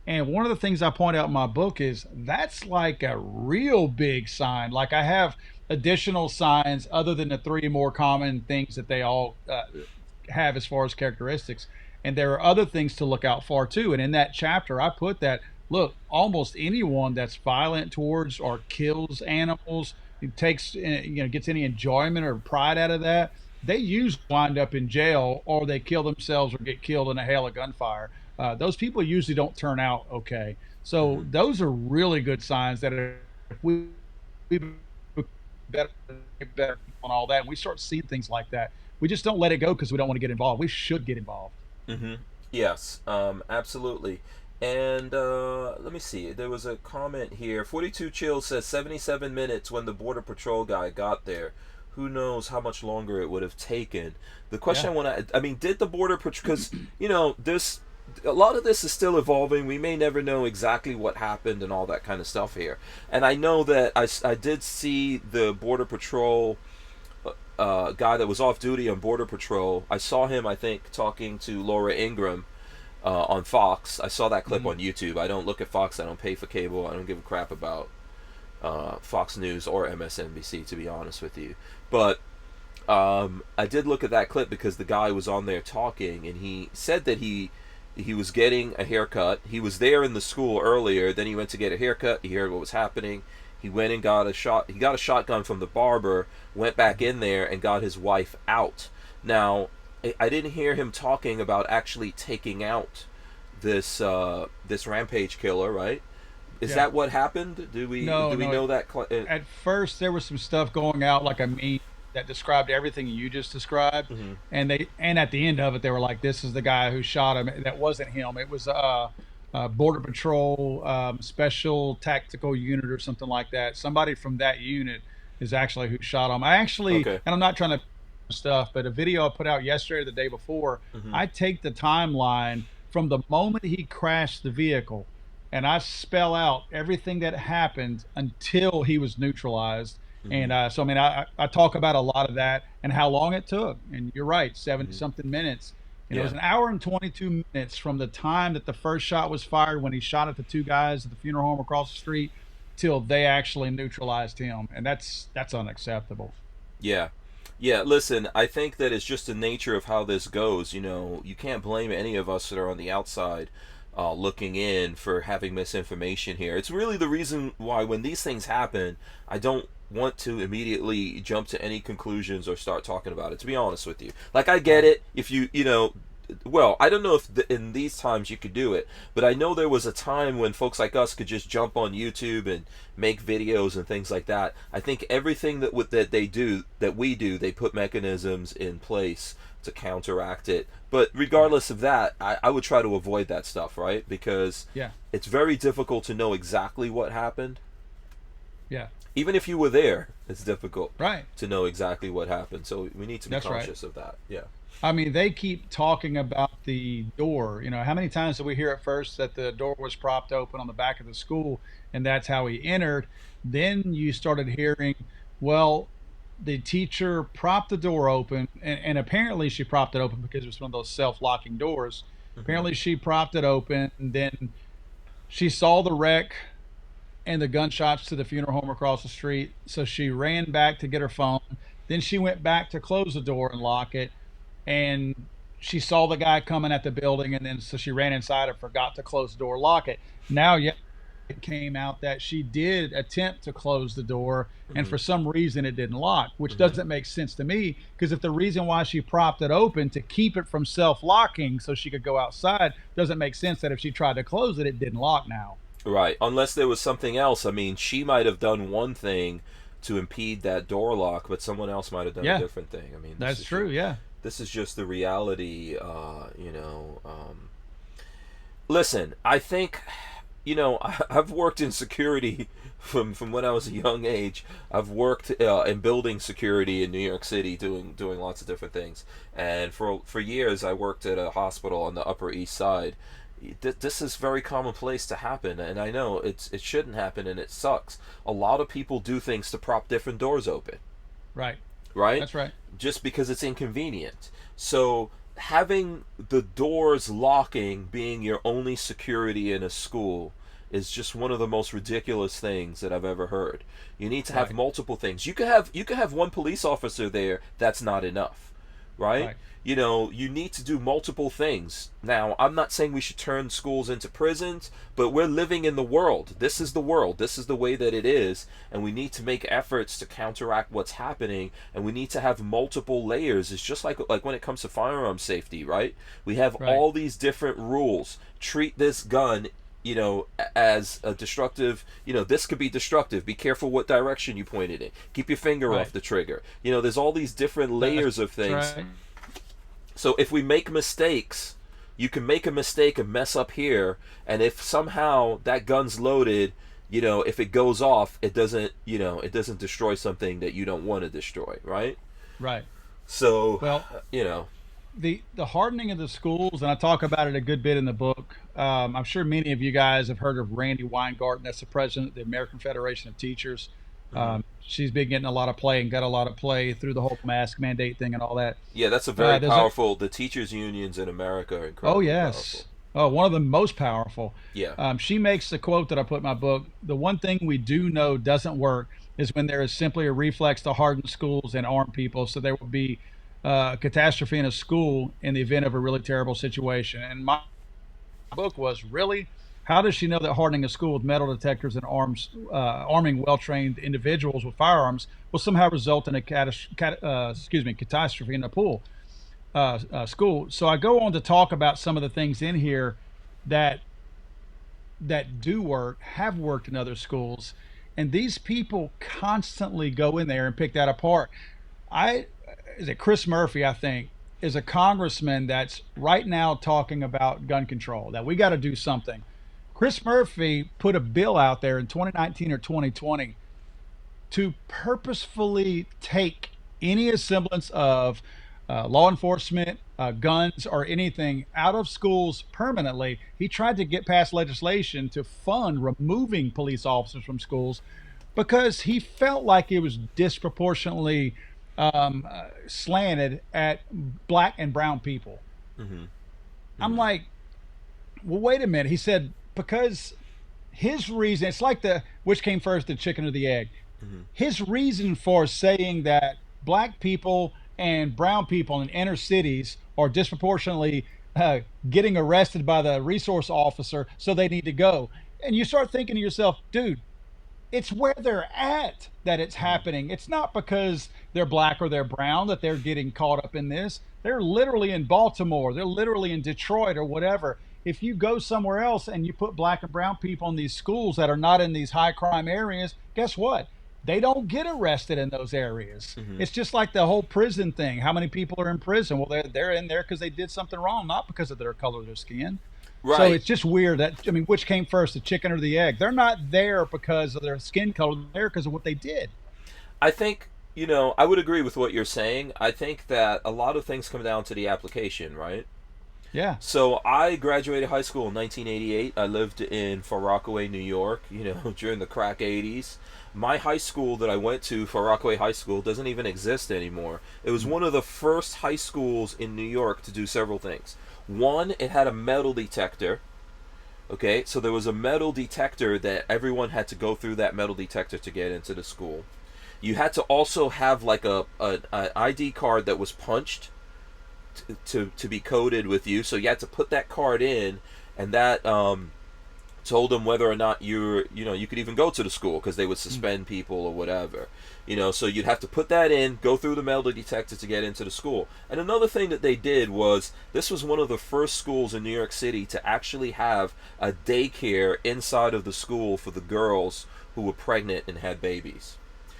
And one of the things I point out in my book is that's like a real big sign. Like I have additional signs other than the three more common things that they all have as far as characteristics. And there are other things to look out for too. And in that chapter, I put that look, almost anyone that's violent towards or kills animals, who takes gets any enjoyment or pride out of that, they usually wind up in jail or they kill themselves or get killed in a hail of gunfire. Those people usually don't turn out okay. So those are really good signs that if we better, better on all that, and we start seeing things like that, we just don't let it go because we don't want to get involved. We should get involved. Yes, absolutely. And let me see. There was a comment here. 42 Chill says 77 minutes when the Border Patrol guy got there. Who knows how much longer it would have taken. The question I mean, did the Border Patrol, because, this, a lot of this is still evolving. We may never know exactly what happened and all that kind of stuff here. And I know that I did see the Border Patrol guy that was off duty on Border Patrol. I saw him, I think, talking to Laura Ingraham on Fox. I saw that clip on YouTube. I don't look at Fox. I don't pay for cable. I don't give a crap about Fox News or MSNBC, to be honest with you. But I did look at that clip because the guy was on there talking, and he said that he was getting a haircut. He was there in the school earlier. Then he went to get a haircut. He heard what was happening. He went and got a shot. He got a shotgun from the barber, went back in there and got his wife out. Now, I didn't hear him talking about actually taking out this Rampage Killer, right? Is that what happened? Do we know that? At first, there was some stuff going out like a meme that described everything you just described, and at the end of it, they were like, "This is the guy who shot him." That wasn't him. It was Border Patrol Special Tactical Unit or something like that. Somebody from that unit is actually who shot him. I actually, and I'm not trying to stuff, but a video I put out yesterday or the day before, I take the timeline from the moment he crashed the vehicle and I spell out everything that happened until he was neutralized. And so, I mean, I talk about a lot of that and how long it took. And you're right, 70 something minutes. And it was an hour and 22 minutes from the time that the first shot was fired when he shot at the two guys at the funeral home across the street till they actually neutralized him. And that's unacceptable. Yeah. Yeah, listen, I think that it's just the nature of how this goes. You can't blame any of us that are on the outside looking in for having misinformation here. It's really the reason why when these things happen, I don't want to immediately jump to any conclusions or start talking about it, to be honest with you. Like, I get it if well, I don't know if in these times you could do it, but I know there was a time when folks like us could just jump on YouTube and make videos and things like that. I think everything that we do, they put mechanisms in place to counteract it. But regardless of that, I would try to avoid that stuff, right? Because it's very difficult to know exactly what happened. Yeah. Even if you were there, it's difficult to know exactly what happened. So we need to be conscious of that. Yeah. I mean, they keep talking about the door. How many times did we hear at first that the door was propped open on the back of the school and that's how he entered? Then you started hearing, well, the teacher propped the door open, and apparently she propped it open because it was one of those self-locking doors. Apparently she propped it open, and then she saw the wreck and the gunshots to the funeral home across the street. So she ran back to get her phone. Then she went back to close the door and lock it. And she saw the guy coming at the building, and then so she ran inside and forgot to close the door, lock it. Now, it came out that she did attempt to close the door, and for some reason it didn't lock, which doesn't make sense to me, because if the reason why she propped it open to keep it from self-locking so she could go outside, doesn't make sense that if she tried to close it, it didn't lock now. Right, unless there was something else. I mean, she might have done one thing to impede that door lock, but someone else might have done a different thing. I mean, that's true, This is just the reality, Listen, I think, I've worked in security from when I was a young age. I've worked in building security in New York City, doing lots of different things. And for years, I worked at a hospital on the Upper East Side. This is very commonplace to happen, and I know it shouldn't happen, and it sucks. A lot of people do things to prop different doors open. Right? That's right. Just because it's inconvenient. So having the doors locking being your only security in a school is just one of the most ridiculous things that I've ever heard. You need to have multiple things. You could have one police officer there. That's not enough. right? Right. You know, you need to do multiple things. Now, I'm not saying we should turn schools into prisons, but we're living in the world. This is the world. This is the way that it is, and we need to make efforts to counteract what's happening, and we need to have multiple layers. It's just like when it comes to firearm safety, right? We have Right. all these different rules. Treat this gun, you know, as a destructive, you know, this could be destructive. Be careful what direction you point it in. Keep your finger Right. off the trigger. You know, there's all these different layers of things. Right. So if we make mistakes, you can make a mistake and mess up here, and if somehow that gun's loaded, you know, if it goes off, it doesn't, you know, it doesn't destroy something that you don't want to destroy, right? Right. So, Well, you know, the hardening of the schools, and I talk about it a good bit in the book. I'm sure many of you guys have heard of Randy Weingarten. That's the president of the American Federation of Teachers. She's been getting a lot of play and got a lot of play through the whole mask mandate thing and all that. yeah, that's a very There's a, powerful. The teachers' unions in America are oh incredibly powerful. yes, oh, one of the most powerful. Yeah. She makes the quote that I put in my book: "The one thing we do know doesn't work is when there is simply a reflex to harden schools and arm people, so there will be catastrophe in a school in the event of a really terrible situation." And my book was really, how does she know that hardening a school with metal detectors and arming well-trained individuals with firearms will somehow result in a catastrophe in a school? So I go on to talk about some of the things in here that do work, have worked in other schools, and these people constantly go in there and pick that apart. I Is it Chris Murphy, I think, is a congressman that's right now talking about gun control, that we got to do something. Chris Murphy put a bill out there in 2019 or 2020 to purposefully take any semblance of law enforcement, guns, or anything out of schools permanently. He tried to get past legislation to fund removing police officers from schools because he felt like it was disproportionately slanted at black and brown people. Mm-hmm. I'm like, well, wait a minute. He said, because his reason, it's like the which came first, the chicken or the egg. Mm-hmm. His reason for saying that black people and brown people in inner cities are disproportionately getting arrested by the resource officer, so they need to go. And you start thinking to yourself, dude, it's where they're at that it's happening. It's not because they're black or they're brown that they're getting caught up in this. They're literally in Baltimore. They're literally in Detroit or whatever. If you go somewhere else and you put black and brown people in these schools that are not in these high crime areas, guess what? They don't get arrested in those areas. Mm-hmm. It's just like the whole prison thing. How many people are in prison? Well, they're in there because they did something wrong, not because of their color of their skin. Right. So it's just weird that, I mean, which came first, the chicken or the egg? They're not there because of their skin color. They're there because of what they did. I think, you know, I would agree with what you're saying. I think that a lot of things come down to the application, right? Yeah. So I graduated high school in 1988. I lived in Far Rockaway, New York, you know, during the crack 80s. My high school that I went to, Far Rockaway High School, doesn't even exist anymore. It was one of the first high schools in New York to do several things. One, it had a metal detector. Okay, so there was a metal detector that everyone had to go through that metal detector to get into the school. You had to also have like a ID card that was punched to be coded with you. So you had to put that card in, and that told them whether or not you could even go to the school, because they would suspend people or whatever. You know, so you'd have to put that in, go through the metal detector to get into the school. And another thing that they did was, this was one of the first schools in New York City to actually have a daycare inside of the school for the girls who were pregnant and had babies.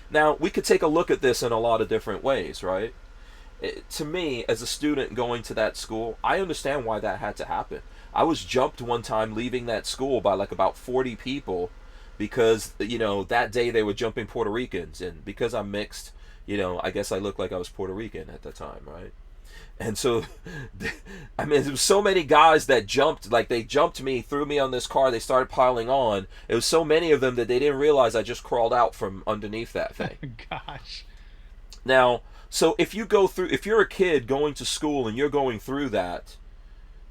Now, we could take a look at this in a lot of different ways, right? To me, as a student going to that school, I understand why that had to happen. I was jumped one time leaving that school by like about 40 people because, you know, that day they were jumping Puerto Ricans, and because I'm mixed, you know, I guess I looked like I was Puerto Rican at the time, right? And so, I mean, there was so many guys that jumped, like they jumped me, threw me on this car, they started piling on. It was so many of them that they didn't realize I just crawled out from underneath that thing. Gosh. Now, so if you're a kid going to school and you're going through that,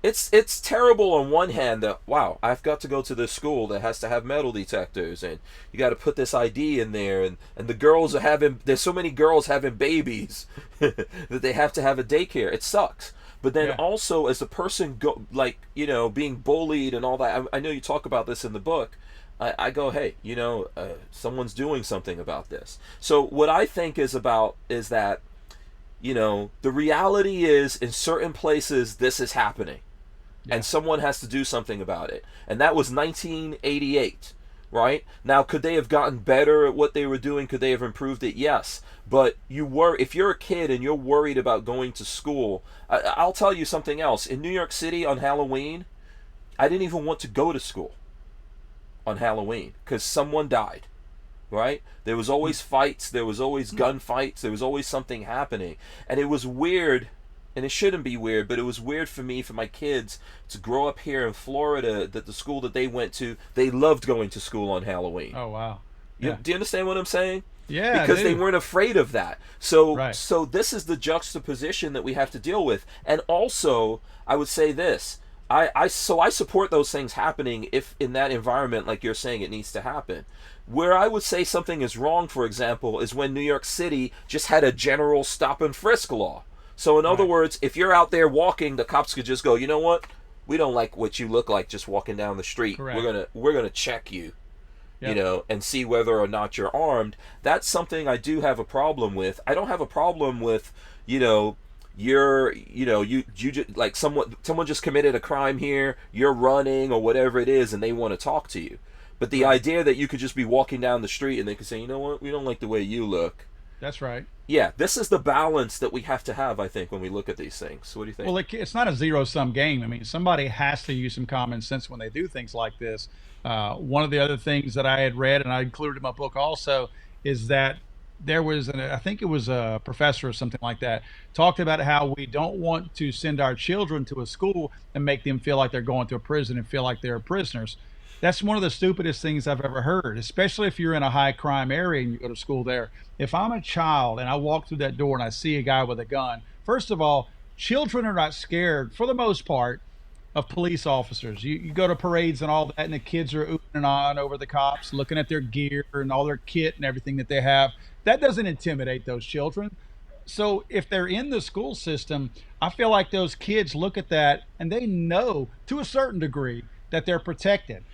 It's terrible on one hand that, wow, I've got to go to this school that has to have metal detectors, and you got to put this ID in there, and the girls are having, there's so many girls having babies that they have to have a daycare. It sucks. But then also, as a person being bullied and all that, I know you talk about this in the book. I go, hey, someone's doing something about this. So what I think is that, the reality is, in certain places this is happening. And someone has to do something about it. And that was 1988, right? Now, could they have gotten better at what they were doing? Could they have improved it? Yes. But if you're a kid and you're worried about going to school, I'll tell you something else. In New York City on Halloween, I didn't even want to go to school on Halloween because someone died, right? There was always fights. There was always gunfights. There was always something happening. And it was weird. And it shouldn't be weird, but it was weird for me, for my kids, to grow up here in Florida, that the school that they went to, they loved going to school on Halloween. Oh, wow. Do you understand what I'm saying? Yeah, because they weren't afraid of that. So, Right. so this is the juxtaposition that we have to deal with. And also, I would say this. I support those things happening if in that environment, like you're saying, it needs to happen. Where I would say something is wrong, for example, is when New York City just had a general stop and frisk law. So in other words, if you're out there walking, the cops could just go, you know what? We don't like what you look like just walking down the street. Correct. We're gonna check you, Yep. and see whether or not you're armed. That's something I do have a problem with. I don't have a problem with, you just, like someone just committed a crime here, you're running or whatever it is, and they want to talk to you. But the idea that you could just be walking down the street and they could say, you know what? We don't like the way you look. That's right. Yeah, this is the balance that we have to have, I think, when we look at these things. So what do you think? Well, it's not a zero-sum game. I mean, somebody has to use some common sense when they do things like this. One of the other things that I had read, and I included in my book also, is that there was, I think it was a professor or something like that, talked about how we don't want to send our children to a school and make them feel like they're going to a prison and feel like they're prisoners. That's one of the stupidest things I've ever heard, especially if you're in a high crime area and you go to school there. If I'm a child and I walk through that door and I see a guy with a gun, first of all, children are not scared, for the most part, of police officers. You go to parades and all that, and the kids are oohing and on over the cops, looking at their gear and all their kit and everything that they have. That doesn't intimidate those children. So if they're in the school system, I feel like those kids look at that and they know to a certain degree that they're protected.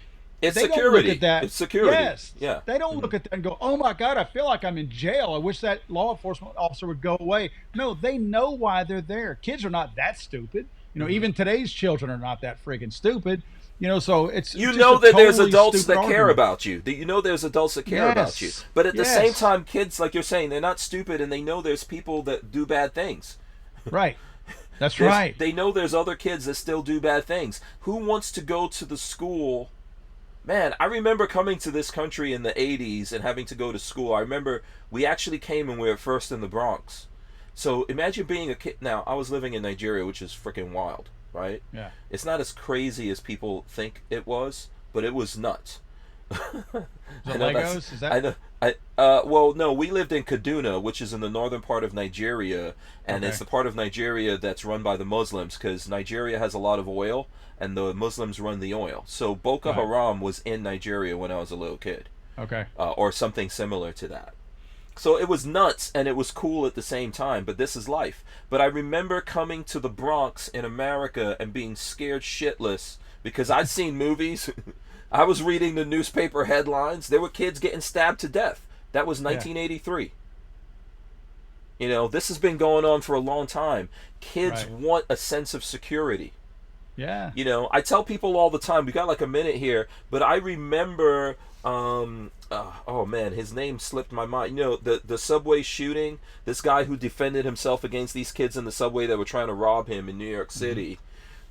It's They don't security. look at that. It's security. Yes. Yeah. They don't look at that and go, oh my God, I feel like I'm in jail. I wish that law enforcement officer would go away. No, they know why they're there. Kids are not that stupid. Even today's children are not that friggin' stupid. So it's You just know a that there's totally adults that stupid care argument. about you. That you know there's adults that care about you. Yes. But at the Yes. same time, kids, like you're saying, they're not stupid, and they know there's people that do bad things. Right. That's There's- right. They know there's other kids that still do bad things. Who wants to go to the school? Man, I remember coming to this country in the 80s and having to go to school. I remember we actually came and we were first in the Bronx. So imagine being a kid. Now, I was living in Nigeria, which is freaking wild, right? Yeah. It's not as crazy as people think it was, but it was nuts. The I know that's- Legos? Is that? I know. Well, no, we lived in Kaduna, which is in the northern part of Nigeria, and it's Okay. the part of Nigeria that's run by the Muslims, because Nigeria has a lot of oil, and the Muslims run the oil. So Boko Right. Haram was in Nigeria when I was a little kid, Okay. or something similar to that. So it was nuts, and it was cool at the same time, but this is life. But I remember coming to the Bronx in America and being scared shitless, because I'd seen movies. I was reading the newspaper headlines. There were kids getting stabbed to death. That was 1983. This has been going on for a long time. Kids Right. want a sense of security. Yeah. I tell people all the time, we got like a minute here, but I remember, oh man, his name slipped my mind. The subway shooting, this guy who defended himself against these kids in the subway that were trying to rob him in New York City.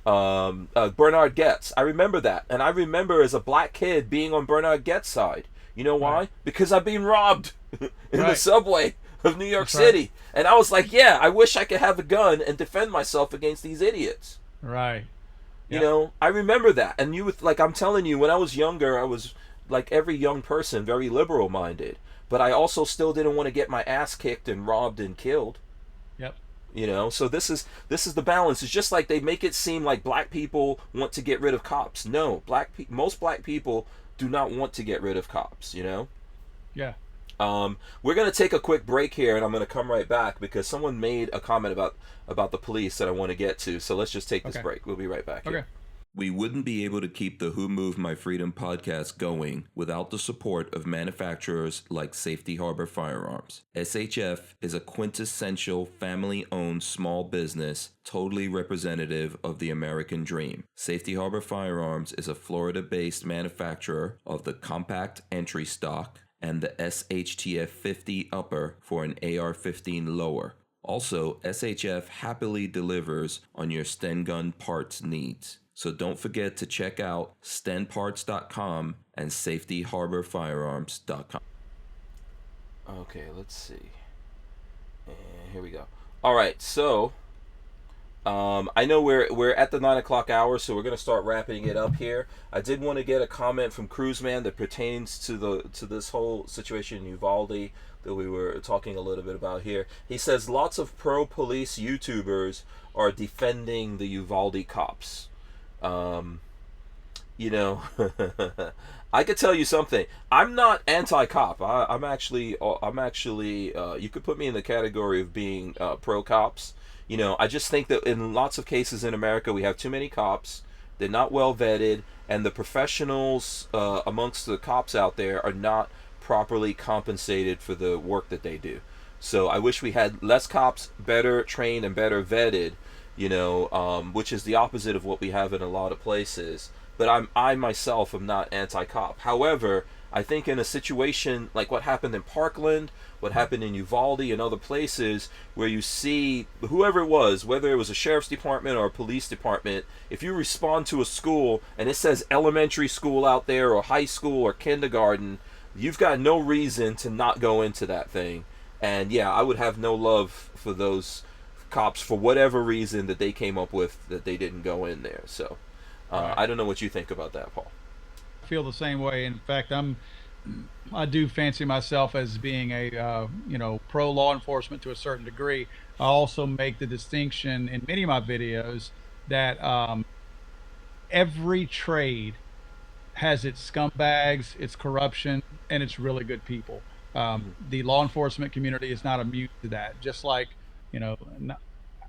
Bernard Goetz. I remember that. And I remember as a black kid being on Bernard Goetz's side. You know why? Right. Because I've been robbed in the Right. subway of New York That's right. City. And I was like, yeah, I wish I could have a gun and defend myself against these idiots. Right. I remember that. And I'm telling you, when I was younger, I was like every young person, very liberal minded. But I also still didn't want to get my ass kicked and robbed and killed. Yep. You know, so this is the balance. It's just like they make it seem like black people want to get rid of cops. No, most black people do not want to get rid of cops. You know. Yeah. We're gonna take a quick break here, and I'm gonna come right back because someone made a comment about the police that I want to get to. So let's just take this break. We'll be right back. Okay. Here. We wouldn't be able to keep the Who Moved My Freedom podcast going without the support of manufacturers like Safety Harbor Firearms. SHF is a quintessential family-owned small business, totally representative of the American dream. Safety Harbor Firearms is a Florida-based manufacturer of the compact entry stock and the SHTF 50 upper for an AR-15 lower. Also, SHF happily delivers on your Sten gun parts needs. So don't forget to check out stenparts.com and safetyharborfirearms.com. Okay, let's see. And here we go. All right, so I know we're at the 9 o'clock hour, so we're gonna start wrapping it up here. I did want to get a comment from Cruiseman that pertains to this whole situation in Uvalde that we were talking a little bit about here. He says lots of pro-police YouTubers are defending the Uvalde cops. You know, I could tell you something. I'm not anti-cop. I'm actually, you could put me in the category of being pro-cops. You know, I just think that in lots of cases in America, we have too many cops. They're not well vetted, and the professionals amongst the cops out there are not properly compensated for the work that they do. So I wish we had less cops, better trained and better vetted. You know, which is the opposite of what we have in a lot of places. But I myself am not anti-cop. However, I think in a situation like what happened in Parkland, what happened in Uvalde and other places where you see whoever it was, whether it was a sheriff's department or a police department, if you respond to a school and it says elementary school out there or high school or kindergarten, you've got no reason to not go into that thing. And yeah, I would have no love for those cops for whatever reason that they came up with that they didn't go in there. So Right. I don't know what you think about that, Paul. I feel the same way. In fact, I do fancy myself as being a pro law enforcement to a certain degree. I also make the distinction in many of my videos that every trade has its scumbags, its corruption, and its really good people. The law enforcement community is not immune to that. Just like, I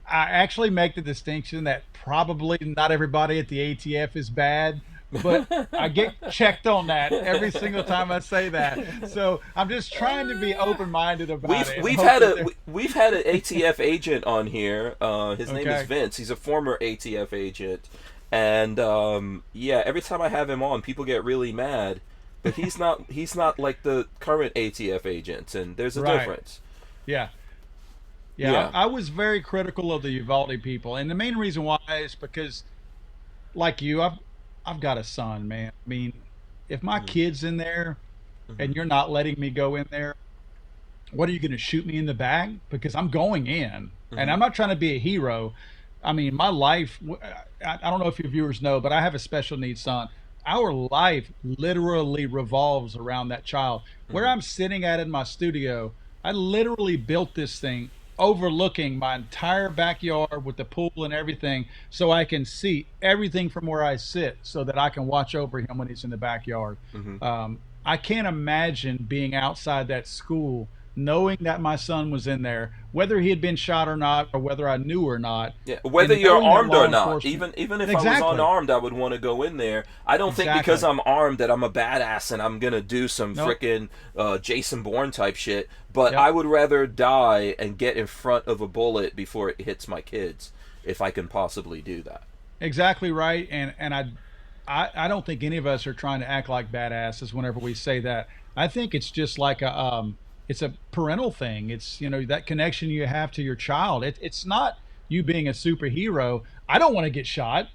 actually make the distinction that probably not everybody at the ATF is bad, but I get checked on that every single time I say that. So I'm just trying to be open-minded about it. We've had an ATF agent on here. His name is Vince. He's a former ATF agent, and every time I have him on, people get really mad. But he's not like the current ATF agents, and there's a difference. Yeah. I was very critical of the Uvalde people, and the main reason why is because, like you, I've got a son, man. I mean, if my kid's in there and you're not letting me go in there, what are you going to shoot me in the back? Because I'm going in, and I'm not trying to be a hero. I mean, my life, I don't know if your viewers know, but I have a special needs son. Our life literally revolves around that child. Where I'm sitting at in my studio, I literally built this thing overlooking my entire backyard with the pool and everything, so I can see everything from where I sit, so that I can watch over him when he's in the backyard. I can't imagine being outside that school knowing that my son was in there, whether he had been shot or not, or whether I knew or not. Yeah, whether you're armed or not. Even if I was unarmed, I would want to go in there. I don't think because I'm armed that I'm a badass and I'm gonna do some frickin' Jason Bourne type shit. But I would rather die and get in front of a bullet before it hits my kids, if I can possibly do that. Exactly right. And I don't think any of us are trying to act like badasses whenever we say that. I think it's just like it's a parental thing. It's, that connection you have to your child. It's not you being a superhero. I don't want to get shot,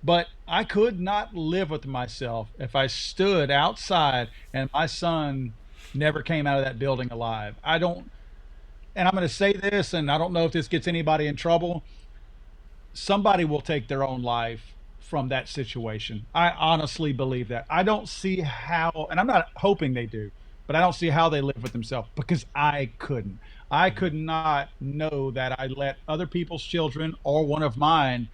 but I could not live with myself if I stood outside and my son never came out of that building alive. And I'm going to say this, and I don't know if this gets anybody in trouble. Somebody will take their own life from that situation. I honestly believe that. I don't see how, and I'm not hoping they do, but I don't see how they live with themselves, because I couldn't. I could not know that I let other people's children or one of mine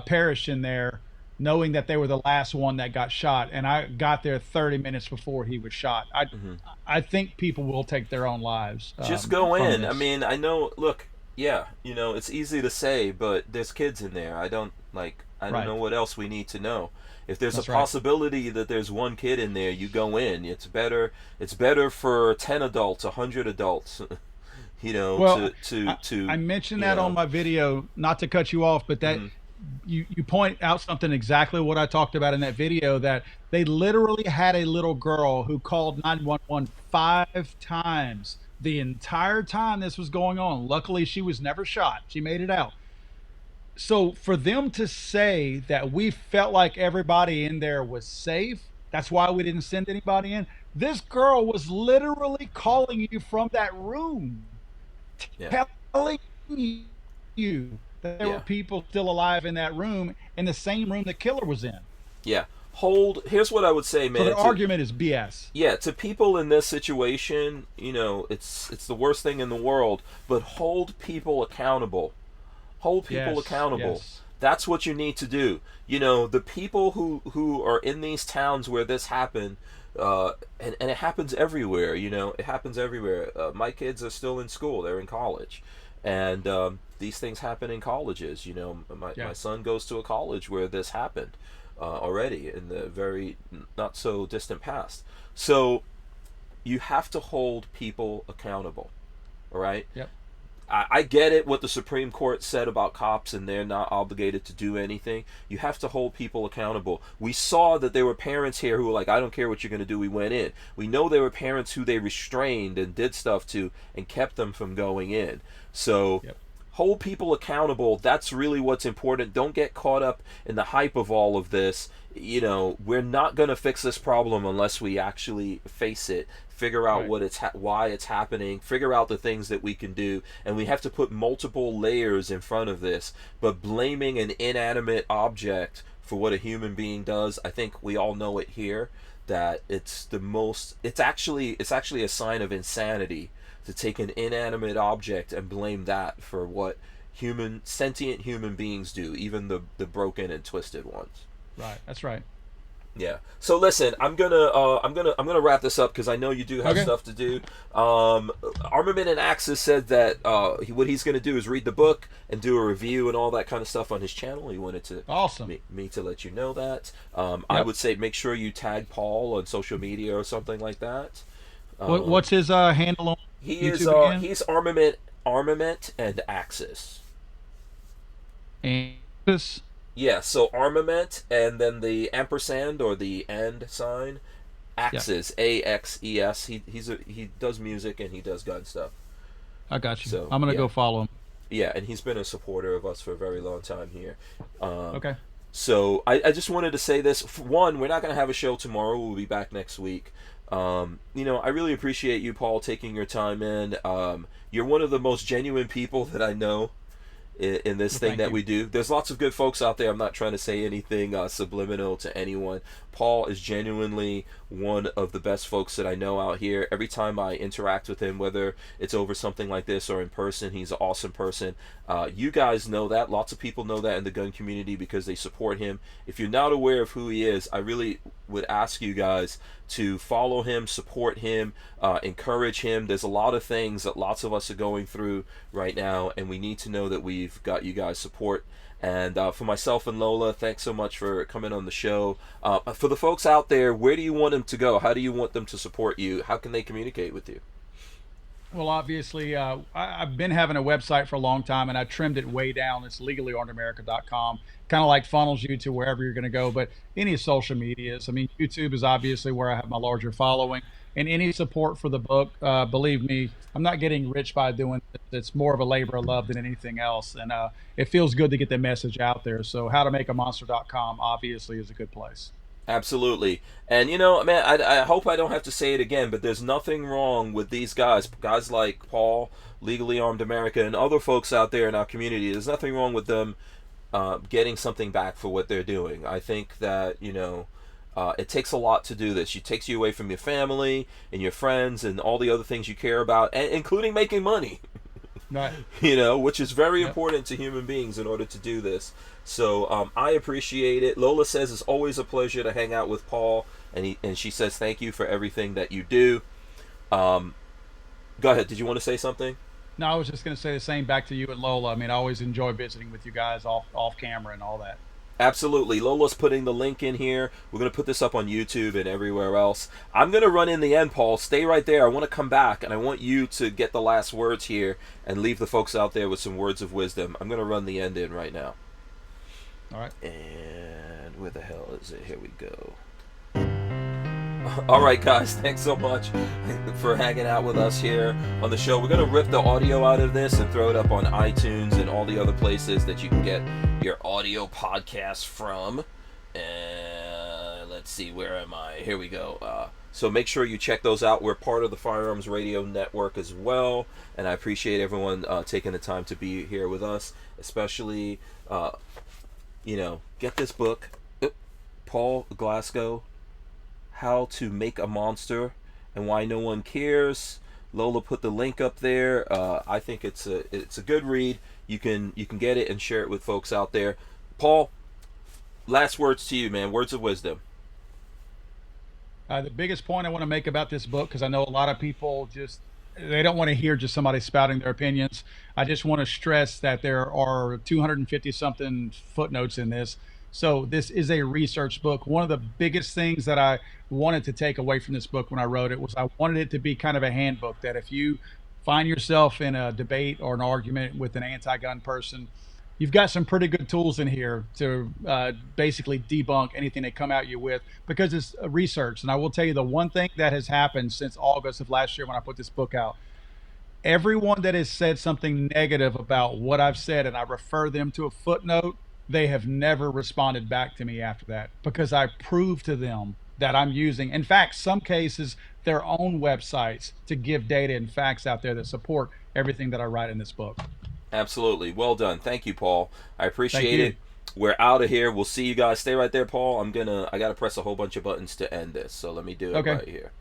perish in there, knowing that they were the last one that got shot. And I got there 30 minutes before he was shot. I think people will take their own lives Just go from in. I this. mean, I know. Look, yeah, it's easy to say, but there's kids in there. I don't Right. know what else we need to know. If there's a That's right. possibility that there's one kid in there, you go in. It's better. It's better for 10 adults, 100 adults. Well, To I mentioned you that on know. my video, not to cut you off, but that Mhm. you point out something exactly what I talked about in that video, that they literally had a little girl who called 911 five times the entire time this was going on. Luckily, she was never shot. She made it out. So for them to say that we felt like everybody in there was safe, that's why we didn't send anybody in. This girl was literally calling you from that room, Yeah. telling you that there were Yeah. people still alive in that room, in the same room the killer was in. Yeah. Hold. Here's what I would say, So man. their argument is BS. Yeah, to people in this situation, it's the worst thing in the world, but hold people accountable. Hold people Yes, accountable. yes. That's what you need to do. The people who are in these towns where this happened, and it happens everywhere. It happens everywhere. My kids are still in school; they're in college, and these things happen in colleges. My Yeah, son goes to a college where this happened already in the very not so distant past. So you have to hold people accountable. All right. yep, I get it what the Supreme Court said about cops and they're not obligated to do anything. You have to hold people accountable. We saw that there were parents here who were like, I don't care what you're going to do, we went in. We know there were parents who they restrained and did stuff to and kept them from going in. So yep. hold people accountable. That's really what's important. Don't get caught up in the hype of all of this. We're not going to fix this problem unless we actually face it, figure out Right. why it's happening, figure out the things that we can do, and we have to put multiple layers in front of this. But blaming an inanimate object for what a human being does, I think we all know it here, that it's actually a sign of insanity to take an inanimate object and blame that for what sentient human beings do, even the broken and twisted ones. Right. That's right. Yeah. So listen, I'm gonna wrap this up because I know you do have Okay. stuff to do. Armament and Axis said that what he's gonna do is read the book and do a review and all that kind of stuff on his channel. He wanted to Awesome. me to let you know that. I Yep. would say make sure you tag Paul on social media or something like that. What's his handle on He is YouTube again? he's armament and Axis. And this. Yeah, so armament and then the ampersand or the and sign, Yeah, Axis, AXES. He does music and he does gun stuff. I got you. So I'm gonna yeah, go follow him. yeah, and he's been a supporter of us for a very long time here. Um, Okay. so I just wanted to say this. For one, we're not going to have a show tomorrow. We'll be back next week. I really appreciate you, Paul, taking your time in. You're one of the most genuine people that I know in this Well, thing thank that you. we do. There's lots of good folks out there. I'm not trying to say anything subliminal to anyone. Paul is genuinely one of the best folks that I know out here. Every time I interact with him, whether it's over something like this or in person, he's an awesome person. You guys know that. Lots of people know that in the gun community because they support him. If you're not aware of who he is, I really would ask you guys to follow him, support him, encourage him. There's a lot of things that lots of us are going through right now, and we need to know that we've got you guys' support. And for myself and Lola, thanks so much for coming on the show. For the folks out there, where do you want them to go? How do you want them to support you? How can they communicate with you? Well, obviously, I've been having a website for a long time, and I trimmed it way down. It's legallyarmedamerica.com. Kind of like funnels you to wherever you're going to go. But any social medias, I mean, YouTube is obviously where I have my larger following. And any support for the book, believe me, I'm not getting rich by doing it. It's more of a labor of love than anything else. And it feels good to get the message out there. So, howtomakamonster.com obviously is a good place. Absolutely. And man, I hope I don't have to say it again, but there's nothing wrong with these guys like Paul, Legally Armed America, and other folks out there in our community. There's nothing wrong with them getting something back for what they're doing. I think that It takes a lot to do this. It takes you away from your family and your friends and all the other things you care about, and including making money. Right. Which is very Yep. important to human beings in order to do this. So I appreciate it. Lola says it's always a pleasure to hang out with Paul, and she says thank you for everything that you do. Go ahead. Did you want to say something? No, I was just going to say the same back to you and Lola. I mean, I always enjoy visiting with you guys off camera and all that. Absolutely. Lola's putting the link in here. We're going to put this up on YouTube and everywhere else. I'm going to run in the end, Paul. Stay right there. I want to come back, and I want you to get the last words here and leave the folks out there with some words of wisdom. I'm going to run the end in right now. All right. And where the hell is it? Here we go. All right, guys, thanks so much for hanging out with us here on the show. We're going to rip the audio out of this and throw it up on iTunes and all the other places that you can get your audio podcasts from. And let's see, where am I? Here we go. So make sure you check those out. We're part of the Firearms Radio Network as well, and I appreciate everyone taking the time to be here with us, especially, get this book, Paul Glasco, How to Make a Monster and Why No One Cares. Lola put the link up there. I think it's a good read. You can get it and share it with folks out there. Paul, last words to you, man. Words of wisdom. The biggest point I want to make about this book, because I know a lot of people they don't want to hear just somebody spouting their opinions. I just want to stress that there are 250 something footnotes in this. So this is a research book. One of the biggest things that I wanted to take away from this book when I wrote it was I wanted it to be kind of a handbook that if you find yourself in a debate or an argument with an anti-gun person, you've got some pretty good tools in here to basically debunk anything they come at you with, because it's research. And I will tell you the one thing that has happened since August of last year when I put this book out: everyone that has said something negative about what I've said and I refer them to a footnote, they have never responded back to me after that, because I proved to them that I'm using, in fact, some cases, their own websites to give data and facts out there that support everything that I write in this book. Absolutely. Well done. Thank you, Paul. I appreciate you. it. We're out of here. We'll see you guys. Stay right there, Paul. I got to press a whole bunch of buttons to end this. So let me do it Okay. right here.